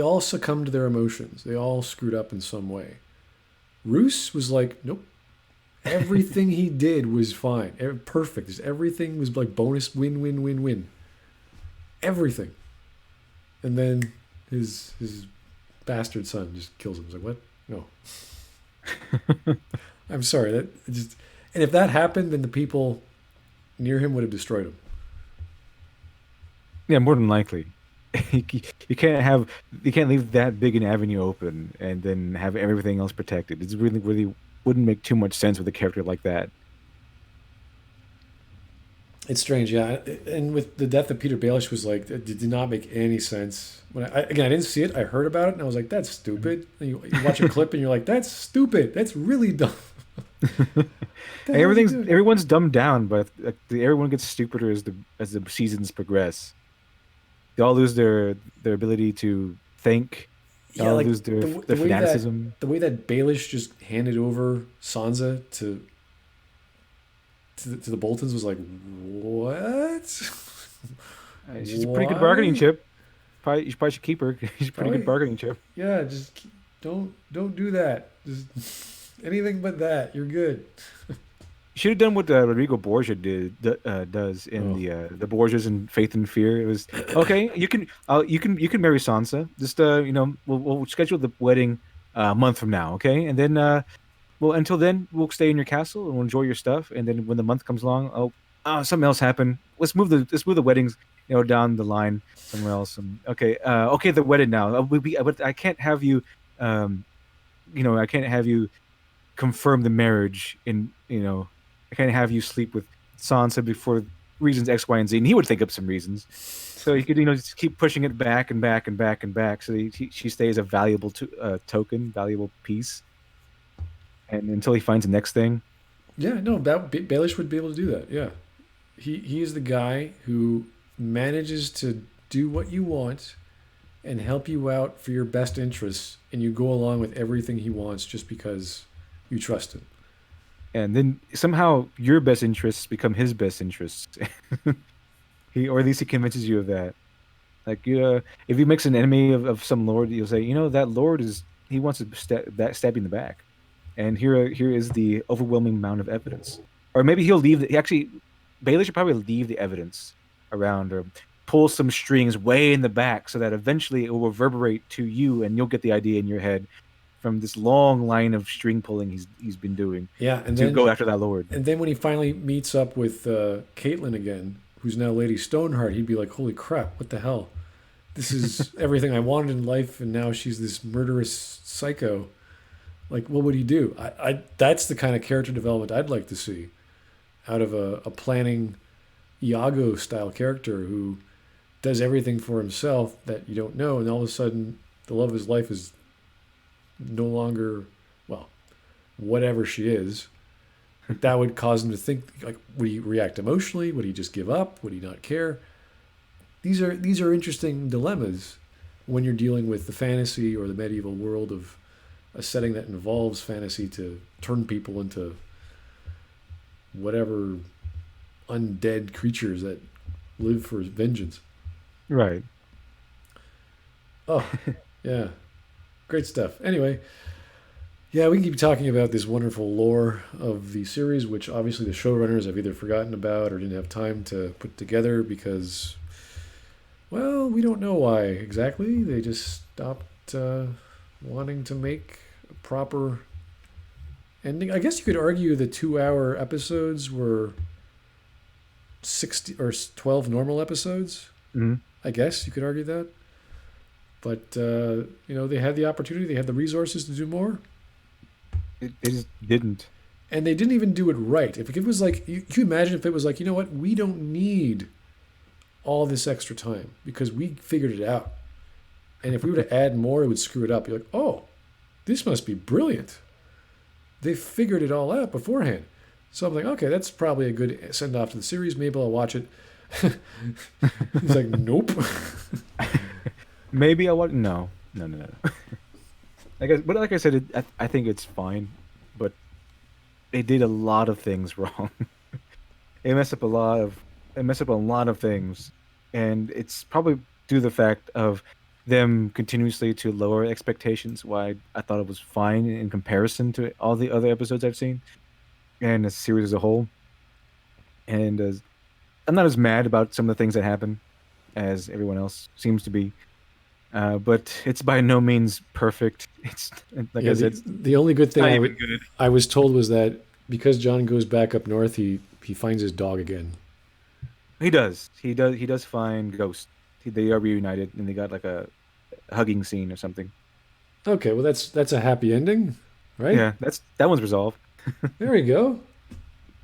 all succumbed to their emotions. They all screwed up in some way. Roose was like, nope. Everything he did was fine, perfect. Everything was like bonus win win win win. Everything, and then his bastard son just kills him. He's like, what? No, I'm sorry. That just and if that happened, then the people near him would have destroyed him. Yeah, more than likely. You you can't have you can't leave that big an avenue open and then have everything else protected. It's really wouldn't make too much sense with a character like that. It's strange, yeah. And with the death of Peter Baelish was like it did not make any sense. When again, I didn't see it. I heard about it, and I was like, "That's stupid." And you watch a clip, and you're like, "That's stupid. That's really dumb." The hell is he doing? Everyone's dumbed down, but everyone gets stupider as the seasons progress. They all lose their ability to think. They Yeah, all like lose their the way that fanaticism. Baelish just handed over Sansa to the Boltons was like, what? She's a pretty good bargaining Why? chip. You probably should keep her. She's a pretty good Probably, bargaining chip. yeah. Just don't do that. Just anything but that. You're good. You should have done what Rodrigo Borgia does in Oh, the Borgias in Faith and Fear. It was okay. You can marry Sansa. Just we'll schedule the wedding a month from now. Okay, and then well, until then, we'll stay in your castle and we'll enjoy your stuff. And then when the month comes along, something else happened. Let's move the weddings, down the line somewhere else. And okay, the wedding now. But I can't have you, um, I can't have you confirm the marriage. I can't have you sleep with Sansa before reasons X, Y, and Z. And he would think up some reasons. So he could, just keep pushing it back and back and back and back. So she stays a valuable token, valuable piece and until he finds the next thing. yeah. No, Baelish would be able to do that. Yeah, he is the guy who manages to do what you want and help you out for your best interests, and you go along with everything he wants just because you trust him. And then somehow your best interests become his best interests. Or at least he convinces you of that. Like, if he makes an enemy of some lord, you'll say, that lord he wants to stab you in the back. And here is the overwhelming amount of evidence. Or maybe he'll leave. Bailey should probably leave the evidence around or pull some strings way in the back so that eventually it will reverberate to you and you'll get the idea in your head from this long line of string pulling he's been doing Yeah, and to then go after that lord. when he finally meets up with Caitlyn again, who's now Lady Stoneheart, he'd be like, "Holy crap! What the hell? This is everything I wanted in life, and now she's this murderous psycho." Like, what would he do? That's the kind of character development I'd like to see out of a planning Iago style character who does everything for himself that you don't know, and all of a sudden the love of his life is no longer, well, whatever she is. That would cause him to think like, would he react emotionally? Would he just give up? Would he not care? These are interesting dilemmas when you're dealing with the fantasy or the medieval world of a setting that involves fantasy to turn people into whatever undead creatures that live for vengeance. Right. Oh, yeah. Great stuff. Anyway, yeah, we can keep talking about this wonderful lore of the series, which obviously the showrunners have either forgotten about or didn't have time to put together because, well, we don't know why exactly. They just stopped wanting to make a proper ending. I guess you could argue the 2 hour episodes were 60 or 12 normal episodes. Hmm. I guess you could argue that. But, they had the opportunity, they had the resources to do more. They just didn't. And they didn't even do it right. If it was like, you imagine if it was like, you know what, we don't need all this extra time because we figured it out. And if we were to add more, it would screw it up. You're like, oh, this must be brilliant. They figured it all out beforehand. So I'm like, okay, that's probably a good send off to the series. Maybe I'll watch it. He's like, nope. Maybe I want no, no, no, no. But like I said, I think it's fine. But they did a lot of things wrong. They messed up a lot of they messed up a lot of things, and it's probably due to the fact of them continuously to lower expectations. Why I thought it was fine in comparison to all the other episodes I've seen and the series as a whole. And I'm not as mad about some of the things that happen as everyone else seems to be. But it's by no means perfect. It's like Yeah, I the said, the only good it's thing not even good. I was told was that because John goes back up north, he finds his dog again. He does. He does find Ghost. They are reunited, and they got like a hugging scene or something. Okay, well that's a happy ending, right? Yeah, that one's resolved. There we go.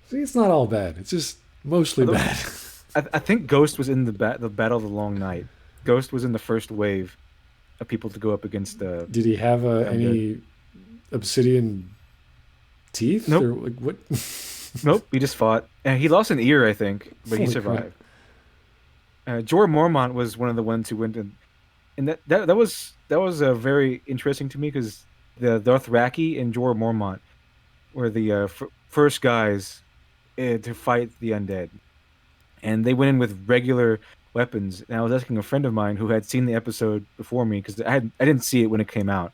See, it's not all bad. It's just mostly Although bad. I think Ghost was in the Battle of the Long Night. Ghost was in the first wave of people to go up against Did he have the undead. any obsidian teeth Nope, or like what? nope. He just fought, and he lost an ear, I think, but he Holy crap! survived. Jorah Mormont was one of the ones who went in, and that was very interesting to me because the Dothraki and Jorah Mormont were the first guys to fight the undead, and they went in with regular weapons. And I was asking a friend of mine who had seen the episode before me because I didn't see it when it came out,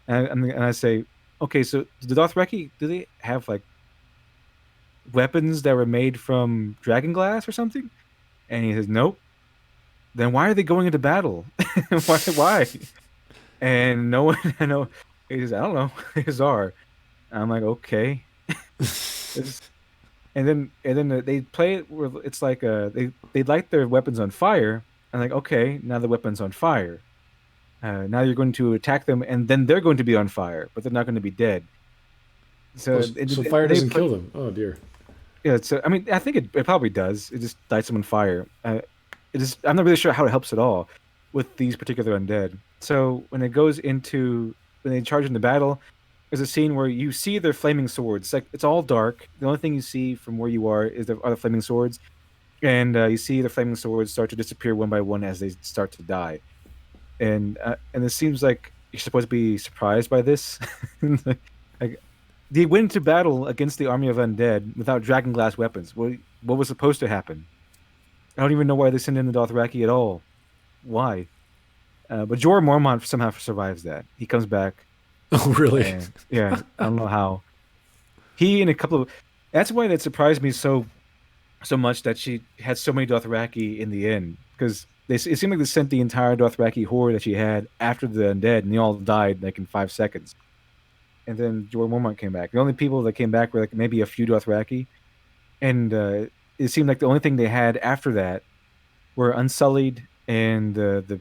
and I say, okay, so the Dothraki, do they have like weapons that were made from dragon glass or something? And he says, nope. Then why are they going into battle? Why? Why? And no one, I know. He says, I don't know. They are. I'm like, okay. It's, and then they play it where it's like they light their weapons on fire. And like, okay, now the weapon's on fire. Now you're going to attack them, and then they're going to be on fire, but they're not going to be dead. Oh, So so fire they doesn't play. kill them. Oh dear. Yeah, it's. I mean, I think it probably does. It just lights them on fire. It is. I'm not really sure how it helps at all with these particular undead. So when they charge into battle, there's a scene where you see their flaming swords. Like it's all dark. The only thing you see from where you are the flaming swords, and you see the flaming swords start to disappear one by one as they start to die. And it seems like you're supposed to be surprised by this. Like they went into battle against the army of undead without dragonglass weapons. What was supposed to happen? I don't even know why they send in the Dothraki at all. Why? But Jorah Mormont somehow survives that. He comes back, Oh really? and yeah, I don't know how. He and a couple of. That's why that surprised me so much that she had so many Dothraki in the end because it seemed like they sent the entire Dothraki horde that she had after the undead, and they all died like in 5 seconds. And then Jorah Mormont came back. The only people that came back were like maybe a few Dothraki, and it seemed like the only thing they had after that were Unsullied and the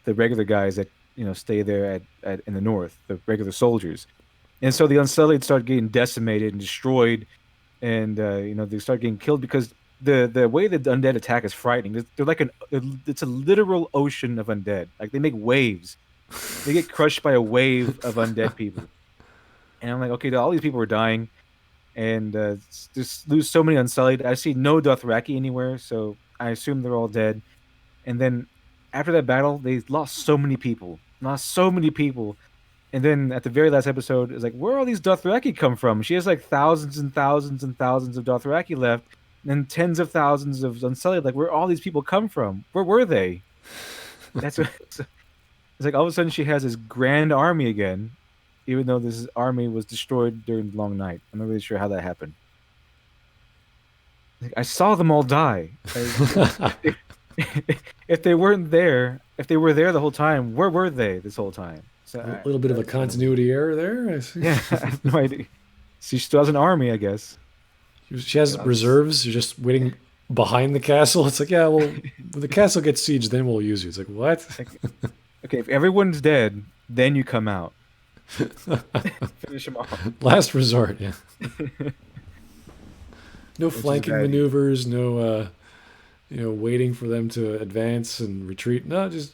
regular guys that stay there in the north, the regular soldiers. And so the Unsullied start getting decimated and destroyed, and they start getting killed because the way that the undead attack is frightening. They're like it's a literal ocean of undead. Like they make waves. They get crushed by a wave of undead people. And I'm like, okay, all these people are dying, and just lose so many Unsullied. I see no Dothraki anywhere, so I assume they're all dead. And then after that battle, they lost so many people. And then at the very last episode, it's like, where all these Dothraki come from? She has like thousands and thousands and thousands of Dothraki left, and tens of thousands of Unsullied. Like, where all these people come from? Where were they? That's what, it's like. All of a sudden, she has this grand army again, even though this army was destroyed during the Long Night. I'm not really sure how that happened. Like, I saw them all die. If they weren't there, if they were there the whole time, where were they this whole time? So A little bit of a that's kind of weird. continuity error there. I see. Yeah, I have no idea. She still has an army, I guess. She has Yes. reserves. You're just waiting behind the castle. It's like, yeah, well, when the castle gets sieged, then we'll use you. It's like, what? Like, okay, if everyone's dead, then you come out. Finish them off. Last resort. Yeah. No Which is a flanking bad idea. maneuvers. No, waiting for them to advance and retreat. No, just.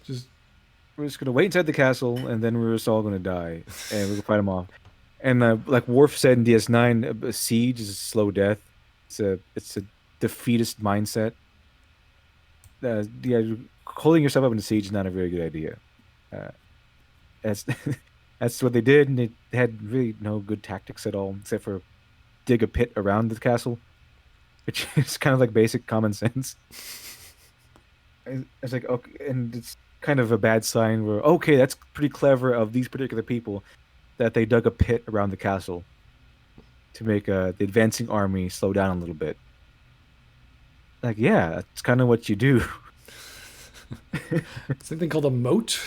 We're just gonna wait inside the castle, and then we're just all gonna die, and we're gonna fight them off. And like Worf said in DS9, a siege is a slow death. It's a defeatist mindset. Yeah, holding yourself up in a siege is not a very good idea. Uh, that's that's what they did, and they had really no good tactics at all, except for dig a pit around the castle, which is kind of like basic common sense. It's like, okay, and it's kind of a bad sign where, okay, that's pretty clever of these particular people that they dug a pit around the castle to make the advancing army slow down a little bit. Like, yeah, that's kind of what you do. Something called a moat.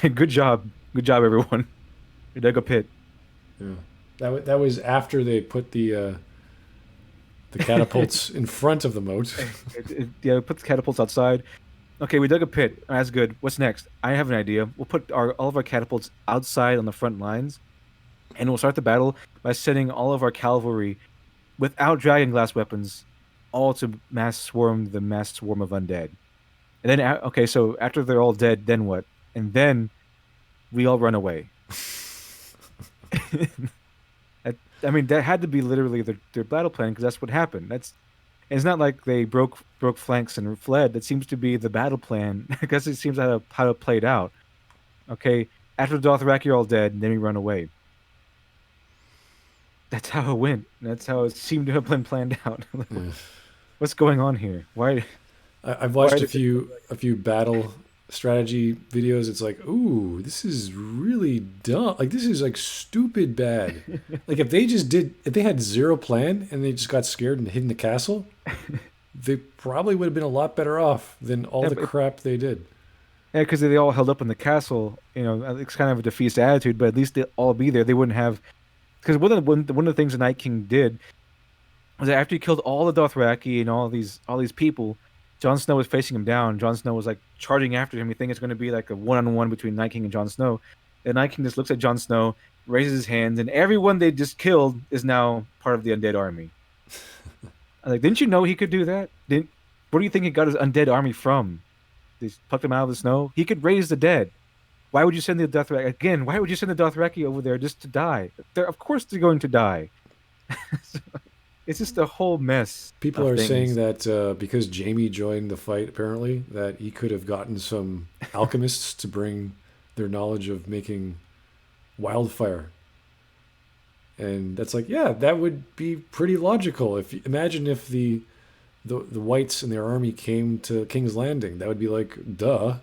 Good job. Good job, everyone. You dug a pit. Yeah. That was after they put the catapults in front of the moat. Yeah, put the catapults outside. Okay, we dug a pit. That's good. What's next? I have an idea. We'll put all of our catapults outside on the front lines, and we'll start the battle by sending all of our cavalry without dragon glass weapons, all to the mass swarm of undead. And then, okay, so after they're all dead, then what? And then we all run away. I mean, that had to be literally their battle plan because that's what happened. It's not like they broke flanks and fled. That seems to be the battle plan because it seems how it played out. Okay, after the Dothraki are all dead, then we run away. That's how it went. That's how it seemed to have been planned out. Yeah. What's going on here? Why? I've Why watched did they do a few battle strategy videos. It's like, ooh, this is really dumb. Like this is like stupid bad. Like if they had zero plan and they just got scared and hid in the castle, they probably would have been a lot better off than all Yeah, the crap they did. yeah, because they all held up in the castle. You know, it's kind of a defeatist attitude, but at least they all be there. They wouldn't have because one of the things the Night King did was that after he killed all the Dothraki and all these people, Jon Snow was facing him down. Jon Snow was like charging after him. You think it's going to be like a one-on-one between Night King and Jon Snow. The Night King just looks at Jon Snow, raises his hands, and everyone they just killed is now part of the undead army. I'm like, didn't you know he could do that? Didn't? Where do you think he got his undead army from? They just plucked him out of the snow. He could raise the dead. Why would you send the Dothraki again? Why would you send the Dothraki over there just to die? Of course they're going to die. It's just a whole mess People of are saying things. that because Jamie joined the fight, apparently, that he could have gotten some alchemists to bring their knowledge of making wildfire. And that's like, yeah, that would be pretty logical. If imagine if the whites and their army came to King's Landing, that would be like, duh.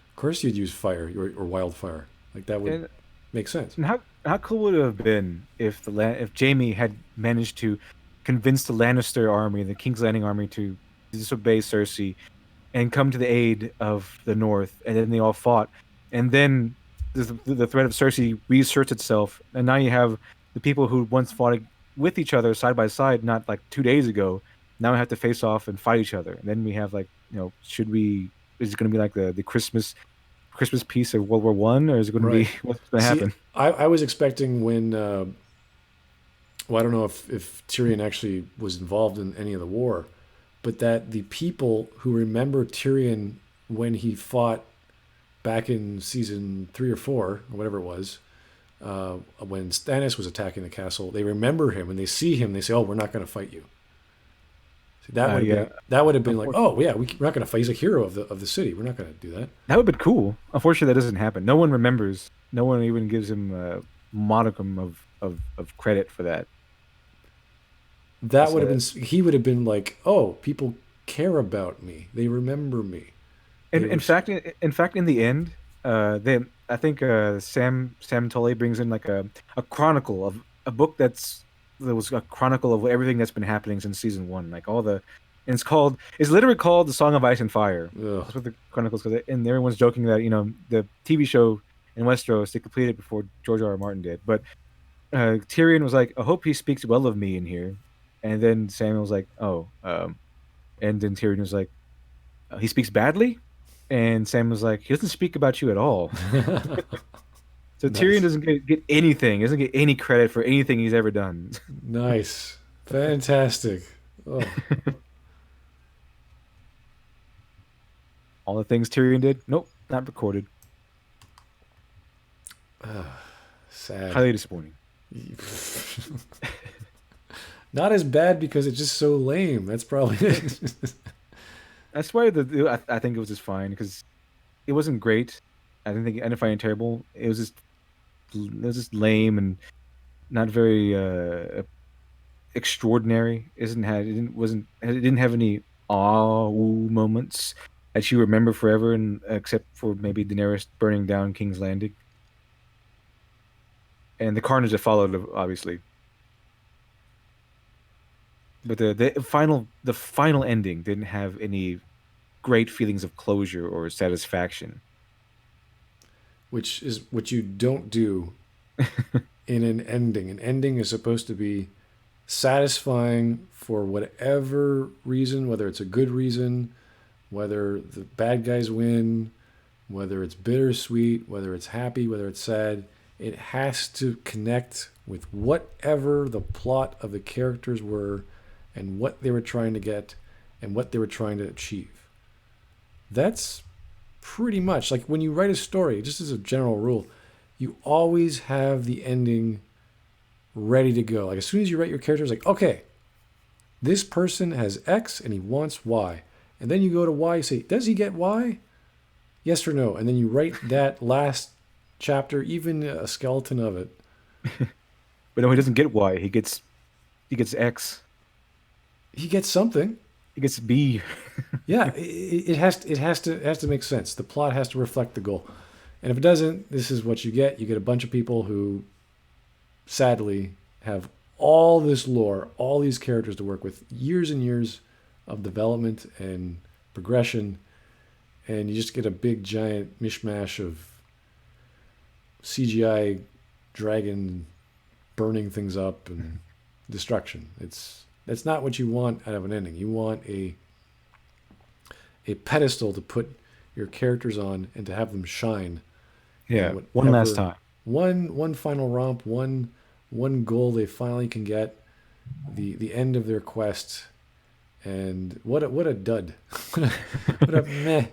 Of course you'd use fire or wildfire. Like that would And, make sense. and how cool would it have been if if Jamie had managed to convince the Lannister army, the King's Landing army, to disobey Cersei and come to the aid of the North, and then they all fought, and then the threat of Cersei reasserts itself, and now you have the people who once fought with each other side by side, not like 2 days ago, now have to face off and fight each other, and then we have like, should we? Is it going to be like the Christmas piece of World War One, or is it going to be Right. what's going to See, happen? I was expecting when well, I don't know if Tyrion actually was involved in any of the war, but that the people who remember Tyrion when he fought back in season 3 or 4 or whatever it was, when Stannis was attacking the castle, they remember him and they see him. They say, "Oh, we're not going to fight you." See, Yeah, that would have been like, unfortunately, "Oh yeah, we're not going to fight. He's a hero of the city. We're not going to do that." that would be cool. Unfortunately, that doesn't happen. No one remembers. No one even gives him a modicum of credit for that. That It's, would have been. He would have been like, "Oh, people care about me. They remember me. They in were." fact, in the end, then I think Sam Tully brings in like a chronicle of a book that was a chronicle of everything that's been happening since season one, like all the, and it's literally called the Song of Ice and Fire. Ugh. That's what the chronicles called, and everyone's joking that the TV show in Westeros they completed before George R. R. Martin did, but Tyrion was like, "I hope he speaks well of me in here," and then Samuel was like, "Oh," and then Tyrion was like, "He speaks badly," and Sam was like, "He doesn't speak about you at all." So Tyrion Nice. doesn't get anything, doesn't get any credit for anything he's ever done. Nice. Fantastic. Oh, All the things Tyrion did, nope, not recorded. sad. Highly disappointing. Not as bad because it's just so lame. That's probably it. That's why I think it was just fine because it wasn't great. I didn't find it terrible. It was just lame, and not very extraordinary. Isn't had it didn't wasn't it didn't have any awe moments that you remember forever, and except for maybe Daenerys burning down King's Landing and the carnage that followed, obviously. But the final ending didn't have any great feelings of closure or satisfaction. which is what you don't do in an ending. An ending is supposed to be satisfying for whatever reason, whether it's a good reason, whether the bad guys win, whether it's bittersweet, whether it's happy, whether it's sad. It has to connect with whatever the plot of the characters were and what they were trying to get and what they were trying to achieve. That's pretty much like when you write a story, just as a general rule, you always have the ending ready to go. Like as soon as you write your characters, like, okay, this person has X and he wants Y. And then you go to Y, you say, does he get Y? Yes or no? And then you write that last chapter, even a skeleton of it. But no, he doesn't get Y. He gets X. He gets something. He gets B. Yeah, it has to make sense. The plot has to reflect the goal. And if it doesn't, this is what you get. You get a bunch of people who sadly have all this lore, all these characters to work with, years and years of development and progression, and you just get a big giant mishmash of CGI dragon burning things up and destruction. That's not what you want out of an ending. You want a pedestal to put your characters on and to have them shine in Yeah, one last whatever time. one final romp, one goal they finally can get, the end of their quest. And what a dud. what a meh.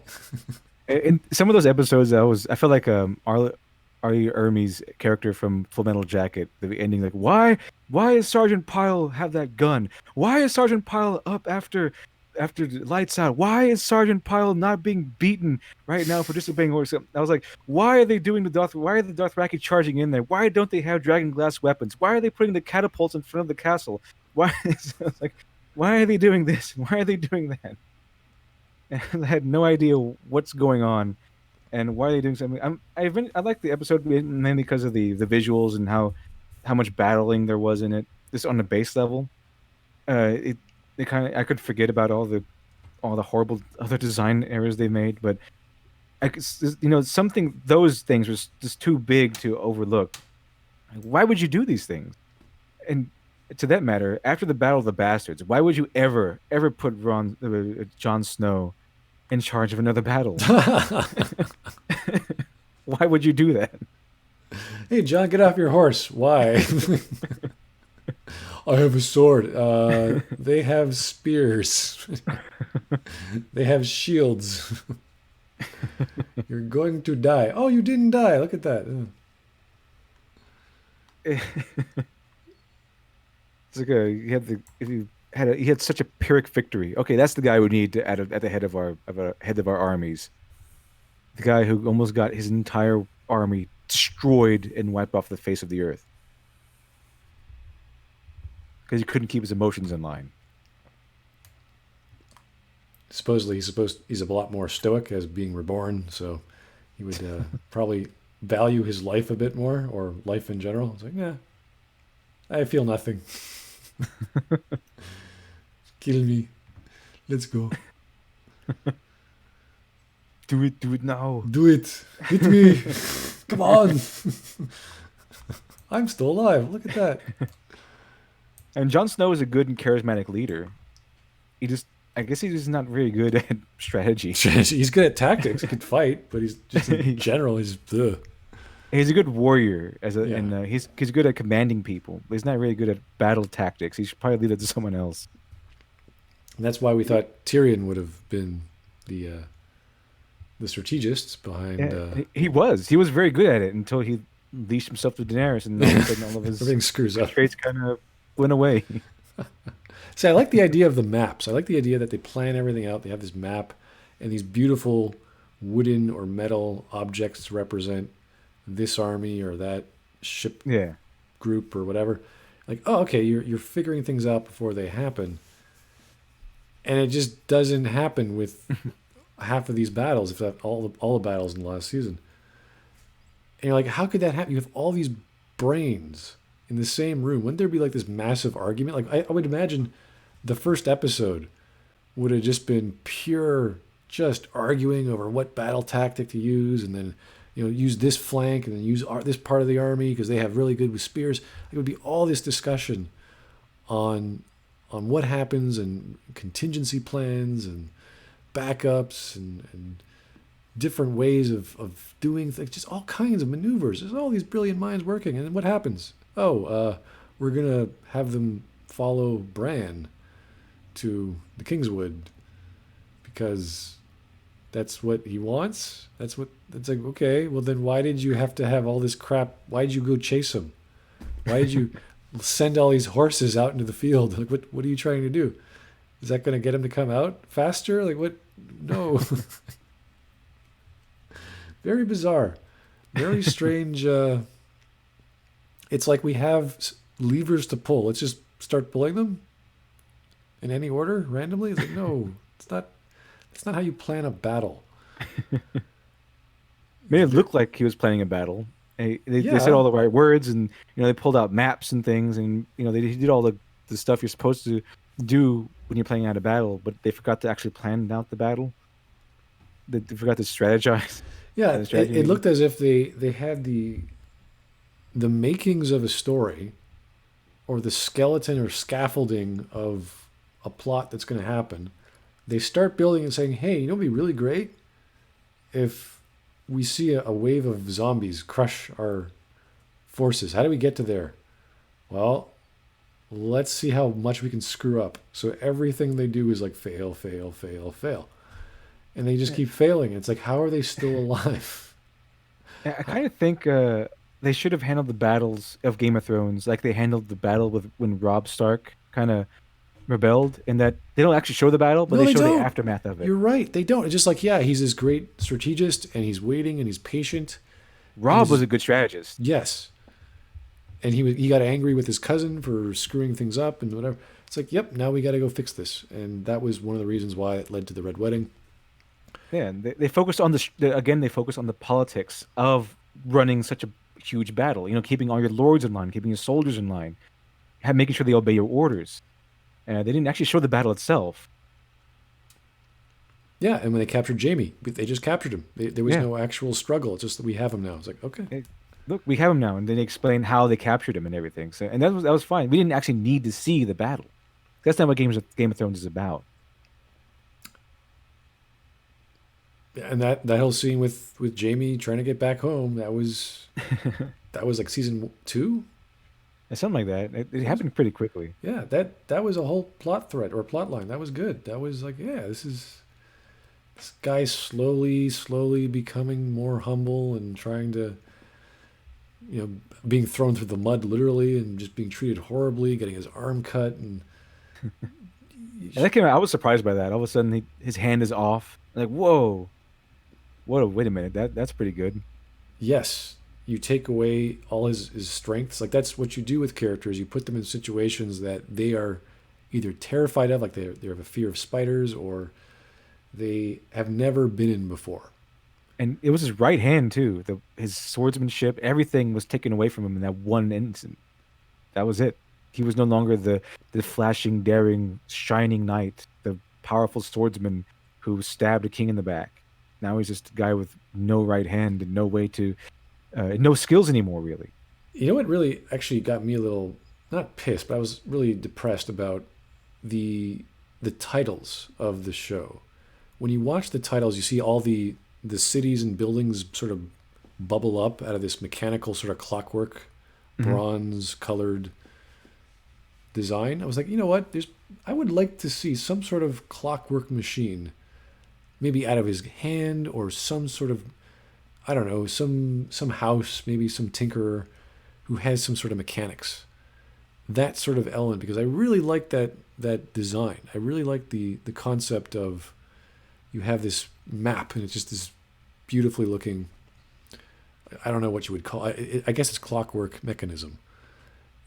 In some of those episodes, I felt like Arlie Ermey's character from Full Metal Jacket. The ending, like, why is Sergeant Pyle have that gun? Why is Sergeant Pyle up after the lights out? Why is Sergeant Pyle not being beaten right now for disobeying orders? I was like, why are they doing the Darth? Why are the Dothraki charging in there? Why don't they have dragon glass weapons? Why are they putting the catapults in front of the castle? Why? I was like, why are they doing this? Why are they doing that? And I had no idea what's going on and why are they doing something. I like the episode mainly because of the visuals and how much battling there was in it. Just on the base level, it kind of I could forget about all the horrible other design errors they made, but something those things was just too big to overlook. Like, why would you do these things? And to that matter, after the Battle of the Bastards, why would you ever put Jon Snow in charge of another battle? Why would you do that? Hey, John, get off your horse. Why? I have a sword. They have spears. They have shields. You're going to die. Oh, you didn't die. Look at that. It's like you had the if you had he had such a Pyrrhic victory. Okay, that's the guy we need at the head of our armies. The guy who almost got his entire army destroyed and wiped off the face of the earth because he couldn't keep his emotions in line. Supposedly, he's a lot more stoic as being reborn, so he would probably value his life a bit more, or life in general. It's like, yeah, I feel nothing. Kill me. Let's go. Do it now. Do it. Hit me. Come on. I'm still alive. Look at that. And Jon Snow is a good and charismatic leader. I guess he's just not very good at strategy. He's good at tactics. He could fight, but he's just in general, he's ugh. He's a good warrior Yeah. and he's good at commanding people, but he's not really good at battle tactics. He should probably leave that to someone else. And that's why we thought Tyrion would have been the strategist behind Yeah, he was very good at it until he leashed himself to Daenerys, and all of a sudden all of his everything screws up. traits kind of went away. See, I like the idea of the maps. I like the idea that they plan everything out. They have this map and these beautiful wooden or metal objects to represent this army or that ship Yeah, group or whatever. Like, oh, okay, you're figuring things out before they happen, and it just doesn't happen with half of these battles, if not all the battles in the last season. And you're like, how could that happen? You have all these brains in the same room. Wouldn't there be like this massive argument? Like I would imagine the first episode would have just been pure just arguing over what battle tactic to use, and then use this flank and then use this part of the army because they have really good with spears. It would be all this discussion on what happens and contingency plans and backups and different ways of doing things, just all kinds of maneuvers. There's all these brilliant minds working, and then what happens? Oh, we're gonna have them follow Bran to the Kingswood because that's what he wants. It's like, okay, well then why did you have to have all this crap? Why did you go chase him? Why did you send all these horses out into the field? Like, what are you trying to do? Is that going to get him to come out faster? Like, what? No. Very bizarre. Very strange. It's like we have levers to pull. Let's just start pulling them in any order randomly. It's like, no, it's not. It's not how you plan a battle. Made it look like he was planning a battle. They said Yeah. all the right words, and they pulled out maps and things, and they did all the stuff you're supposed to do when you're playing out a battle, but they forgot to actually plan out the battle. They forgot to strategize. Yeah, The it strategy. looked as if they had the makings of a story or the skeleton or scaffolding of a plot that's going to happen. They start building and saying, hey, it'd be really great if we see a wave of zombies crush our forces. How do we get to there? Well, let's see how much we can screw up. So everything they do is like fail, fail, fail, fail. And they just Yeah. keep failing. It's like, how are they still alive? I How, kind of think they should have handled the battles of Game of Thrones like they handled the battle with when Robb Stark kind of rebelled, in that they don't actually show the battle, but no, they they show the don't. aftermath of it. You're right. They don't. It's just like, yeah, he's this great strategist and he's waiting and he's patient. He was Robb was just, a good strategist. yes. And he got angry with his cousin for screwing things up and whatever. It's like, yep, now we got to go fix this. And that was one of the reasons why it led to the Red Wedding. Yeah, and they focused on again. They focused on the politics of running such a huge battle. Keeping all your lords in line, keeping your soldiers in line, making sure they obey your orders. They didn't actually show the battle itself. Yeah, and when they captured Jamie, they just captured him. There was Yeah, no actual struggle. It's just that we have him now. It's like, okay. Hey, look, we have him now, and then they explain how they captured him and everything. So, and that was fine. We didn't actually need to see the battle. That's not what Game of Thrones is about. And that whole scene with Jamie trying to get back home, that was like season 2. Something like that. It That was, happened pretty quickly. yeah, that was a whole plot thread or plot line. That was good. That was like, yeah, this guy slowly becoming more humble and trying to, being thrown through the mud literally and just being treated horribly, getting his arm cut and And that came out. I was surprised by that. All of a sudden, his hand is off. Like, whoa, wait a minute. That's pretty good. yes, you take away all his strengths. Like that's what you do with characters. You put them in situations that they are either terrified of, like they have a fear of spiders, or they have never been in before. And it was his right hand too. His swordsmanship, everything was taken away from him in that one instant. That was it. He was no longer the flashing, daring, shining knight, the powerful swordsman who stabbed a king in the back. Now he's just a guy with no right hand and no way to, no skills anymore, really. You know what really actually got me a little not pissed, but I was really depressed about the the titles of the show. When you watch the titles, you see all the cities and buildings sort of bubble up out of this mechanical sort of clockwork, Hmm. bronze colored design. I was like, you know what? I would like to see some sort of clockwork machine, maybe out of his hand or some sort of, I don't know, some house, maybe some tinkerer who has some sort of mechanics. That sort of element, because I really like that design. I really like the concept of you have this map and it's just this beautifully looking. I don't know what you would call it. I guess it's clockwork mechanism.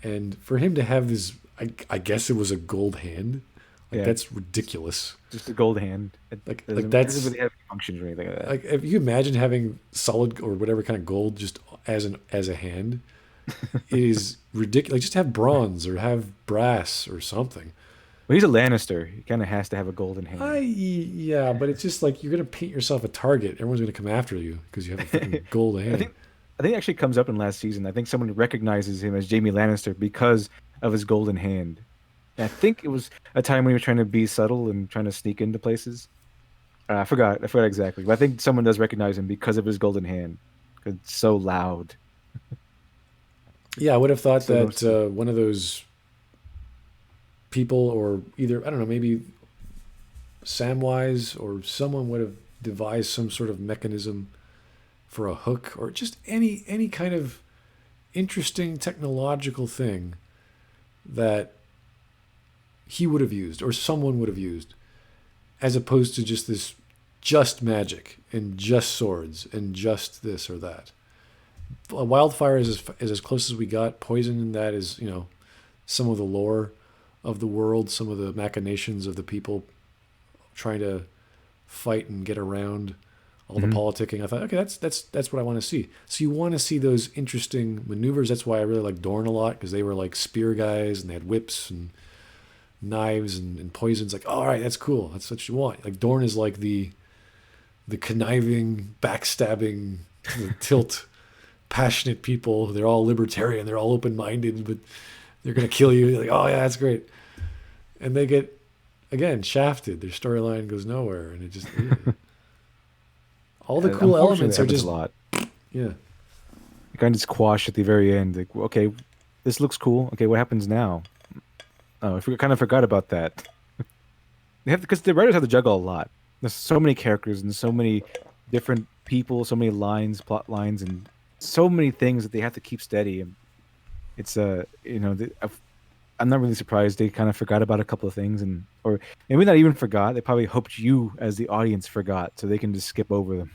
And for him to have his, I guess it was a gold hand. Like Yeah, that's ridiculous. just a gold hand. It Like doesn't that's really have any functions or anything like that. like if you imagine having solid or whatever kind of gold just as a hand, it is ridiculous. Like just have bronze or have brass or something. Well, he's a Lannister. He kind of has to have a golden hand. Yeah, but it's just like you're gonna paint yourself a target. Everyone's gonna come after you because you have a freaking gold I hand. think I think it actually comes up in last season. I think someone recognizes him as Jaime Lannister because of his golden hand. And I think it was a time when he was trying to be subtle and trying to sneak into places. I forgot. I forgot exactly. But I think someone does recognize him because of his golden hand. 'Cause it's so loud. Yeah, I would have thought So that noticeable. one of those people, or either I don't know, maybe Samwise or someone would have devised some sort of mechanism for a hook or just any kind of interesting technological thing that he would have used or someone would have used as opposed to just this just magic and just swords and just this or that. Wildfire is as close as we got. Poison in that is, some of the lore of the world, some of the machinations of the people trying to fight and get around all the Hmm. politicking. I thought, okay, that's what I want to see. So you want to see those interesting maneuvers. That's why I really like Dorn a lot because they were like spear guys and they had whips and knives and poisons. Like, all right, that's cool. That's what you want. Like Dorn is like the conniving, backstabbing, tilt, passionate people. They're all libertarian. They're all open minded, but they're gonna kill you. You're like, oh yeah, that's great. And they get again shafted. Their storyline goes nowhere, and it just all the cool Unfortunately, that elements are happens a just lot. yeah. It kind of squashed at the very end. Like, okay, this looks cool. Okay, what happens now? Oh, kind of forgot about that. They have because the writers have to juggle a lot. There's so many characters and so many different people, so many lines, plot lines, and so many things that they have to keep steady. And it's I'm not really surprised they kind of forgot about a couple of things, and or maybe not even forgot. They probably hoped you as the audience forgot, so they can just skip over them.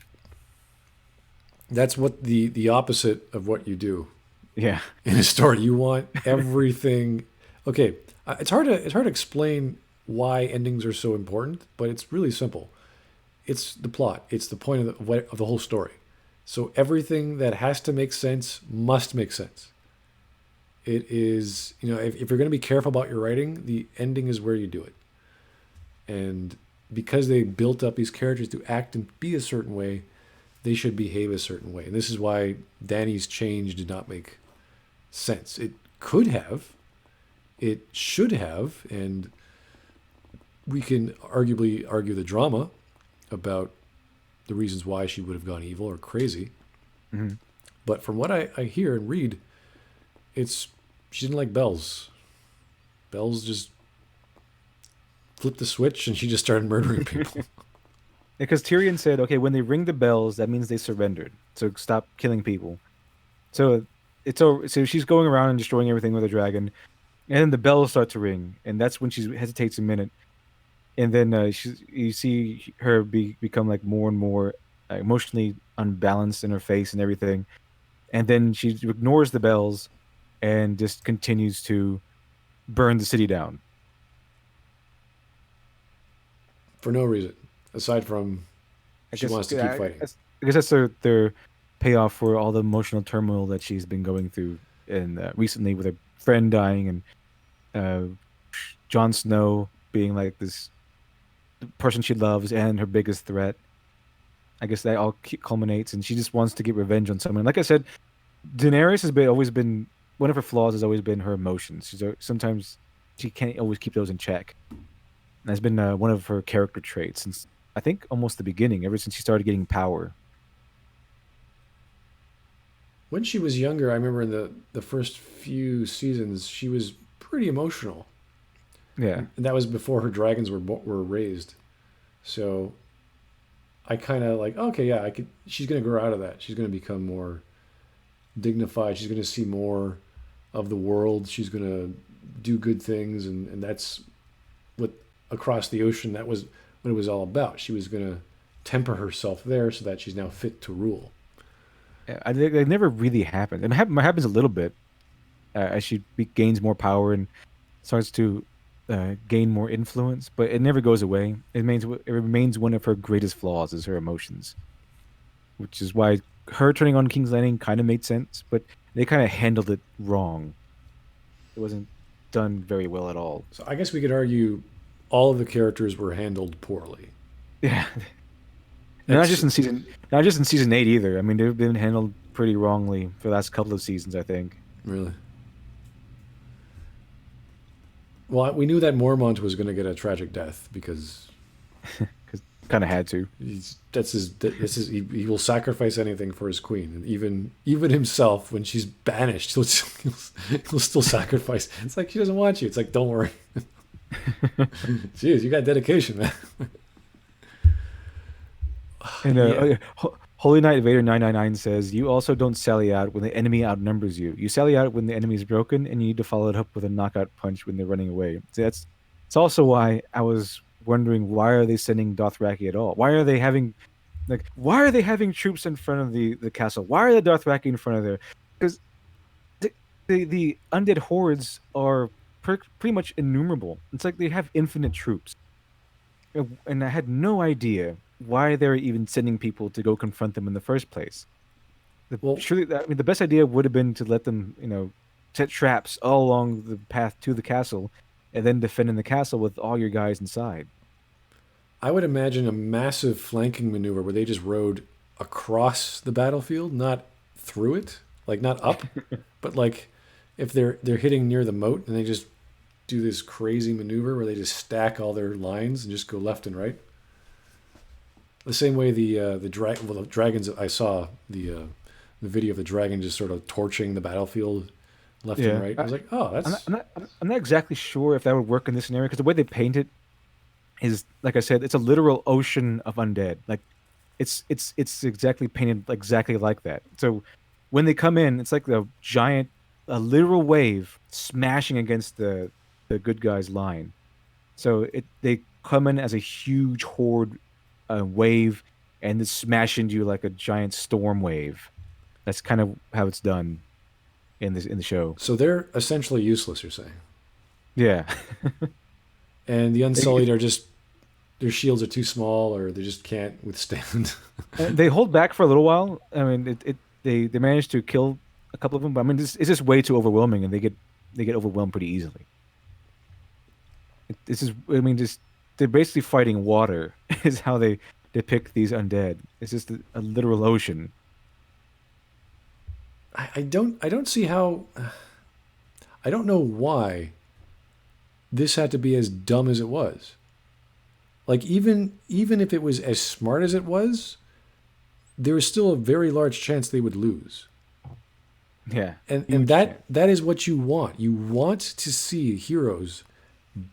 That's what the opposite of what you do Yeah. in a story. You want everything. Okay, it's hard to explain why endings are so important, but it's really simple. It's the plot. It's the point of the whole story. So everything that has to make sense must make sense. It is, if you're going to be careful about your writing, the ending is where you do it. And because they built up these characters to act and be a certain way, they should behave a certain way. And this is why Danny's change did not make sense. It could have, it should have, and we can arguably argue the drama about the reasons why she would have gone evil or crazy. Hmm. But from what I hear and read, it's she didn't like bells. Bells just flipped the switch and she just started murdering people. Because Tyrion said, okay, when they ring the bells, that means they surrendered. So stop killing people. So so she's going around and destroying everything with a dragon, and then the bells start to ring, and that's when she hesitates a minute, and then you see her become like more and more emotionally unbalanced in her face and everything, and then she ignores the bells and just continues to burn the city down. For no reason aside from I she guess wants to keep fighting. I guess that's their payoff for all the emotional turmoil that she's been going through, and recently with her friend dying and uh, Jon Snow being like this person she loves and her biggest threat. I guess that all culminates, and she just wants to get revenge on someone. Like I said, Daenerys has always been one of her flaws has always been her emotions. Sometimes she can't always keep those in check. And that's been one of her character traits since I think almost the beginning, ever since she started getting power. When she was younger, I remember in the first few seasons, she was pretty emotional, Yeah. and that was before her dragons were raised. So I kind of like, okay, yeah, I could. She's gonna grow out of that. She's gonna become more dignified. She's gonna see more of the world. She's gonna do good things, and that's what across the ocean. That was what it was all about. She was gonna temper herself there so that she's now fit to rule. Yeah, it never really happened. It happens a little bit. as she gains more power and starts to gain more influence, but it never goes away. It remains one of her greatest flaws is her emotions, which is why her turning on King's Landing kind of made sense, but they kind of handled it wrong. It wasn't done very well at all. So I guess we could argue all of the characters were handled poorly. Yeah, not It's just in season 8 either. I mean, they've been handled pretty wrongly for the last couple of seasons, I think. really well. We knew that Mormont was going to get a tragic death because Because kind of had to. he will sacrifice anything for his queen, and even himself when she's banished, he'll still sacrifice. It's like she doesn't want you. It's like don't worry. Jeez, you got dedication, man. And Yeah. Holy Knight Vader 999 says, "You also don't sally out when the enemy outnumbers you. You sally out when the enemy is broken, and you need to follow it up with a knockout punch when they're running away." So it's also why I was wondering why are they sending Dothraki at all? Why are they having troops in front of the castle? Why are the Dothraki in front of there? Because the undead hordes are pretty much innumerable. It's like they have infinite troops. And I had no idea why they were even sending people to go confront them in the first place. Well, Surely, I mean, the best idea would have been to let them, set traps all along the path to the castle, and then defend in the castle with all your guys inside. I would imagine a massive flanking maneuver where they just rode across the battlefield, not through it, like not up, but like if they're hitting near the moat and they just do this crazy maneuver where they just stack all their lines and just go left and right. The same way the dragons I saw the video of the dragon just sort of torching the battlefield left and Yeah, right. I was like, oh, I'm that's not, I'm not, I'm not exactly sure if that would work in this scenario because the way they paint it is, like I said, it's a literal ocean of undead. Like it's exactly painted exactly like that. So when they come in, it's like a literal wave smashing against the good guys' line. So they come in as a huge horde wave and they smash into you like a giant storm wave. That's kind of how it's done in the show. so they're essentially useless. You're saying, Yeah. and the They, Unsullied are just their shields are too small or they just can't withstand. they hold back for a little while. I mean, they managed to kill a couple of them, but I mean, it's just way too overwhelming, and they get overwhelmed pretty easily. This is, I mean, just they're basically fighting water, is how they depict these undead. It's just a literal ocean. I don't see how I don't know why this had to be as dumb as it was. Like even if it was as smart as it was, there was still a very large chance they would lose. Yeah, And huge that chance. that is what you want. You want to see heroes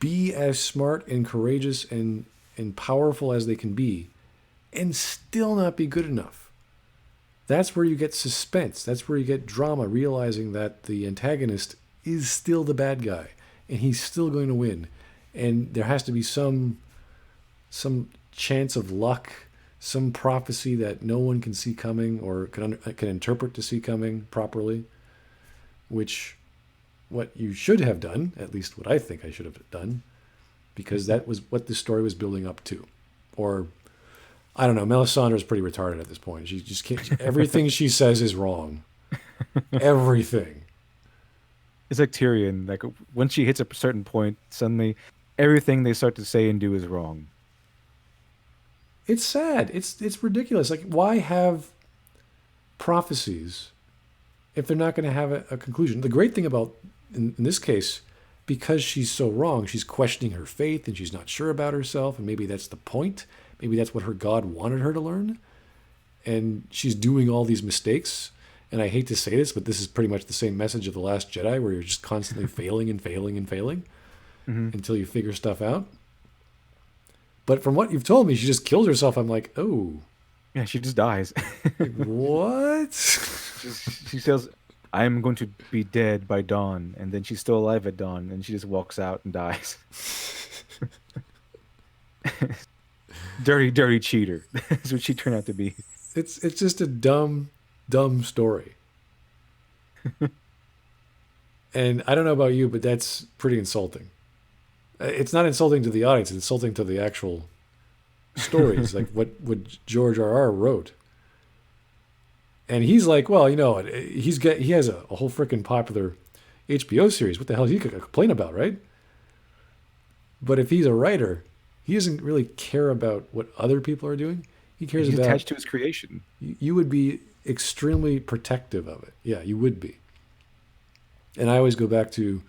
be as smart and courageous and powerful as they can be and still not be good enough. That's where you get suspense. That's where you get drama, realizing that the antagonist is still the bad guy and he's still going to win. And there has to be some chance of luck, some prophecy that no one can see coming or can interpret to see coming properly, which what you should have done, at least what I think I should have done, because that was what the story was building up to. Or I don't know, Melisandre is pretty retarded at this point. She just can't. Everything she says is wrong. Everything. It's like Tyrion. Like once she hits a certain point, suddenly everything they start to say and do is wrong. It's sad. It's ridiculous. Like why have prophecies if they're not going to have a conclusion? The great thing about in this case, because she's so wrong, she's questioning her faith and she's not sure about herself, and maybe that's the point. Maybe that's what her God wanted her to learn. And she's doing all these mistakes. And I hate to say this, but this is pretty much the same message of The Last Jedi, where you're just constantly failing and failing and failing Hmm. until you figure stuff out. But from what you've told me, she just kills herself. I'm like, oh, Yeah, she just dies. like, what? She says, "I am going to be dead by dawn," and then she's still alive at dawn, and she just walks out and dies. Dirty, dirty cheater. That's what she turned out to be. It's just a dumb, dumb story. And I don't know about you, but that's pretty insulting. It's not insulting to the audience; it's insulting to the actual stories, like what George R. wrote. And he's like, well, he has a whole freaking popular HBO series. What the hell is he gonna complain about, right? But if he's a writer, he doesn't really care about what other people are doing. He cares He's about attached to his creation. you would be extremely protective of it. Yeah, you would be. And I always go back to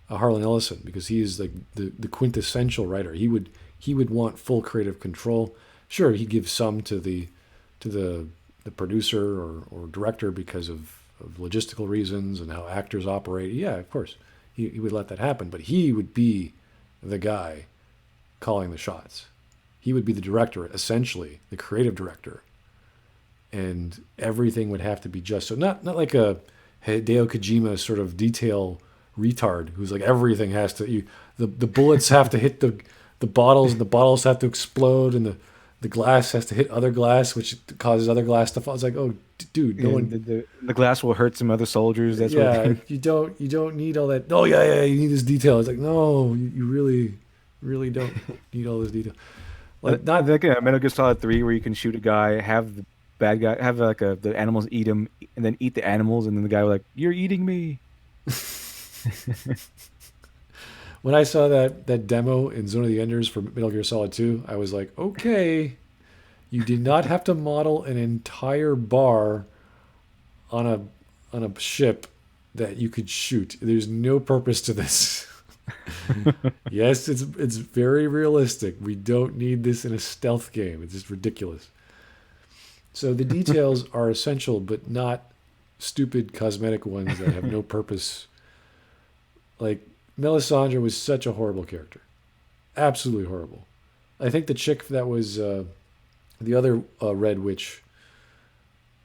Harlan Ellison because he is like the quintessential writer. He would want full creative control. Sure, he gives some to the producer or director because of logistical reasons and how actors operate. Yeah, of course, he would let that happen. But he would be the guy calling the shots. He would be the director, essentially, the creative director. And everything would have to be just so. Not like a Hideo Kojima sort of detail retard who's like everything has to. The bullets have to hit the bottles, and the bottles have to explode, and the glass has to hit other glass, which causes other glass to fall. It's like, oh, dude, no And one. the glass will hurt some other soldiers. That's Yeah, what. you don't need all that. Oh yeah, you need this detail. It's like, no, you really don't need all this detail. Like not. Like Metal Gear Solid 3, where you can shoot a guy, have the bad guy, have like the animals eat him, and then eat the animals, and then the guy will like, "You're eating me." When I saw that demo in Zone of the Enders for Metal Gear Solid 2, I was like, okay, you did not have to model an entire bar on a ship that you could shoot. There's no purpose to this. Yes, it's very realistic. We don't need this in a stealth game. It's just ridiculous. So the details are essential, but not stupid cosmetic ones that have no purpose. Like Melisandre was such a horrible character, absolutely horrible. I think the chick that was the other Red Witch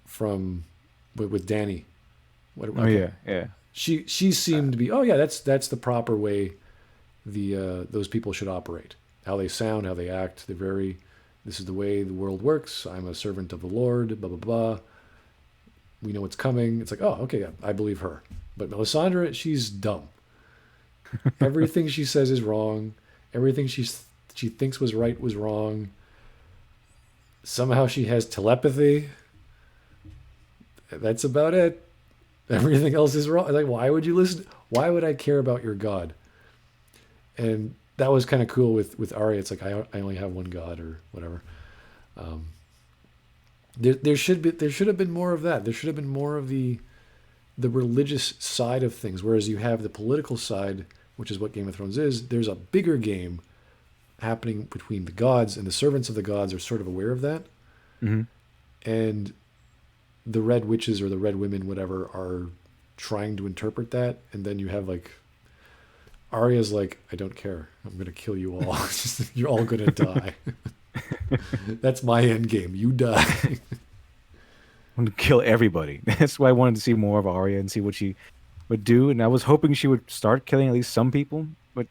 from with Danny. Oh yeah, yeah. She seemed to be. Oh yeah, that's the proper way those people should operate. How they sound, how they act. They're very. This is the way the world works. I'm a servant of the Lord. Blah blah blah. We know what's coming. It's like, oh, okay, yeah, I believe her. But Melisandre, she's dumb. Everything she says is wrong. Everything she thinks was right was wrong. Somehow she has telepathy. That's about it. Everything else is wrong. Like, why would you listen? Why would I care about your God? And that was kind of cool with Aria. It's like I only have one God or whatever. Um, there should have been more of that. There should have been more of the religious side of things. Whereas you have the political side, which is what Game of Thrones is. There's a bigger game happening between the gods, and the servants of the gods are sort of aware of that. Hmm. And the Red Witches or the Red Women, whatever, are trying to interpret that. And then you have like Arya's like, I don't care. I'm gonna kill you all. You're all gonna die. That's my end game. You die. I want to kill everybody. That's why I wanted to see more of Arya and see what she would do. And I was hoping she would start killing at least some people. But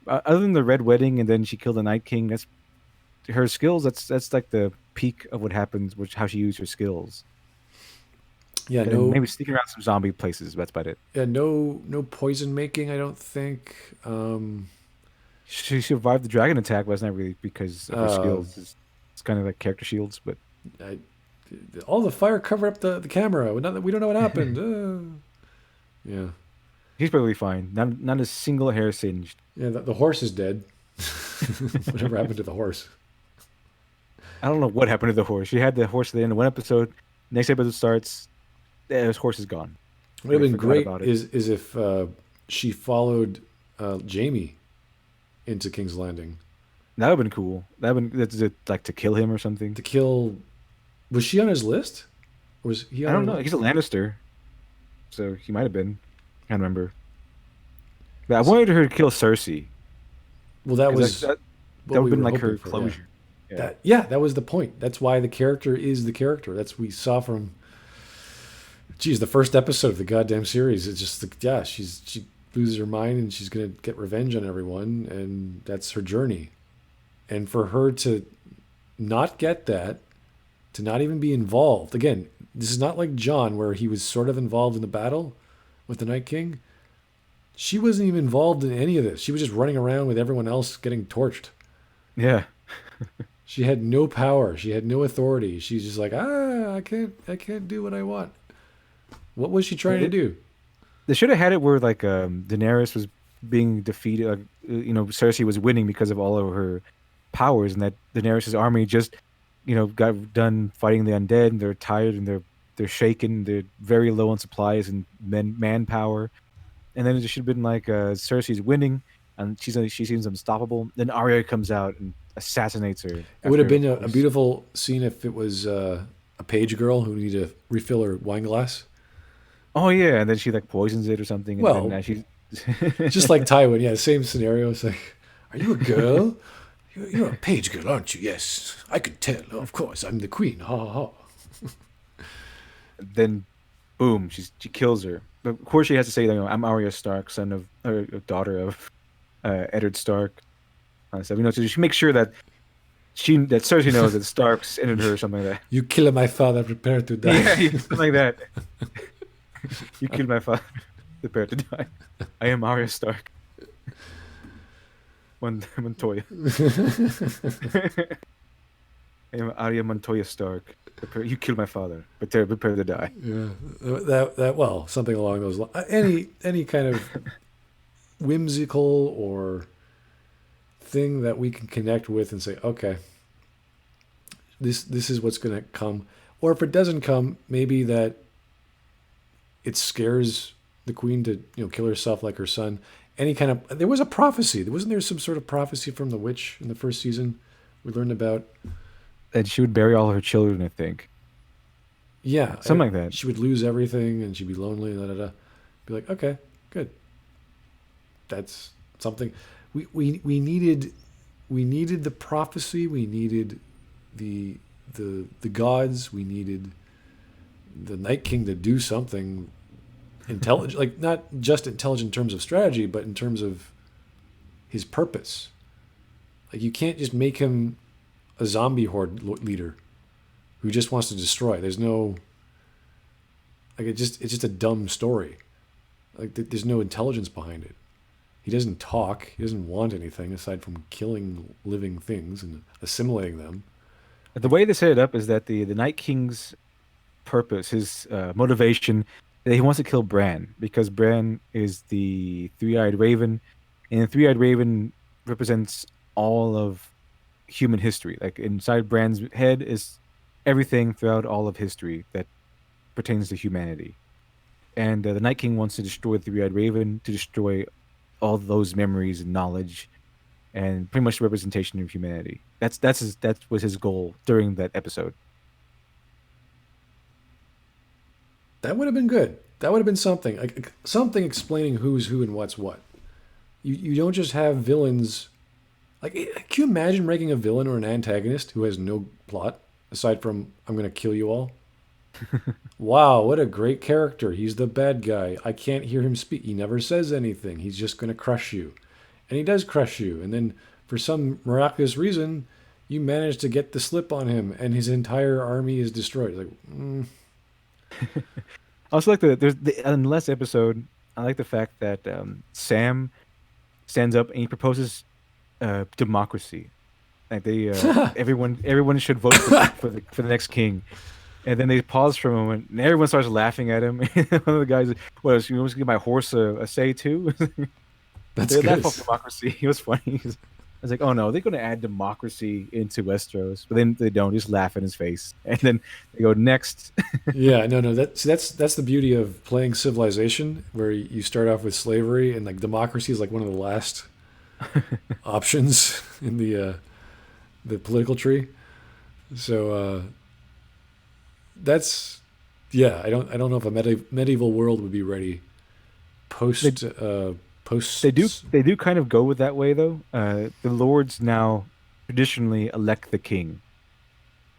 other than the Red Wedding, and then she killed the Night King. That's her skills. That's like the peak of what happens, which how she used her skills. Yeah, And no, maybe sneaking around some zombie places. That's about it. yeah, no poison making. I don't think. She survived the dragon attack, but it's not really because of her Uh, skills. It's kind of like character shields, but I, all the fire covered up the camera. We don't know what happened. Yeah, he's probably fine. Not a single hair singed. yeah. The horse is dead. Whatever happened to the horse? I don't know what happened to the horse. She had the horse at the end of one episode. Next episode starts, his horse is gone. What would I have been forgot great about it. is if she followed Jamie into King's Landing That would have been cool. That would that's it, like to kill him or something. to kill. Was she on his list? Or was he I on don't her know. list? He's a Lannister, so he might have been. I can't remember. But I wanted her to kill Cersei Well, that because was that what would we have been were like hoping her for. Yeah. closure. Yeah. That was the point. That's why the character is the character. That's we saw from. Geez, the first episode of the goddamn series. It's just like, yeah, she loses her mind and she's gonna get revenge on everyone, and that's her journey. And for her to not get that, to not even be involved. Again, this is not like John where he was sort of involved in the battle with the Night King. She wasn't even involved in any of this. She was just running around with everyone else getting torched. Yeah. She had no power. She had no authority. She's just like, I can't do what I want. What was she trying to It, do? they should have had it where like Daenerys was being defeated, like Cersei was winning because of all of her powers, and that Daenerys's army just got done fighting the undead, and they're tired and they're shaken, they're very low on supplies and manpower, and then it should have been like Cersei's winning, and she seems unstoppable. Then Arya comes out and assassinates her It would have after been a all this. beautiful scene if it was a page girl who needed to refill her wine glass. Oh yeah, and then she like poisons it or something, and then Well, she. just like Tywin, yeah, same scenario. It's like, are you a girl? You're a page girl, aren't you? Yes, I could tell. Of course, I'm the queen. Ha ha ha. Then boom, she kills her. But of course, she has to say, I'm Arya Stark, son of or daughter of Eddard Stark. So so she makes sure that Cersei knows that Starks ended her or something like that. You kill my father, prepare to die. Yeah, something like that. You killed my father. Prepare to die. I am Arya Stark. Montoya. I am Arya Montoya Stark. You killed my father. Prepare to die. Yeah, that well, something along those lines. Any kind of whimsical or thing that we can connect with and say, okay, this is what's going to come. Or if it doesn't come, maybe that it scares the queen to kill herself like her son. Any kind of there was a prophecy. Wasn't there some sort of prophecy from the witch in the first season? We learned about. And she would bury all her children, I think. Yeah, Something like that. she would lose everything and she'd be lonely. Da, da, da. Be like, okay, good. That's something we needed the prophecy. We needed the gods. We needed the Night King to do something intelligent, like not just intelligent in terms of strategy, but in terms of his purpose. Like you can't just make him a zombie horde leader who just wants to destroy. There's no like it's just a dumb story. Like there's no intelligence behind it. He doesn't talk. He doesn't want anything aside from killing living things and assimilating them. The way they set it up is that the Night King's purpose, his motivation, that he wants to kill Bran because Bran is the three-eyed raven, and the three-eyed raven represents all of human history. Like inside Bran's head is everything throughout all of history that pertains to humanity. And the Night King wants to destroy the three-eyed raven, to destroy all those memories and knowledge, and pretty much the representation of humanity. That was his goal during that episode. That would have been good. That would have been something. Like something explaining who's who and what's what. You don't just have villains. Like, can you imagine making a villain or an antagonist who has no plot aside from "I'm going to kill you all"? Wow, what a great character. He's the bad guy. I can't hear him speak. He never says anything. He's just going to crush you. And he does crush you. And then for some miraculous reason, you manage to get the slip on him and his entire army is destroyed. Like, I also like in the last episode. I like the fact that Sam stands up and he proposes democracy. Like everyone should vote for the next king. And then they pause for a moment, and everyone starts laughing at him. One of the guys, "What else? You want to give my horse a say too?" that's They good. laugh off democracy. It was funny. I was like, "Oh no, they're going to add democracy into Westeros," but then they don't. Just laugh in his face, and then they go next. Yeah, no. That's the beauty of playing Civilization, where you start off with slavery and like democracy is like one of the last options in the political tree. So that's yeah. I don't know if a medieval world would be ready they post. they do kind of go with that way though. The lords now traditionally elect the king.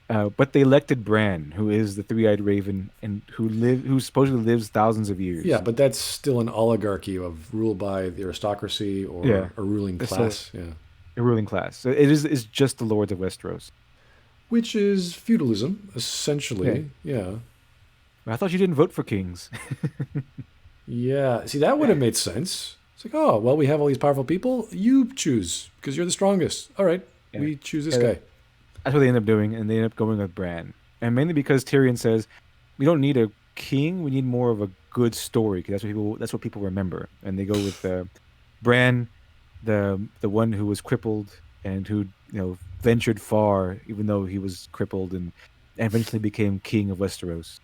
But they elected Bran, who is the three-eyed raven and who supposedly lives thousands of Yeah, years. but that's still an oligarchy of rule by the aristocracy Yeah, or a ruling it's still class. Yeah, a ruling class. So it's just the lords of Westeros. which is feudalism Yeah. essentially. Yeah, I thought you didn't vote for kings. yeah. See, that would have made sense. It's like, oh, well, we have all these powerful people. You choose because you're the strongest. All right, Yeah, we choose this yeah. guy. That's what they end up doing, and they end up going with Bran, and mainly because Tyrion says we don't need a king, we need more of a good story, because that's what people remember, and they go with Bran, the one who was crippled and who ventured far, even though he was crippled, and eventually became king of Westeros.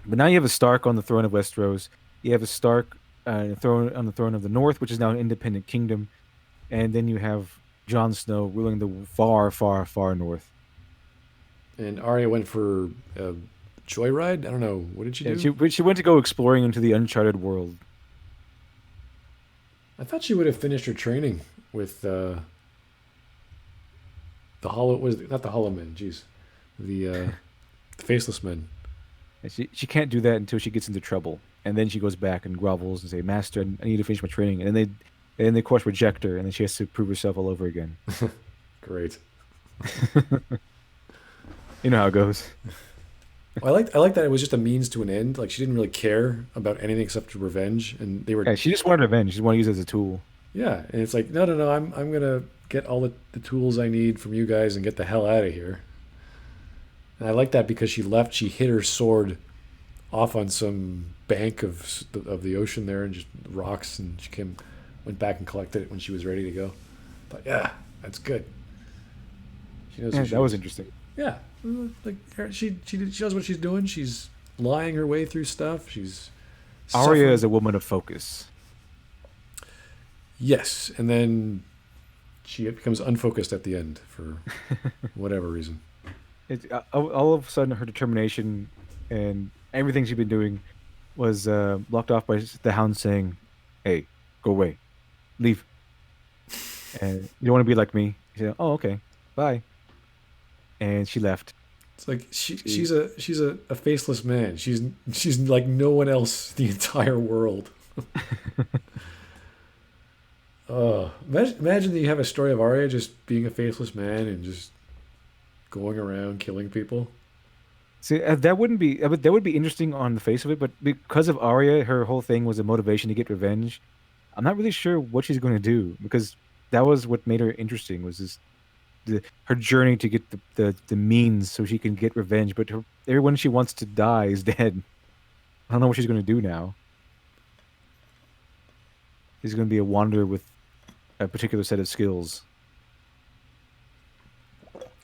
But now you have a Stark on the throne of Westeros. You have a Stark throne on the throne of the North, which is now an independent kingdom, and then you have Jon Snow ruling the far, far, far north. And Arya went for a joyride. I don't know. What did she Yeah, do? she went to go exploring into the uncharted world. I thought she would have finished her training with the hollow. Was it, not the hollow men? Jeez, the faceless men. And she can't do that until she gets into trouble, and then she goes back and grovels and say, "Master, I need to finish my training." And they of course reject her, and then she has to prove herself all over again. Great. You know how it goes. Well, I like that it was just a means to an end. Like she didn't really care about anything except revenge, and they were Yeah, she just wanted revenge. She just wanted to use it as a tool. yeah. And it's like no, no, no. I'm gonna get all the tools I need from you guys and get the hell out of here. And I like that because she left. She hid her sword off on some bank of the ocean there and just rocks, and she went back and collected it when she was ready to go. But yeah, that's good. She knows Yeah, who she that was is. interesting. Yeah, like she knows what she's doing. She's lying her way through stuff. She's Aria is suffering. a woman of focus. Yes, and then she becomes unfocused at the end for whatever reason. All of a sudden, her determination and everything she'd been doing was blocked off by the Hound saying, "Hey, go away, leave, and you don't want to be like me." She said, "Oh, okay, bye," and she left. It's like She, she's a faceless man. She's like no one else in the entire world. Imagine that you have a story of Arya just being a faceless man and just going around killing people. See, that would be interesting on the face of it, but because of Arya, her whole thing was a motivation to get revenge. I'm not really sure what she's going to do because that was what made her interesting was her journey to get the means so she can get revenge. But everyone she wants to die is dead. I don't know what she's going to do now. She's going to be a wanderer with a particular set of skills.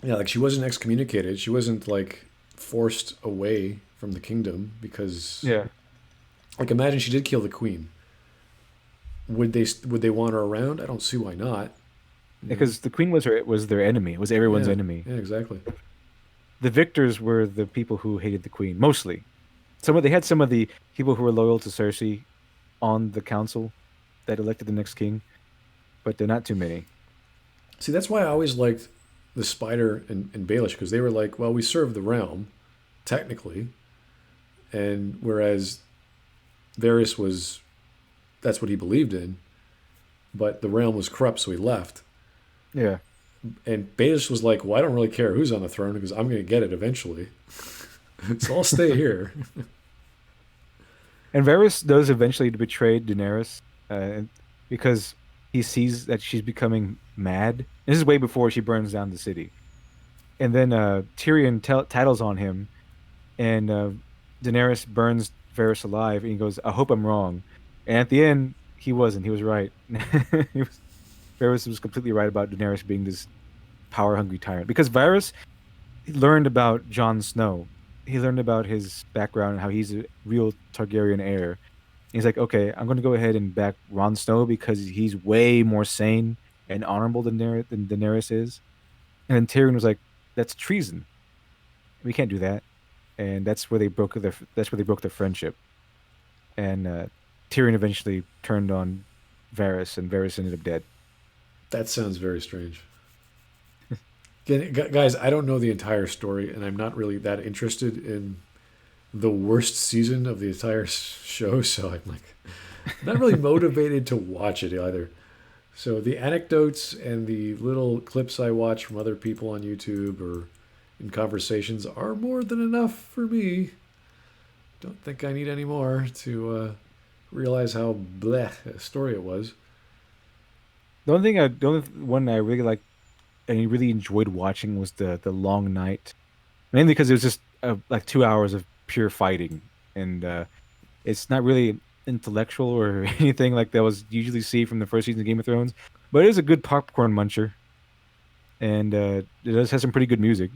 Yeah, like she wasn't excommunicated. She wasn't like forced away from the kingdom because, Yeah, like, imagine she did kill the queen. Would they want her around? I don't see why not. You know? because the queen was their enemy. It was everyone's Yeah, enemy. yeah, exactly. The victors were the people who hated the queen mostly. They had some of the people who were loyal to Cersei on the council that elected the next king, but they're not too many. See, that's why I always liked the Spider and Baelish because they were like, well, we serve the realm, technically, and whereas Varys was that's what he believed in, but the realm was corrupt, so he left. Yeah. And Baelish was like, well, I don't really care who's on the throne because I'm going to get it eventually, so I'll stay here. And Varys does eventually betray Daenerys because he sees that she's becoming mad. This is way before she burns down the city. And then Tyrion tattles on him, and Daenerys burns Varys alive, and he goes, "I hope I'm wrong." And at the end, he wasn't. He was right. he was, Varys was completely right about Daenerys being this power-hungry tyrant because Varys learned about Jon Snow. He learned about his background and how he's a real Targaryen heir. He's like, okay, I'm going to go ahead and back Jon Snow because he's way more sane and honorable than Daenerys is. And then Tyrion was like, that's treason. We can't do that. And that's where they broke their friendship. And Tyrion eventually turned on Varys, and Varys ended up dead. That sounds very strange. Again, guys, I don't know the entire story, and I'm not really that interested in the worst season of the entire show, so I'm like not really motivated to watch it either. So the anecdotes and the little clips I watch from other people on YouTube or in conversations are more than enough for me. Don't think I need any more to realize how bleh a story it was. The only one I really liked and really enjoyed watching was the Long Night, mainly because it was just like 2 hours of pure fighting, and it's not really intellectual or anything like that was usually see from the first season of Game of Thrones, but it is a good popcorn muncher, and it does have some pretty good music.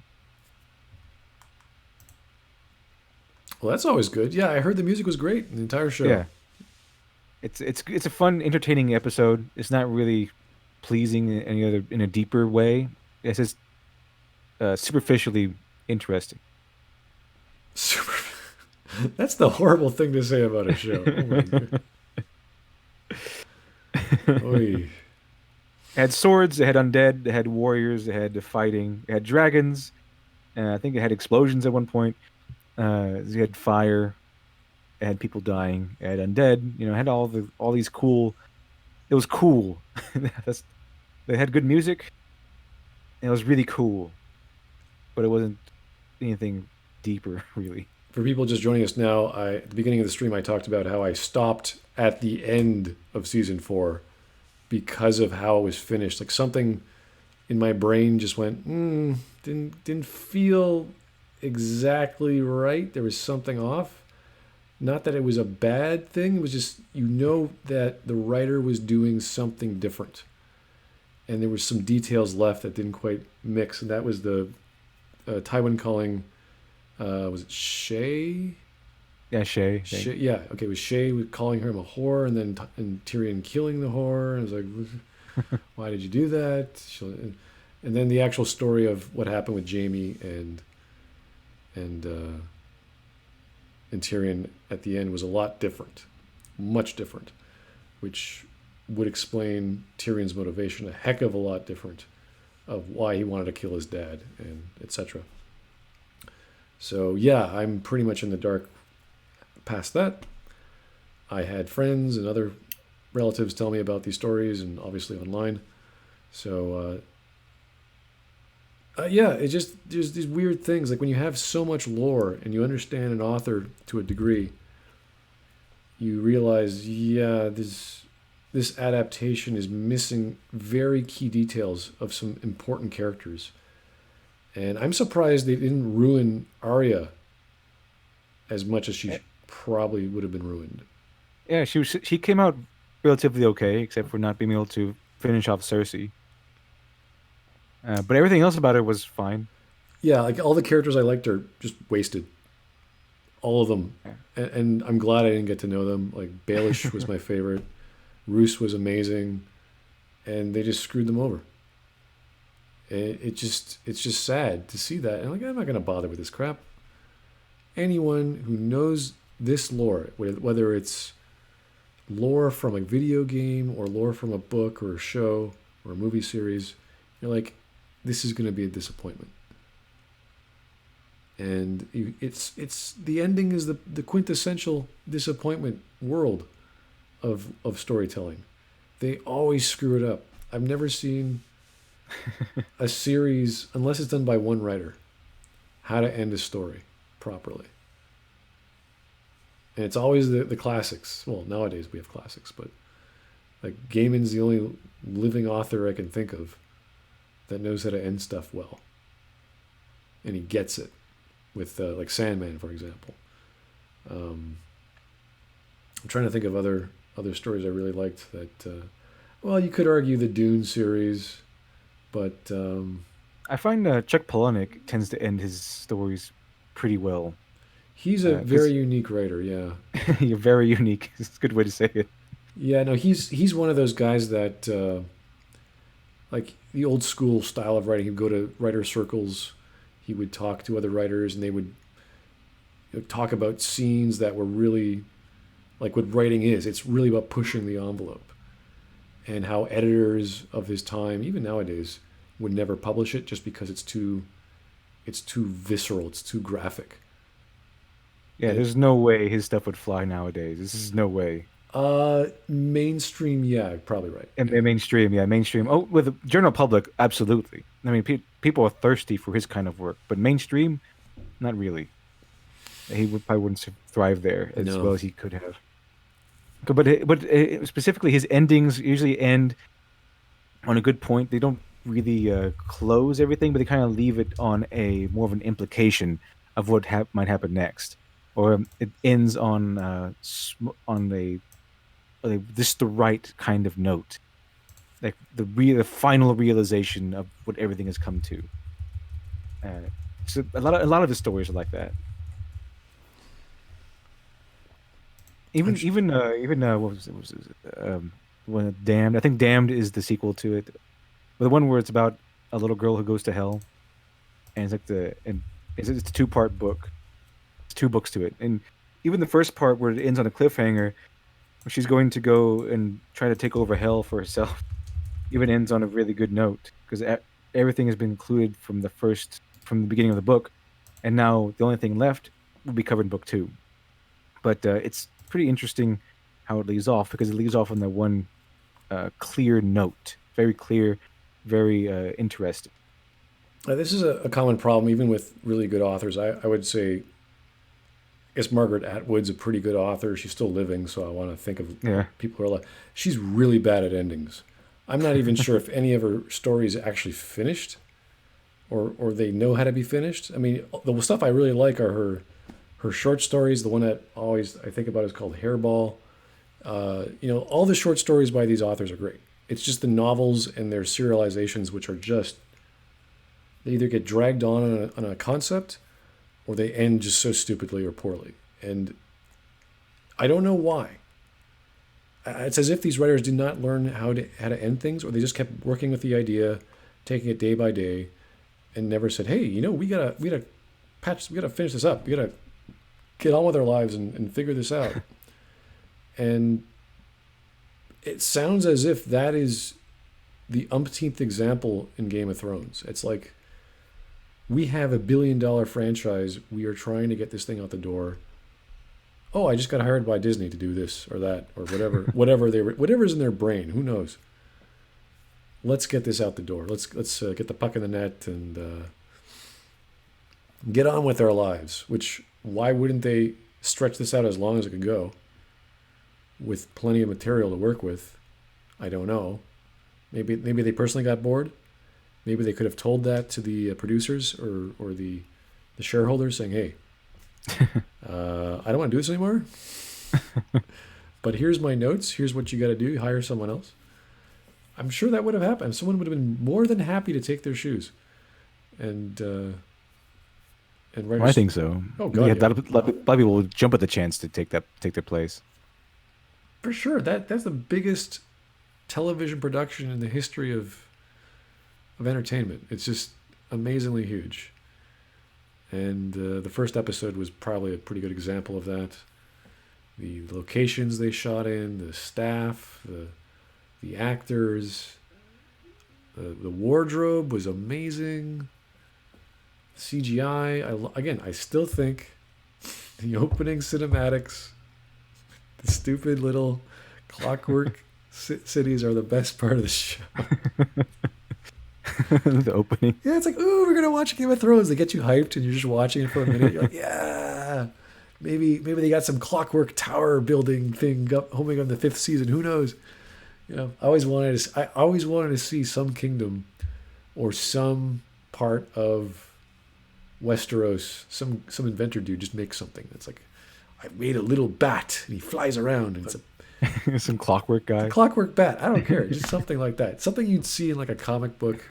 Well, that's always good. Yeah, I heard the music was great in the entire show. Yeah, it's a fun, entertaining episode. It's not really pleasing in any other in a deeper way. It's just superficially interesting. Super. That's the horrible thing to say about a show. Oh my god. Oy. It had swords, it had undead, it had warriors, it had fighting, it had dragons, and I think it had explosions at one point. It had fire, it had people dying, it had undead. It had all these cool. It was cool. That's They had good music. And it was really cool, but it wasn't anything deeper, really. For people just joining us now, at the beginning of the stream, I talked about how I stopped at the end of season 4 because of how it was finished. Like something in my brain just went, didn't feel exactly right. There was something off. Not that it was a bad thing. It was just that the writer was doing something different, and there was some details left that didn't quite mix. And that was the Tywin calling. Was it Shay? Yeah, Shay. Shay, yeah, okay. It was Shay calling him a whore, and then and Tyrion killing the whore. And I was like, why did you do that? And then the actual story of what happened with Jaime and uh, and Tyrion at the end was a lot different, much different, which would explain Tyrion's motivation a heck of a lot different of why he wanted to kill his dad and etc. So yeah, I'm pretty much in the dark past that. I had friends and other relatives tell me about these stories, and obviously online. So yeah, it just there's these weird things like when you have so much lore and you understand an author to a degree, you realize yeah, this adaptation is missing very key details of some important characters. And I'm surprised they didn't ruin Aria as much as she probably would have been ruined. Yeah, she came out relatively okay, except for not being able to finish off Cersei. But everything else about it was fine. Yeah, like all the characters I liked are just wasted. All of them. Yeah. And I'm glad I didn't get to know them. Like Baelish was my favorite. Roose was amazing. And they just screwed them over. It's just sad to see that. And like, I'm not going to bother with this crap. Anyone who knows this lore, whether it's lore from a video game or lore from a book or a show or a movie series, you're like, this is going to be a disappointment. And it's the ending is the quintessential disappointment world of storytelling. They always screw it up. I've never seen a series, unless it's done by one writer, how to end a story properly. And it's always the classics. Well, nowadays we have classics, but like Gaiman's the only living author I can think of that knows how to end stuff well. And he gets it with like Sandman, for example. I'm trying to think of other stories I really liked that. Well, you could argue the Dune series, but I find Chuck Palahniuk tends to end his stories pretty well. he's a very Because unique writer. Yeah, you're very unique. It's a good way to say it. yeah. No, he's one of those guys that like the old school style of writing. He'd go to writer circles. He would talk to other writers, and they would talk about scenes that were really like what writing is. It's really about pushing the envelope, and how editors of his time, even nowadays, would never publish it just because it's too visceral, it's too graphic. Yeah, And there's no way his stuff would fly nowadays. This is no way. mainstream, yeah, probably right. Yeah. And mainstream, yeah, mainstream. Oh, with the general public, absolutely. I mean, people are thirsty for his kind of work, but mainstream, not really. He would probably wouldn't thrive there as well No. as he could have. Specifically, his endings usually end on a good point. They don't really close everything, but they kind of leave it on a more of an implication of what might happen next, or it ends on just the right kind of note, like the final realization of what everything has come to. Uh, so a lot of the stories are like that. I'm Even what was it? When Damned. I think Damned is the sequel to it. But the one where it's about a little girl who goes to hell, and it's a two-part book. It's two books to it, and even the first part where it ends on a cliffhanger, where she's going to go and try to take over hell for herself, even ends on a really good note because everything has been included from the beginning of the book, and now the only thing left will be covered in book two. But it's pretty interesting how it leaves off because it leaves off on that one clear note, very clear, very interesting. This is a common problem, even with really good authors. I would say, I guess Margaret Atwood's a pretty good author. She's still living, so I want to think of Yeah. people who are alive. She's really bad at endings. I'm not even sure if any of her stories actually finished, or they know how to be finished. I mean, the stuff I really like are her short stories. The one that always I think about is called Hairball. All the short stories by these authors are great. It's just the novels and their serializations, which are just they either get dragged on a concept, or they end just so stupidly or poorly. And I don't know why. It's as if these writers did not learn how to end things, or they just kept working with the idea, taking it day by day, and never said, "Hey, we gotta finish this up. We gotta get on with our lives and figure this out." And it sounds as if that is the umpteenth example in Game of Thrones. It's like we have $1 billion franchise. We are trying to get this thing out the door. Oh, I just got hired by Disney to do this or that or whatever, whatever's in their brain. Who knows? Let's get this out the door. Let's get the puck in the net and get on with our lives. Which why wouldn't they stretch this out as long as it could go, with plenty of material to work with? I don't know. Maybe they personally got bored. Maybe they could have told that to the producers or the shareholders, saying, "Hey, I don't want to do this anymore. But here's my notes. Here's what you got to do. Hire someone else." I'm sure that would have happened. Someone would have been more than happy to take their shoes, and I writers. think so. Oh Yeah, God, yeah, a lot of people will jump at the chance to take their place. for sure. That's the biggest television production in the history of entertainment. It's just amazingly huge. And the first episode was probably a pretty good example of that. The locations they shot in, the staff, the actors, the wardrobe was amazing. CGI. Again, I still think the opening cinematics, the stupid little clockwork cities, are the best part of the show. The opening. Yeah, it's like, ooh, we're gonna watch Game of Thrones. They get you hyped, and you're just watching it for a minute. You're like, yeah, maybe they got some clockwork tower building thing up, homing on the fifth season. Who knows? I always wanted to see some kingdom or some part of Westeros. Some inventor dude just make something that's like, I made a little bat, and he flies around, and it's Some clockwork a guy. clockwork bat. I don't care, just something like that. Something you'd see in like a comic book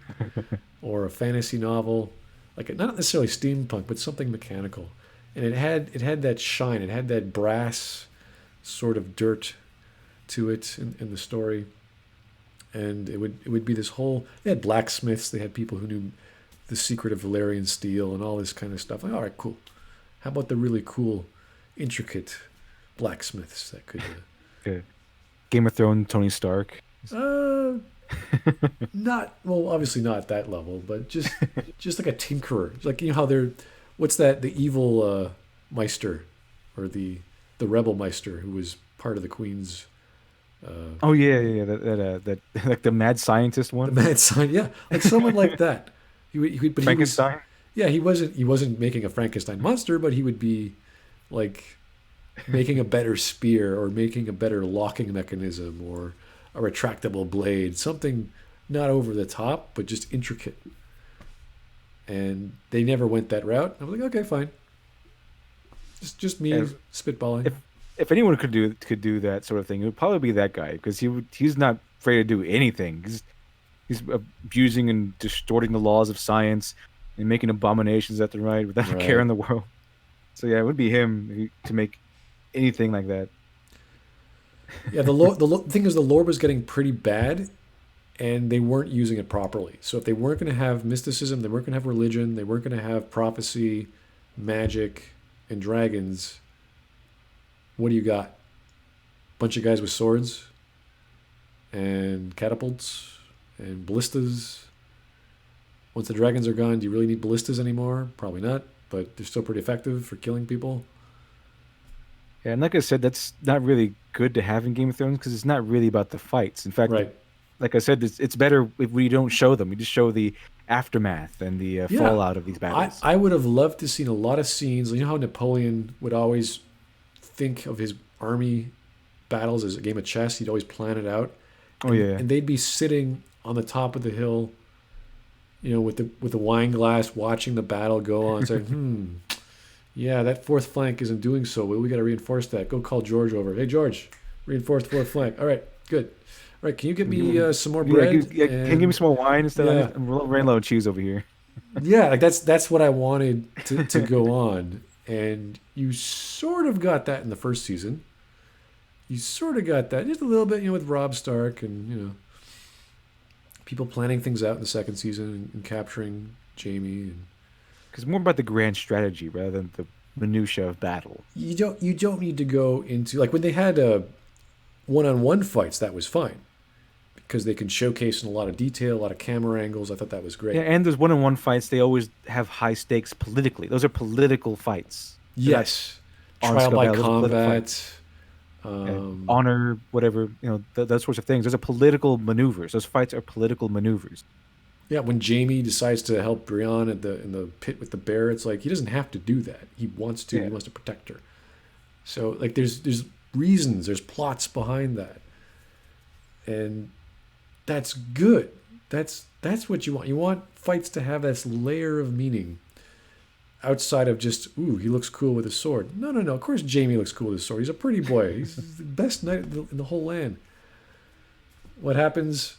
or a fantasy novel, like not necessarily steampunk, but something mechanical. And it had that shine. It had that brass sort of dirt to it in the story. And it would be this whole. They had blacksmiths. They had people who knew the secret of Valerian steel and all this kind of stuff. Like, all right, cool. How about the really cool, intricate blacksmiths that could. Yeah. Game of Thrones, Tony Stark. Uh, Not well, obviously not at that level, but just like a tinkerer. Like how they're, what's that? The evil Meister, or the rebel Meister, who was part of the Queen's Oh yeah, yeah, yeah. That like the mad scientist the one, mad sign. Yeah, like someone like that. But he was Frankenstein. yeah he wasn't making a Frankenstein monster, but he would be like making a better spear or making a better locking mechanism or a retractable blade, something not over the top but just intricate. And they never went that route. I was like, okay, fine. Just me If spitballing. if if anyone could do that sort of thing, it would probably be that guy because he's not afraid to do anything. He's abusing and distorting the laws of science and making abominations left and right without a care Right. in the world. So yeah, it would be him to make anything like that. Yeah, thing is, the lore was getting pretty bad, and they weren't using it properly. So if they weren't going to have mysticism, they weren't going to have religion, they weren't going to have prophecy, magic, and dragons. What do you got? Bunch of guys with swords and catapults and ballistas. Once the dragons are gone, do you really need ballistas anymore? Probably not, but they're still pretty effective for killing people. Yeah, and like I said, that's not really good to have in Game of Thrones because it's not really about the fights. In fact, Right. like I said, it's better if we don't show them. We just show the aftermath and the Yeah. fallout of these I, battles. I would have loved to seen a lot of scenes. You know how Napoleon would always think of his army battles as a game of chess? He'd always plan it out. Oh And yeah, and they'd be sitting on the top of the hill, with the wine glass, watching the battle go on, saying, yeah, that fourth flank isn't doing so well. We got to reinforce that. Go call George over. Hey, George, reinforce the fourth flank. All right, good. All right, can you get me some more yeah. bread? Can you give me And some more wine instead? yeah, I'm running low on cheese over here. yeah, like that's what I wanted to go on. And you sort of got that in the first season. You sort of got that just a little bit, with Robb Stark and people planning things out in the second season and capturing Jamie. And Because more about the grand strategy rather than the minutia of battle. you don't need to go into, like, when they had one-on-one fights. That was fine because they can showcase in a lot of detail, a lot of camera angles. I thought that was Yeah, great. and there's one-on-one fights. They always have high stakes politically. Those are political fights. They're not Yes, on trial scale by battles. Those are political fights. combat. Yeah. Um, Honor, whatever, those sorts of things. Those are political maneuvers. Those fights are political maneuvers. yeah, when Jamie decides to help Brienne in the pit with the bear, it's like he doesn't have to do that. He wants to. He Yeah. wants to protect her. So, like, there's reasons, there's plots behind that, and that's good. That's what you want. You want fights to have this layer of meaning outside of just, ooh, he looks cool with his sword. No, no, no. Of course Jamie looks cool with his sword. He's a pretty boy. He's the best knight in the whole land. What happens?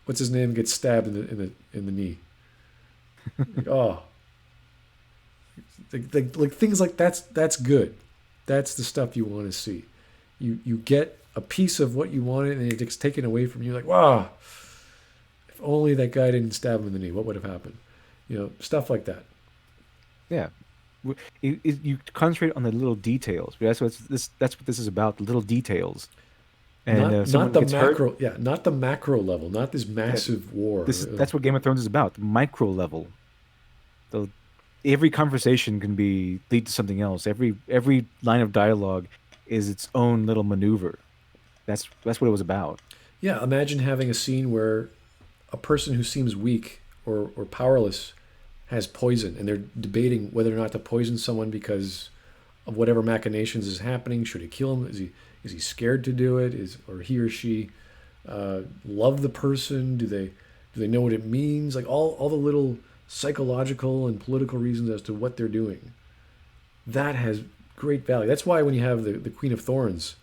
What's his name? Gets stabbed in the knee. Like, oh, like things like that's good. That's the stuff you want to see. You get a piece of what you wanted and it gets taken away from you. Like, wow, if only that guy didn't stab him in the knee, what would have happened? Stuff like that. Yeah. You concentrate on the little details. That's what this is about, the little details. And Not someone the gets hurt. macro, yeah, not the macro level, not this Yeah, massive war. that's what Game of Thrones is about, the micro level. The Every conversation can be lead to something else. Every line of dialogue is its own little maneuver. That's what it was about. Yeah, imagine having a scene where a person who seems weak or powerless has poison, and they're debating whether or not to poison someone because of whatever machinations is happening. Should he kill him? Is he scared to do it? Or he or she love the person? Do they know what it means? Like all the little psychological and political reasons as to what they're doing. That has great value. That's why when you have the Queen of Thorns,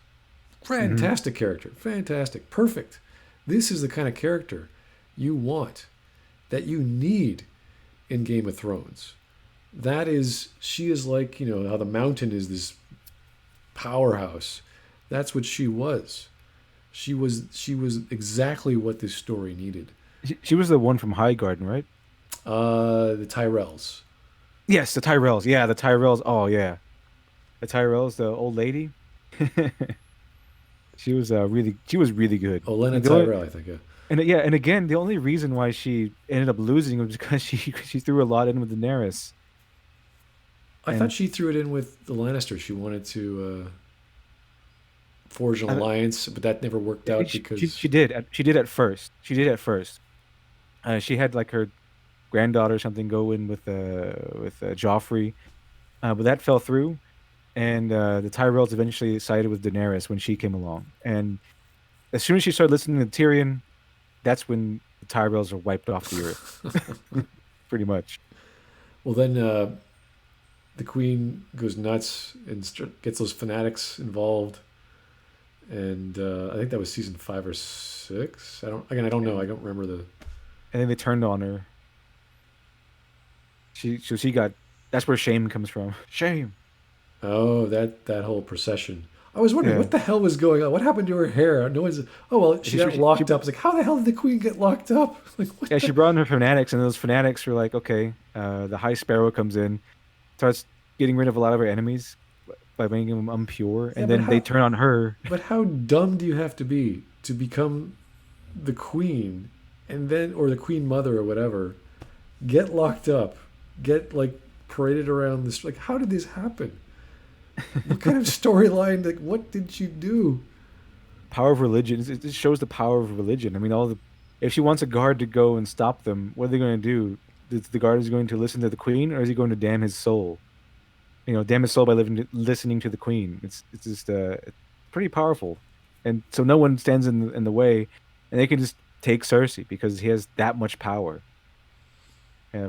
Hmm. fantastic character, fantastic, perfect. This is the kind of character you want, that you need in Game of Thrones. She is like, how the Mountain is this powerhouse. That's what she was. She was exactly what this story needed. She was the one from High Garden, right? The Tyrells. Yes, the Tyrells. Yeah, the Tyrells. Oh yeah, the Tyrells, the old lady. She was really good. Olenna And the only, Tyrell, I think. Yeah. and again, the only reason why she ended up losing was because she threw a lot in with Daenerys. I thought And she threw it in with the Lannisters. She wanted to forge an I, alliance, but that never worked out she because did she did at first. She did at first. She had like her granddaughter or something go in with Joffrey, but that fell through. and the Tyrells eventually sided with Daenerys when she came along. And as soon as she started listening to Tyrion, that's when the Tyrells are wiped off the earth, pretty much. Well, then the queen goes nuts and gets those fanatics involved, and I think that was season 5 or 6. I don't know. I And don't remember the. and then they turned on her. She got. That's where shame comes from. Shame. Oh, that whole procession. I was wondering Yeah. what the hell was going on. What happened to her hair? No one's. Oh well, she got She locked up. It's like, how the hell did the queen get locked up? Like what yeah, the? she brought in her fanatics, and those fanatics were like, okay, the High Sparrow comes in, starts getting rid of a lot of her enemies by making them impure, Yeah, and then they turn on her. but how dumb do you have to be to become the queen, and then or the queen mother or whatever, get locked up, get like paraded around this? Like, how did this happen? What kind of storyline? Like, what did she do? Power of religion. It just shows the power of religion. I mean, if she wants a guard to go and stop them, what are they going to do? The guard is going to listen to the queen, or is he going to damn his soul? Damn his soul by listening to the queen. It's just it's pretty powerful, and so no one stands in the way, and they can just take Cersei because he has that much power.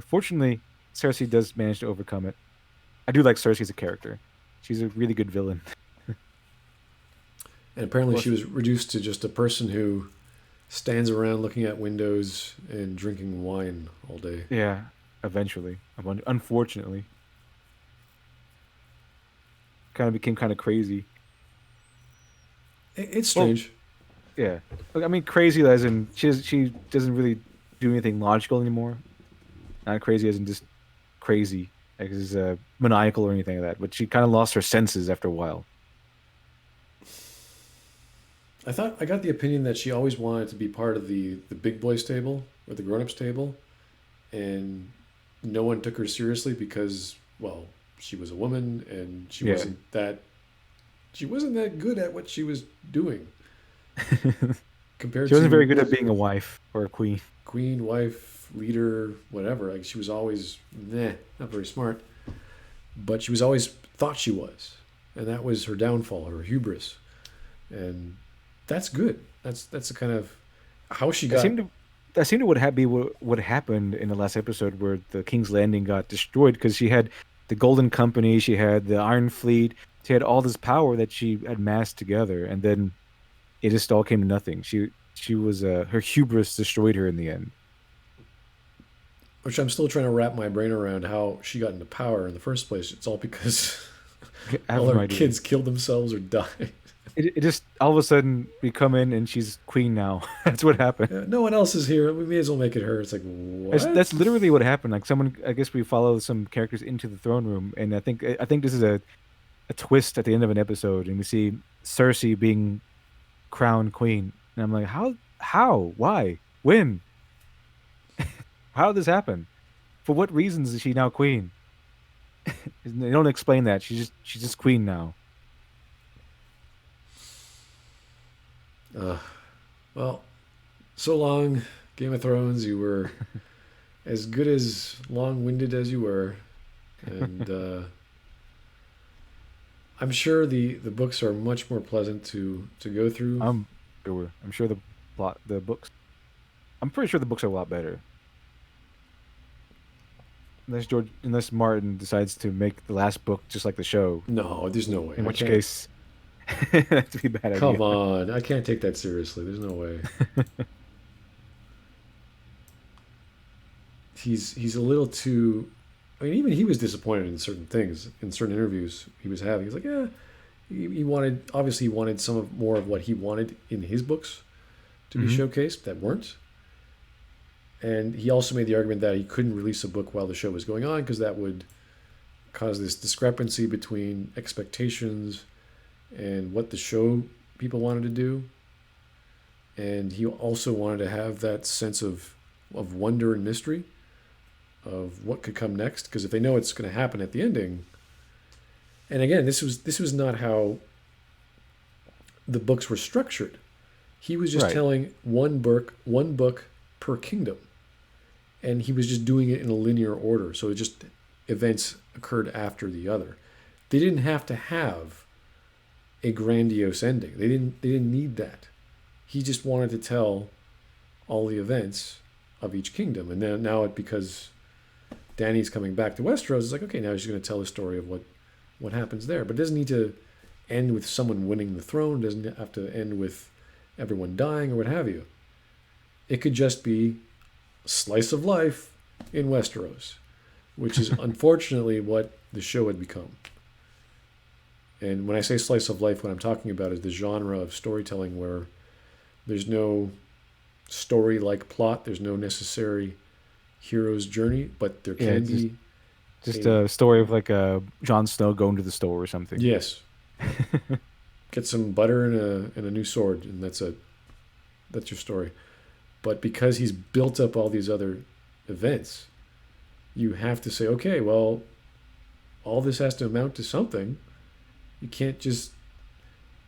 Fortunately, Cersei does manage to overcome it. I do like Cersei as a character. She's a really good villain. And apparently, she Plus, was reduced to just a person who stands around looking at windows and drinking wine all day. yeah, eventually, unfortunately, kind of became kind of crazy. It's Well, strange. yeah. Look, I mean, crazy as in she doesn't really do anything logical anymore. Not crazy as in just crazy, like is maniacal or anything like that. But she kind of lost her senses after a while. I got the opinion that she always wanted to be part of the big boys table or the grown ups table, and no one took her seriously because, well, she was a woman and Yeah. she wasn't that good at what she was doing compared She wasn't very to good at being a wife or a queen. queen, wife, leader, whatever. Like she was always not very smart, but she was always thought she was, and that was her downfall, her hubris, and that's good. That's the kind of how she That got. seemed to that seemed to be what happened in the last episode where the King's Landing got destroyed because she had the Golden Company, she had the Iron Fleet, she had all this power that she had massed together, and then it just all came to nothing. She was her hubris destroyed her in the end. Which I'm still trying to wrap my brain around how she got into power in the first place. It's all because I have all no her idea. kids killed themselves or died. It just all of a sudden we come in and she's queen now. That's what happened. No one else is here. We may as well make it her. It's like, what? That's literally what happened. Like someone, I guess we follow some characters into the throne room, and I think this is a twist at the end of an episode, and we see Cersei being crowned queen, and I'm like, why, when, how did this happen? For what reasons is she now queen? They don't explain that. She's just queen now. Uh, well, so long, Game of Thrones. You were as good as long-winded as you were, and I'm sure the books are much more pleasant to go through. I'm sure. I'm sure the books. I'm pretty sure the books are a lot better. Unless Martin decides to make the last book just like the show, No, there's no way. in I which can't. case that'd be a bad Come idea. on, I can't take that seriously. There's no way. He's a little too. I mean, even he was disappointed in certain things in certain interviews he was having. He's like, yeah, he wanted obviously he wanted more of what he wanted in his books to be Hmm. showcased that weren't. And he also made the argument that he couldn't release a book while the show was going on because that would cause this discrepancy between expectations and what the show people wanted to do. And he also wanted to have that sense of wonder and mystery of what could come next because if they know it's going to happen at the ending. And again, this was not how the books were structured. He was just Right. telling one book per kingdom, and he was just doing it in a linear order. So it just events occurred after the other. They didn't have to have a grandiose ending. They didn't need that. He just wanted to tell all the events of each kingdom. And then now because Dany's coming back to Westeros, it's like, okay, now she's going to tell the story of what happens there. But it doesn't need to end with someone winning the throne. It doesn't have to end with everyone dying or what have you. It could just be slice of life in Westeros, which is unfortunately what the show had become. And when I say slice of life, what I'm talking about is the genre of storytelling where there's no story-like plot, there's no necessary hero's journey, but there Yeah, can be just a story of like Jon Snow going to the store or something. yes, get some butter and a new sword, and that's your story. But because he's built up all these other events, you have to say, okay, well, all this has to amount to something. You can't just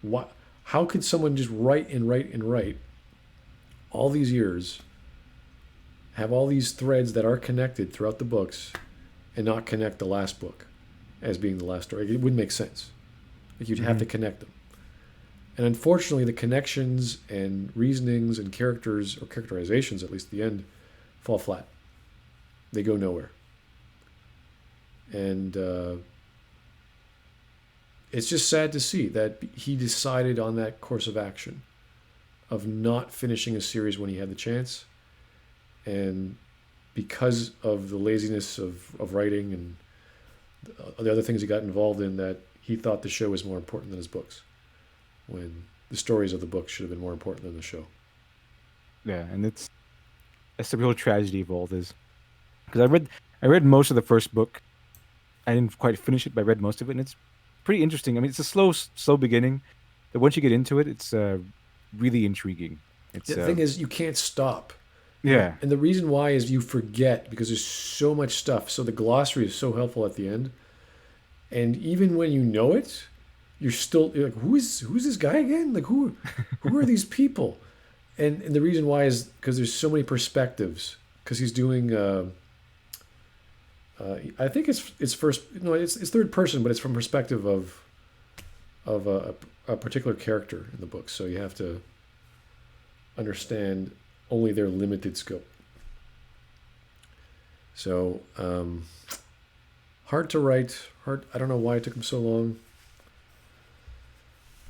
what? How could someone just write and write and write all these years, have all these threads that are connected throughout the books, and not connect the last book as being the last story? It wouldn't make sense. Like you'd have to connect them. And unfortunately, the connections and reasonings and characters, or characterizations, at least at the end, fall flat. They go nowhere. And it's just sad to see that he decided on that course of action of not finishing a series when he had the chance. And because of the laziness of writing and the other things he got involved in, that he thought the show was more important than his books, when the stories of the books should have been more important than the show. Yeah, and that's the real tragedy of all this. Because I read most of the first book. I didn't quite finish it, but I read most of it, and it's pretty interesting. I mean, it's a slow beginning, but once you get into it, it's really intriguing. It's The thing is, you can't stop. yeah, And the reason why is you forget because there's so much stuff. So the glossary is so helpful at the end. And even when you know it, you're like, who's this guy again? Like who are these people? And the reason why is because there's so many perspectives. Because he's doing, I think it's first, no, it's third person, but it's from perspective of a particular character in the book. So you have to understand only their limited scope. So hard to write. I don't know why it took him so long.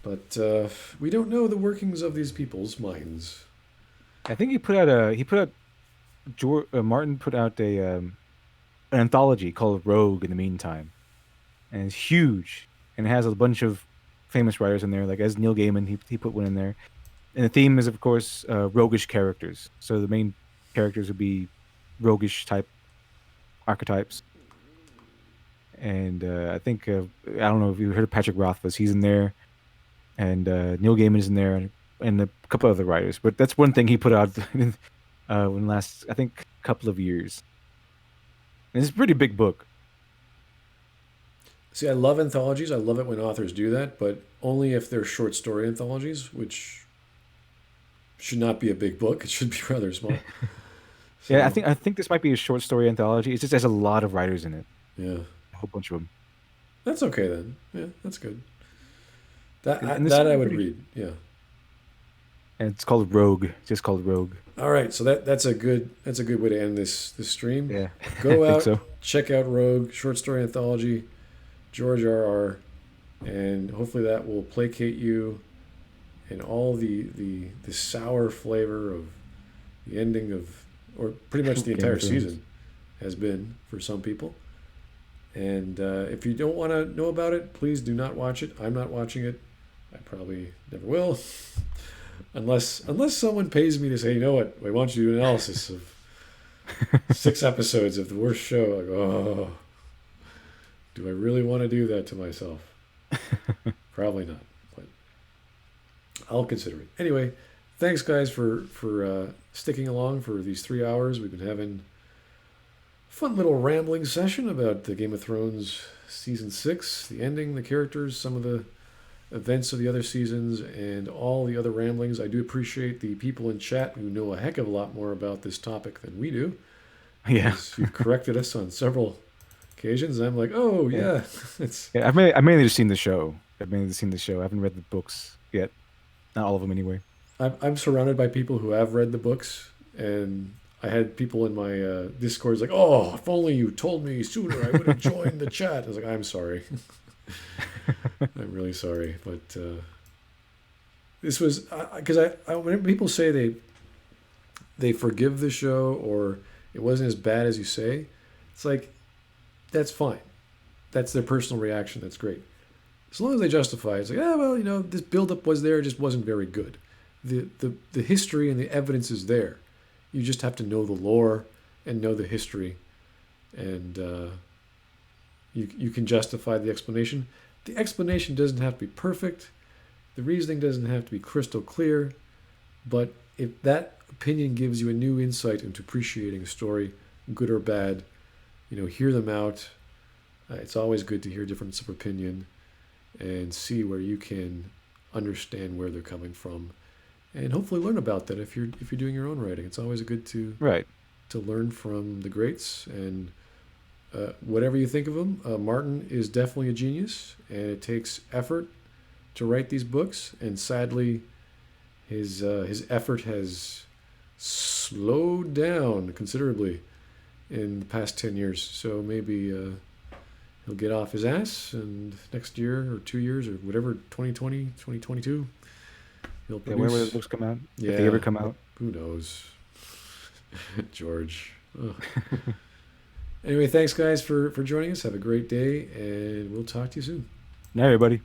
But we don't know the workings of these people's minds. I think Martin put out an anthology called Rogue in the meantime, and it's huge, and it has a bunch of famous writers in there, like as Neil Gaiman, he put one in there, and the theme is of course roguish characters. So the main characters would be roguish type archetypes, and I think I don't know if you heard of Patrick Rothfuss, he's in there, and Neil Gaiman is in there, and a couple other writers. But that's one thing he put out in the last, I think, couple of years. And it's a pretty big book. See, I love anthologies. I love it when authors do that, but only if they're short story anthologies, which should not be a big book. It should be rather small. Yeah, I So, think this might be a short story anthology. It just has a lot of writers in it, yeah, a whole bunch of them. that's okay then. Yeah, that's good. That And this that I is would pretty. read. Yeah. And it's called Rogue. It's just called Rogue. All right. So that's a good way to end this stream. Yeah, I Go think out, so. check out Rogue short story anthology, George R. R. And hopefully that will placate you and all the sour flavor of the ending of, or pretty much the Game entire of Thrones. season has been for some people. And if you don't want to know about it, please do not watch it. I'm not watching it. I probably never will, unless someone pays me to say, you know what, I want you to do an analysis of 6 episodes of the worst show. I go, oh, do I really want to do that to myself? Probably not, but I'll consider it. Anyway, thanks guys for sticking along for these 3 hours. We've been having a fun little rambling session about the Game of Thrones season 6, the ending, the characters, some of the events of the other seasons, and all the other ramblings. I do appreciate the people in chat who know a heck of a lot more about this topic than we do, Yeah, because you've corrected us on several occasions. And I'm like, oh Yeah. yeah, it's. Yeah, I've mainly just seen the show. I've mainly just seen the show. I haven't read the books yet. Not all of them anyway. I'm surrounded by people who have read the books, and I had people in my Discords like, oh, if only you told me sooner, I would have joined the chat. I was like, I'm sorry, I'm really sorry, but this was because when people say they forgive the show or it wasn't as bad as you say, it's like that's fine. That's their personal reaction. That's great. As long as they justify it, it's like, yeah, well, this buildup was there, it just wasn't very good. The history and the evidence is there. You just have to know the lore and know the history, and you can justify the explanation. The explanation doesn't have to be perfect. The reasoning doesn't have to be crystal clear, but if that opinion gives you a new insight into appreciating a story, good or bad, hear them out. It's always good to hear difference of opinion and see where you can understand where they're coming from, and hopefully learn about that if you're doing your own writing. It's always good to Right. learn from the greats, and whatever you think of him, Martin is definitely a genius, and it takes effort to write these books. And sadly, his effort has slowed down considerably in the past 10 years. So maybe he'll get off his ass, and next year or 2 years or whatever, 2020, 2022, he'll Yeah, when will the produce. books come out? If they ever Yeah, come out. who knows? George. Ugh. Anyway, thanks guys for joining us. Have a great day, and we'll talk to you soon. Now, everybody.